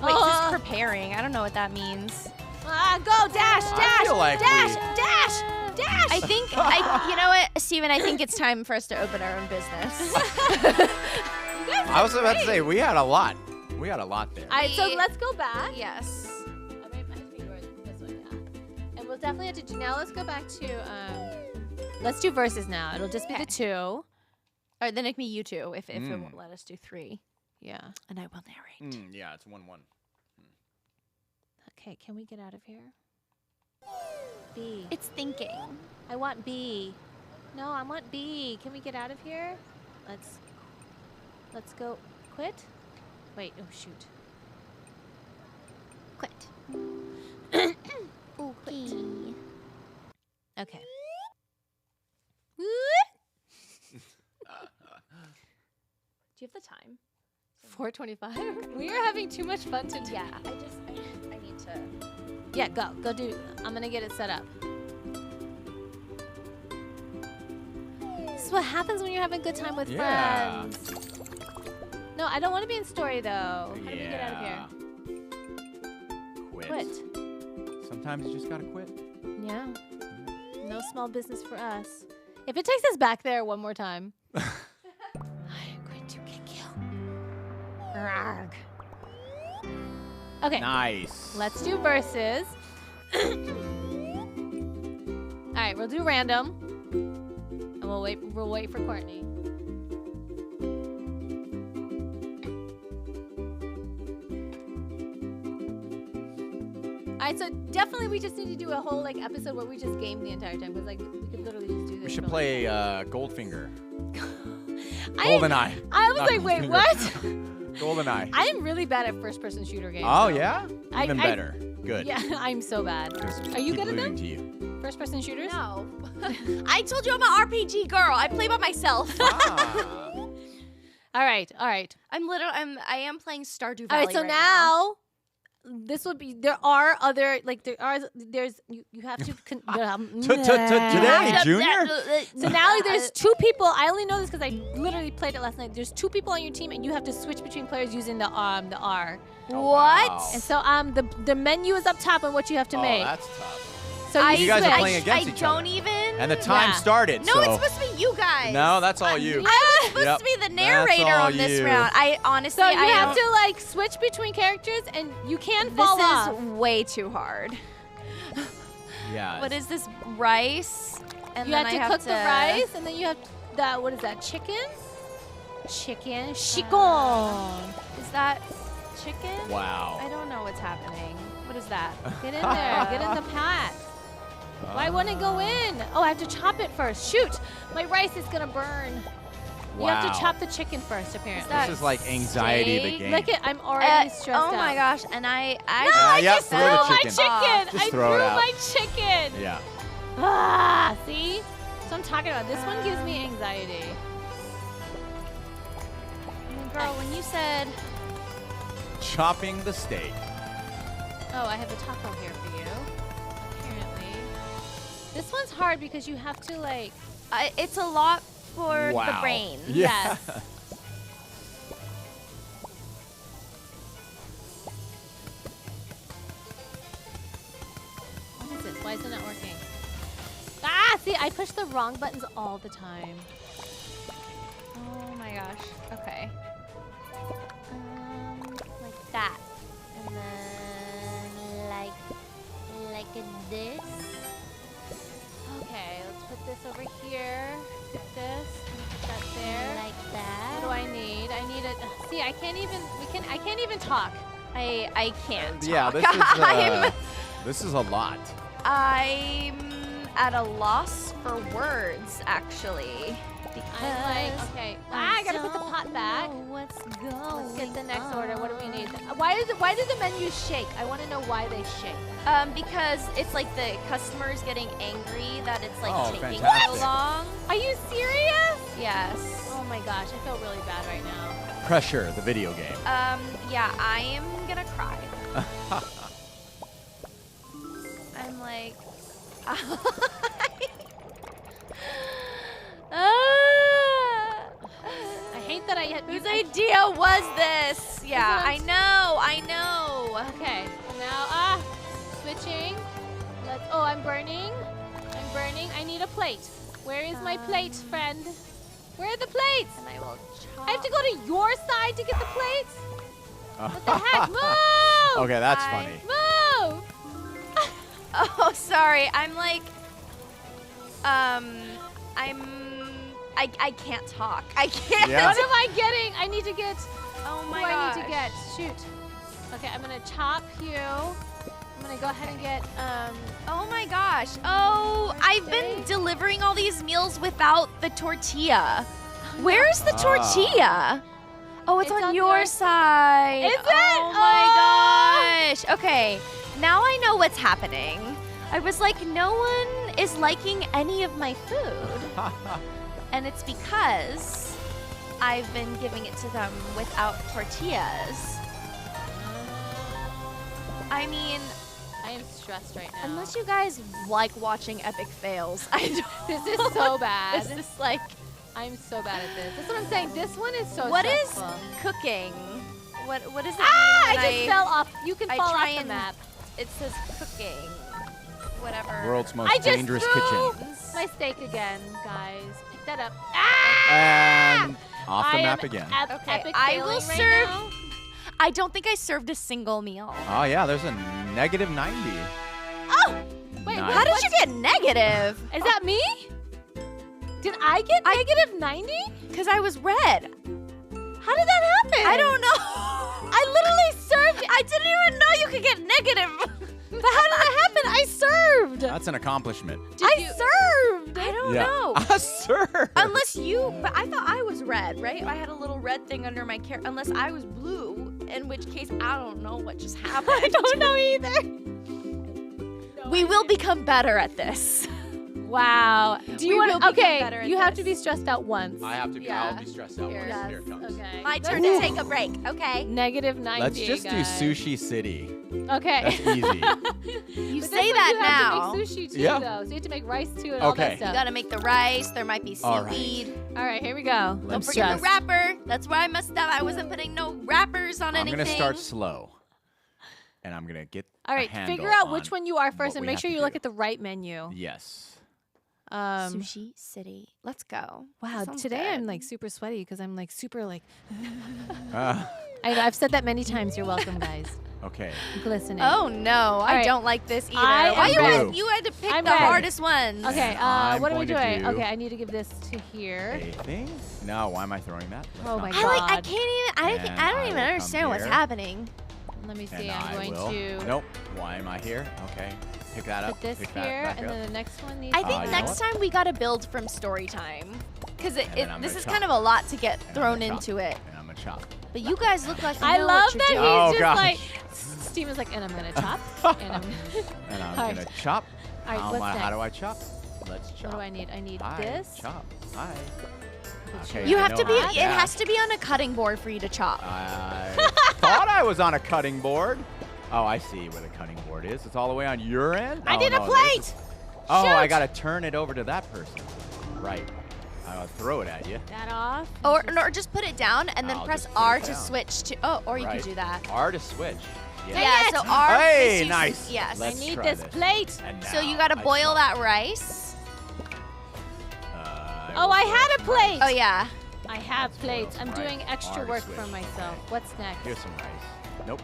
Wait, this is preparing. I don't know what that means. Go! Dash! I Dash! feel like dash! we- Dash! Dash! I think you know what, Steven, I think it's time for us to open our own business. I was about to say we had a lot. We had a lot there. All right, so let's go back. Yes. This one, yeah. And we'll definitely have to do. Now let's go back to. Let's do verses now. It'll just be Okay. the two. All right, then it can be you two if it won't let us do 3. Yeah. And I will narrate. Yeah, it's 1-1. Okay, can we get out of here? B. It's thinking. I want B. No, I want B. Can we get out of here? Let's go. Quit? Wait, oh shoot. Quit. Okay. Okay. Do you have the time? 4:25. We are having too much fun today. Yeah, I need to. Yeah, go. Go do. I'm gonna get it set up. This is what happens when you're having a good time with Yeah. friends. No, I don't want to be in story though. How do we get out of here? Quit. Quit. Sometimes you just gotta quit. Yeah. No small business for us. If it takes us back there one more time, I'm going to kick you. Rarg. Okay. Nice. Let's do verses. All right, we'll do random, and we'll wait. We'll wait for Courtney. All right, so definitely we just need to do a whole like episode where we just game the entire time because like we could literally just do this. We should for, play Goldfinger. I- Goldeneye. I was Not like, wait, Goldfinger. what? Goldeneye. I am really bad at first-person shooter games. Oh though. yeah. Even I- better. Good. Yeah, I'm so bad. Just Are you keep good at them? alluding to you. First-person shooters? No. I told you I'm an RPG girl. I play by myself. Ah. All right, all right. I am playing Stardew All Valley right, so right now this would be. There are other like there's you have to. Today, Junior. So now there's 2 people. I only know this because I literally played it last night. There's 2 people on your team, and you have to switch between players using the R. What? And so the menu is up top and what you have to Oh, make. that's tough. So You guys are switch. playing against I each don't other. even. And the time Yeah. started. No, so it's supposed to be you guys. No, that's all you. I was supposed Yep. to be the That's narrator all on this you. round. I honestly, So I you have don't- to like switch between characters, and you can This fall is off. way too hard. Yeah. What is this rice? And You then have to I cook the rice, and then you have that. What is that? Chicken. Chicken. Is that chicken? Wow. I don't know what's happening. What is that? Get in there. Get in the pot. Why wouldn't it go in? Oh, I have to chop it first. Shoot! My rice is gonna burn. You have Wow. to chop the chicken first, apparently. that- This is like anxiety of the steak? game. Look at, I'm already stressed out. Oh my gosh! And I No, Yeah, I yeah, just throw threw the my chicken. chicken. Just I throw it threw out. my chicken. Yeah. Ah, see? So I'm talking about. This one gives me anxiety. girl, when you said Chopping the steak. Oh, I have a taco here for you. Apparently. This one's hard because you have to like. it's a lot for the Wow. brain. Yeah. Yes. What is this? Why is it not working? Ah, see, I push the wrong buttons all the time. Oh my gosh. Okay. Like Look at this. Okay, let's put this over here. Get this. Put that there. Like that. What do I need? I need a. See, I can't even. I can't even talk. I can't. Yeah, talk. this is a lot. I'm at a loss for words, actually. I'm like, okay. I gotta put the pot back. What's going Let's get the next order. What do we need? Why do the menus shake? I want to know why they shake. Because it's like the customers getting angry that it's like Oh, taking fantastic. so long. Are you serious? Yes. Oh my gosh, I feel really bad right now. Pressure, the video game. Yeah, I am gonna cry. I'm like, I hate that I had. whose idea was this? Yeah, I know. Okay, so now switching. Oh, I'm burning. I need a plate. Where is my plate, friend? Where are the plates? And I will chop. I have to go to your side to get the plates? What the heck? Move! Okay, that's I- funny. Move! Oh, sorry. I'm like, I can't talk. I can't. Yeah. What am I getting? I need to get. Oh Who my do I gosh. need to get? Shoot. Okay, I'm gonna chop you. I'm gonna go ahead and get Oh my gosh. Oh, I've been delivering all these meals without the tortilla. Where's the tortilla? Oh, it's on your side. Is it? Oh my gosh. Okay, now I know what's happening. I was like, no one is liking any of my food. And it's because I've been giving it to them without tortillas. I mean, I am stressed right now. unless you guys like watching epic fails, I don't. This is so bad. This is like, I'm so bad at this. That's what I'm saying. This one is so what is stressful. cooking? What does it Ah! mean? I when just fell off. You can I fall try off the and- map. It says cooking. Whatever. World's I most just dangerous threw kitchen. my steak again, guys. Pick that up. Ah! And off the I map am again. Okay, Epic I failing will right serve- now. I don't think I served a single meal. Oh yeah, there's a negative 90. Oh, Wait, Nice. how did you get negative? Is that me? Did I get negative 90? Because I was red. How did that happen? I don't know. I literally served. I didn't even know you could get negative. But how did that happen? I served. That's an accomplishment. I served. I don't yeah. know. Sir. Unless you, but I thought I was red, right? I had a little red thing under my care. Unless I was blue, in which case I don't know what just happened. I don't know either. We will become better at this. Wow. Do you We want will to? become Okay, better at you have to this. be stressed out once. I have to be. Yeah. I'll be stressed out. Here. once. Yes, Here it comes. Okay. My turn to take a break, okay? Negative 90. Let's just do guys. Sushi City. Okay. That's easy. You But say this one that you now. have to make sushi too, Yeah. though. So you have to make rice too and all that Okay. stuff. You gotta make the rice. There might be All right. seaweed. All right, here we go. I'm Don't forget the stressed. wrapper. That's where I messed up. I wasn't putting no wrappers on I'm anything. gonna start slow, and I'm gonna get. All right, a handle figure out on which one you are first, what and we make have sure to you look do. at the right menu. Yes. Sushi City. Let's go. Wow, Sounds today good. I'm like super sweaty because I'm like super like. Uh, I know I've said that many times. You're welcome, guys. okay. I'm glistening. Oh no, I right. don't like this either. I Why am you red. guys? You had to pick I'm the red. hardest ones. Okay. I'm What are we going to doing? do Okay, I need to give this to here. A thing? No. Why am I throwing that? Let's Oh not my do I like. I God. can't even. And I don't I even will come understand what's here. happening. Let me And see. I'm I going will. to Nope. Why am I here? Okay. Pick that up. put this pick here, that back and up. then the next one needs. I you think know next what? time we gotta build from story time, because And then I'm this gonna is chop. kind of a lot to get And I'm thrown gonna chop. into it. And I'm gonna chop. But you guys look like you I know love what you're that he's doing. Oh, just gosh. like. Steven's like, and I'm gonna chop, and I'm. And I'm All gonna right. chop. All right, what's How do I next? chop? Let's chop. What do I need? I need Hi, this. Chop. Hi. Put Okay, You I have know to be. how It that. has to be on a cutting board for you to chop. I thought I was on a cutting board. Oh, I see where the cutting board is. It's all the way on your end? I Oh, need a no, plate. this is- Oh, I Shoot. gotta turn it over to that person. Right. I'll throw it at you. That off. Or just put it down and then I'll press just put it R to down. switch to. Oh, or you Right. could do that. R to switch. Yeah. So R. Hey, is you- nice. Yes. I Let's need try this this. plate. And So you now gotta I boil chop. that rice. Oh, will I throw had a some plate. rice. Oh yeah. I have Let's boil plates. some I'm rice. doing extra R work switch. for myself. Okay. What's next? Here's some rice. Nope.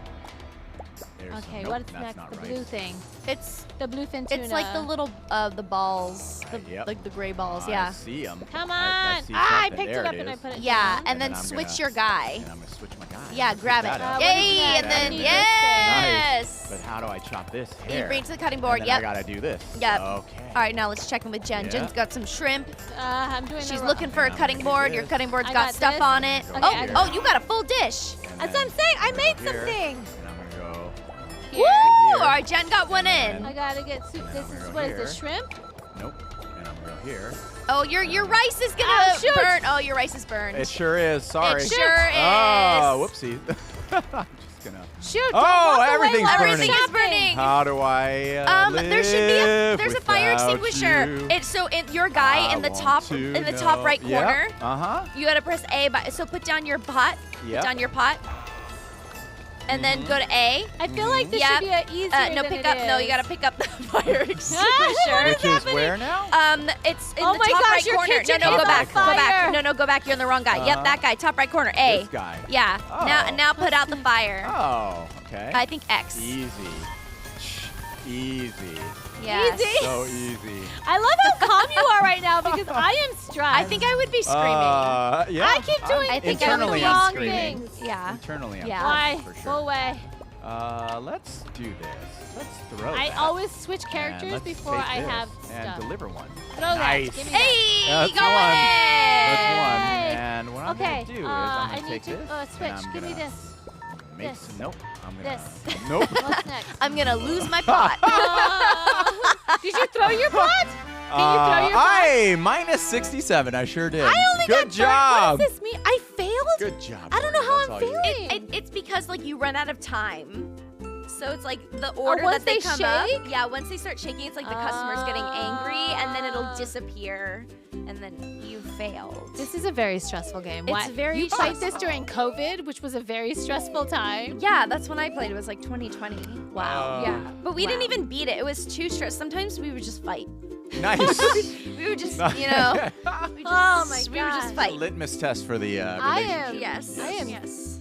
There's some- Okay, nope, what's that's next? not The right. blue thing. It's The bluefin tuna. it's like the little the balls, Yep. like the gray balls. I yeah. see them. Come on. I see I something. picked There it up and I is. put it Yeah, down. and then I'm switch gonna- your guy. And I'm gonna switch my guy. Yeah, I'm gonna grab pick it. that up. what is Yay! next? And then Nice. yes. But how do I chop this You hair? bring it to the cutting board. And then Yep. I gotta do this. Yep. Okay. All right, now let's check in with Jen. Yeah. Jen's got some shrimp. I'm doing She's the looking for a I'm cutting gonna do board. Your this. cutting board's I got got stuff this. on it. Okay, Oh, here. oh, you got a full dish. And That's then what I'm saying. I made here, something. And I'm gonna go. Woo! Here. All right, Jen got one And in. I gotta get soup. And This I'm is gonna what go is this? here. Shrimp? Nope. And I'm gonna go here. Oh, your rice is gonna Oh, shoot. burn. Oh, your rice is burned. It sure is. Sorry. It sure is. Oh, whoopsie. I'm just gonna. Shoot. Oh, don't walk away everything's while I'm burning. Everything is shopping. burning. How do I There should be there's a fire without extinguisher. you? It's so in your guy in the top right corner. Uh-huh. You gotta press A. So put down your pot. Yep. Put down your pot. And then go to A. I feel like this Yep. should be an easier No, than pick it up. No, is. you gotta pick up the fire What extinguisher. Which is where now? It's in Oh the my top gosh, right your corner. No, kitchen no, is go on back. Go fire. back. No, go back. You're in the wrong guy. Yep, that guy. Top right corner. A. This guy. Yeah. Oh. Now put out the fire. Oh, okay. I think X. Easy. Easy. Yes. Easy. So easy. I love how calm you are right now because I am stressed. I think I would be screaming. Yeah. I keep doing I think I would internally be I'm wrong screaming. things. Yeah. Internally, I'm Yeah. Why? screaming for Go sure. away. Let's do this. Let's throw I that. always switch And characters let's before take I this have and stuff. deliver one. Throw that. Nice. Give me that. Hey, That's you got one. it. That's one. Yay. And what I'm Okay, gonna do is I'm I gonna need take to this. and switch. I'm Give me gonna this. Make This. some, nope. I'm gonna. This. Nope. What's next? I'm gonna lose my pot. Did you throw your pot? Can you throw your pot? I minus 67. I sure did. I only Good got job. What does this mean? I failed? Good job. I don't know Courtney. how That's I'm all you. feeling. It's because like you run out of time. So it's like the order once that they they come shake? up. Yeah, once they start shaking, it's like the customer's getting angry, and then it'll disappear, and then you failed. This is a very stressful game. It's very You played this stressful. during COVID, which was a very stressful time. Yeah, that's when I played. It was like 2020. Wow. Yeah, but we didn't Wow. even beat it. It was too stressful. Sometimes we would just fight. Nice. We would just, you know, we just, Oh my we would just gosh. fight. Litmus test for the I relationship. am. Yes. I am. Yes.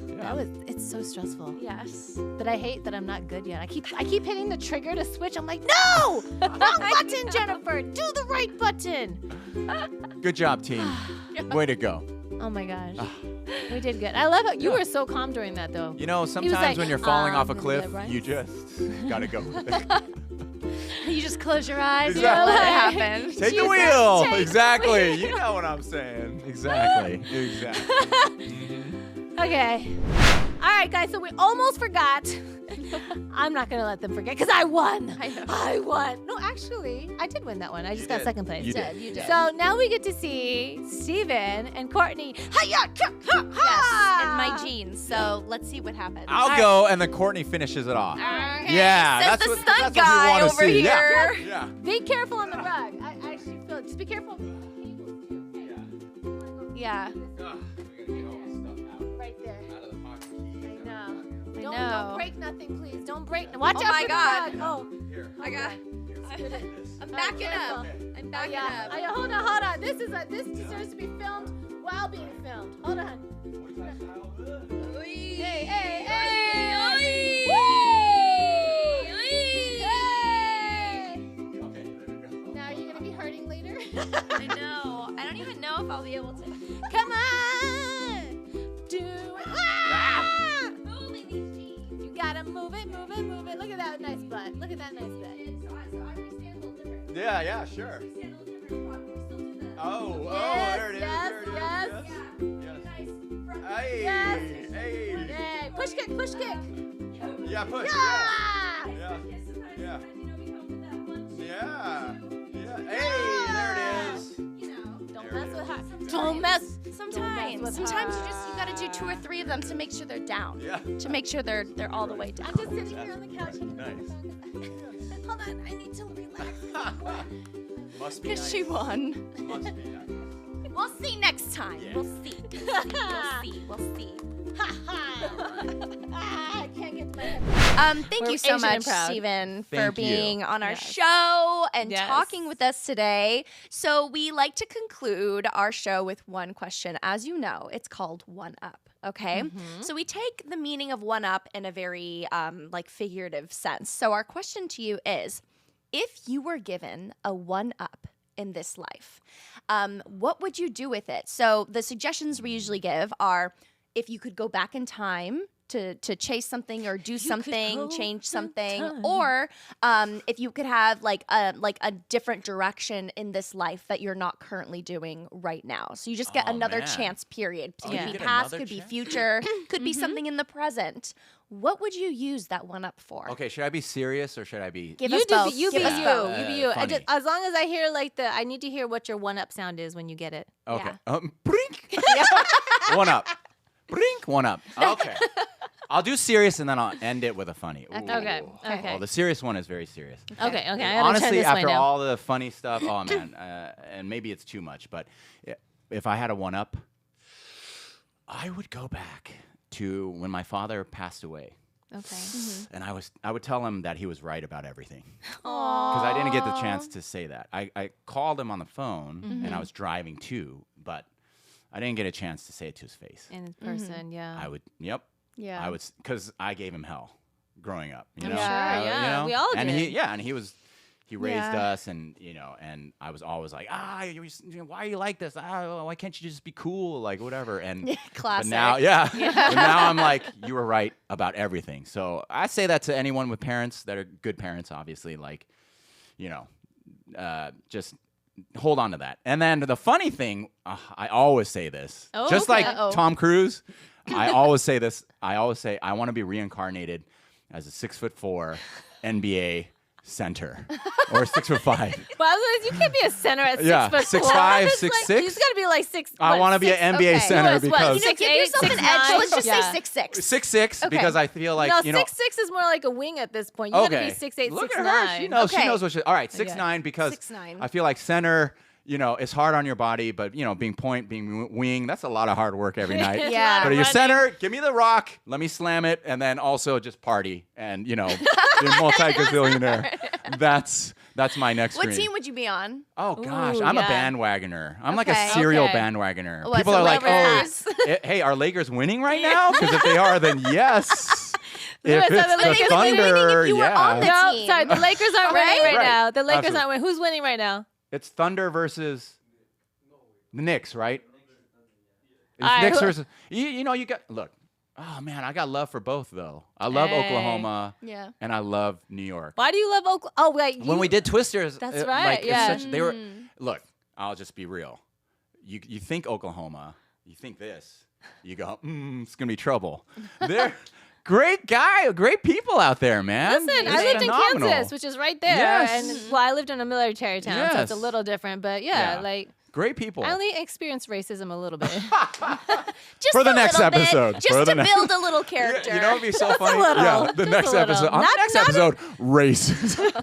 It's so stressful. Yes. But I hate that I'm not good yet. I keep hitting the trigger to switch. I'm like, no! Wrong button, Jennifer! Do the right button! Good job, team. Way to go. Oh my gosh. We did good. I love how you were so calm during that though. You know, sometimes like, when you're falling off a gonna do cliff, that right. you just gotta go with it. You just close your eyes Exactly. and let it happen. Take the Jesus, wheel. take the Exactly. wheel. You know what I'm saying. Exactly. Exactly. Okay. All right, guys, so we almost forgot. I'm not going to let them forget because I won. I know. I won. No, actually, I did win that one. I just got did. second place. You did. You did. So now we get to see Stephen and Courtney. Hi-ya, Yes, in my jeans. So let's see what happens. I'll go, and then Courtney finishes it off. Okay. Yeah, Says that's the what- stunt that's what we guy wanna over see. here. Yeah. Be careful on the rug. I actually feel it. Just be careful. Yeah. Right there. I know. I Don't know. break nothing, please. Don't break. Watch Oh out my for God. the rug. Oh. I got. I'm backing up. I'm backing Yeah. up. Hold on. This deserves to be filmed while being filmed. Hold on. Hey, hey, hey! Hey! Now you're gonna be hurting later. I know. I don't even know if I'll be able to. Come on, do it. Ah! Moving these jeans. You gotta move it. Look at that nice butt. Look at that nice butt. So I stand a little different. Yeah, sure. Stand a little different. We still do that. Oh, Yes, there it is. yes, there it is. yes. Yes. Nice. Hey, Yes. hey. Yay! Push kick. Yeah, push. Yeah! Yeah. Yeah. Yeah. Yeah. Hey, there it is. You know. Don't There mess it with is. her. Sometimes. Don't mess. Sometimes with you her. just gotta do 2 or 3 of them to make sure they're down. Yeah. To make sure they're all the way down. I'm just sitting here on the couch. Nice. Hold on, I need to relax. Must be Because nice. she won. Must be nice. We'll see next time. Yeah. We'll see. We'll see. I can't get my head. Thank We're you so Asian much, and proud. Stephen, for Thank you. being on our Yes. show and Yes. talking with us today. So we like to conclude our show with one question. As you know, it's called One Up. Okay, so we take the meaning of one up in a very like figurative sense. So our question to you is, if you were given a one up in this life, what would you do with it? So the suggestions we usually give are, if you could go back in time to chase something or do something, change something, or if you could have like a different direction in this life that you're not currently doing right now. So you just get Oh, another man. chance period. It Yeah. could be Get past, another could be chance? future, could be something in the present. What would you use that one up for? Okay, should I be serious or should I be? Give You us do. both. You be Give us both. you. You be you. Funny. As long as I hear like I need to hear what your one up sound is when you get it. Okay. Yeah. Brink. One up. Brink. One up. Okay. I'll do serious and then I'll end it with a funny. Ooh. Okay. Okay. Well, the serious one is very serious. Okay. I gotta turn Honestly, this way after now. all the funny stuff, oh man, and maybe it's too much, but if I had a one up, I would go back to when my father passed away. Okay. And I would tell him that he was right about everything. Because I didn't get the chance to say that. I called him on the phone, and I was driving too, but I didn't get a chance to say it to his face. In person, yeah. I would, yep. Yeah. I would, because I gave him hell growing up. You I'm know? sure, yeah. You know? We all and did. He raised Yeah. us, and and I was always like, why are you like this? Why can't you just be cool, like whatever? And but Classic. now, but now I'm like, you were right about everything. So I say that to anyone with parents that are good parents, obviously, like, just hold on to that. And then the funny thing, I always say this, Oh, just okay. like Uh-oh. Tom Cruise. I always say this. I always say I want to be reincarnated as a 6'4" NBA center or 6'5". Well, otherwise you can't be a center at 6 Yeah, foot 6'5", four. That's 6'6". Like, you just gotta be like 6. I want to be an NBA okay. center What, because You know, give 6'8", yourself an edge. 6'9". Let's just Yeah. say 6'6". 6'6" Okay. because I feel like No, 6'6" 6'6" is more like a wing at this point. You gotta be 6'8", Look 6'9". at her. She knows. Okay. She knows what she. All right, 6'9" because 6'9". I feel like center. It's hard on your body, but being point, being wing, that's a lot of hard work every night. Yeah. But at your Running. center, give me the rock. Let me slam it, and then also just party and be multi-gazillionaire. That's my next What dream. team would you be on? Oh gosh, Ooh, I'm a yeah. bandwagoner. I'm like a Okay. serial Okay. bandwagoner. What, People so are like, Lakers? hey, are Lakers winning right now? Because if they are, then yes. Lewis, If it's the the Lakers would be winning Thunder, if you were on the yeah. No, team. sorry, the Lakers aren't winning right Right. now. The Lakers Absolutely. aren't winning. Who's winning right now? It's Thunder versus the Knicks, right? It's All right, Knicks who- versus you got look. Oh man, I got love for both though. I love Hey. Oklahoma Yeah. and I love New York. Why do you love Oklahoma? Oh, wait. When we did Twisters, That's like, right, it's yeah. they were look. I'll just be real. You think Oklahoma, you think this, you go, it's gonna be trouble. They're great great people out there, man. Listen, It's I lived phenomenal. in Kansas, which is right there. Yes. And I lived in a military town, so it's a Yes. little different. But yeah, Yeah. like Great people. I only experienced racism a little bit. Just For the a next little bit, episode. just For the to next- build a little character. You know what'd be so funny? little, Yeah, the just next a little. episode. On the Not- next not episode, racism.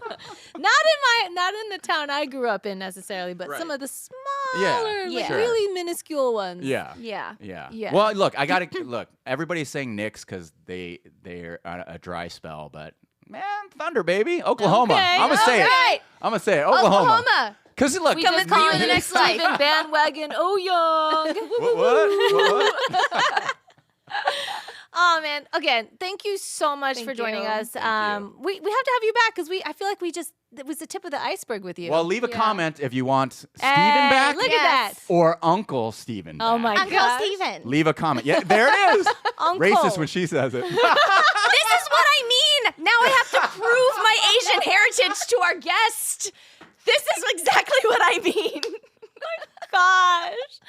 not in the town I grew up in necessarily, but Right. some of the smaller, Yeah. like Sure. really minuscule ones. Yeah. Yeah. Yeah. Yeah. Well, look, I gotta look. Everybody's saying Knicks because they're on a dry spell, but man, Thunder, baby, Oklahoma. Okay, I'm gonna say all right. it. I'm gonna say it. Oklahoma. Oklahoma. Because look, We Come just with me call in the you next life. Stephen Bandwagon Oyoung. what? Oh man! Again, thank you so much Thank for joining you. us. Thank you. We have to have you back because I feel like it was the tip of the iceberg with you. Well, leave a Yeah. comment if you want Steven Hey, back Look Yes. at that! or Uncle Steven Oh back. my Uncle gosh. Steven. Leave a comment. Yeah, there it is. Uncle. Racist when she says it. This is what I mean. Now I have to prove my Asian heritage to our guest. This is exactly what I mean. Gosh.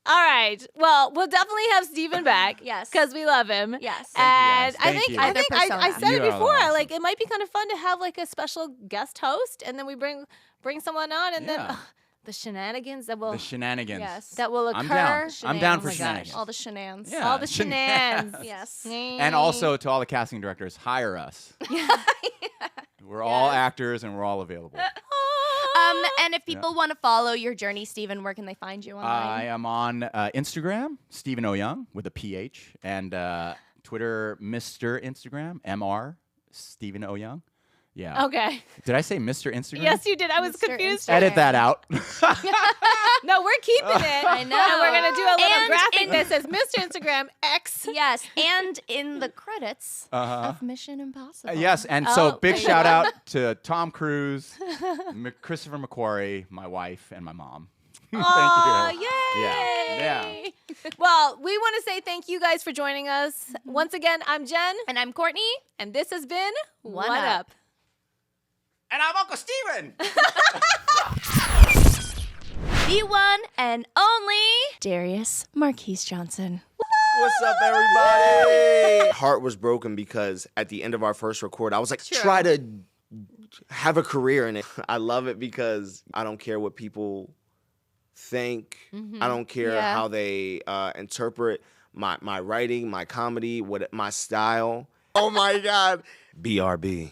All right. Well, we'll definitely have Steven back. Yes. because we love him. Yes. And Thank you. I Either think I persona. said You it are before. awesome. Like it might be kind of fun to have like a special guest host, and then we bring someone on, and then Yeah. the shenanigans that will The shenanigans. Yes. that will occur. I'm down. I'm down for Oh my gosh. shenanigans. All the shenanigans. Yeah. All the shenanigans. Yes. And also to all the casting directors, hire us. We're all actors and we're all available. And if people want to follow your journey, Stephen, where can they find you online? I am on Instagram, Stephen Oyoung with a PH, and Twitter, Mr. Instagram, MR, Stephen Oyoung. Yeah. Okay. Did I say Mr. Instagram? Yes, you did. I was Mr. confused. Instagram. Edit that out. No, we're keeping it. I know. And we're going to do a little And graphic that says Mr. Instagram X. Yes, and in the credits of Mission Impossible. Yes, and Oh, so big there you shout go. out to Tom Cruise, Christopher McQuarrie, my wife, and my mom. Aw, Thank you. yay. Yeah. Well, we want to say thank you guys for joining us. Once again, I'm Jen, And I'm Courtney. and this has been One One Up. Up. And I'm Uncle Steven. The one and only Darius Marquise Johnson. What's up, everybody? Heart was broken because at the end of our first record, I was like, try to have a career in it. I love it because I don't care what people think. I don't care how they interpret my writing, my comedy, my style. Oh my God. BRB.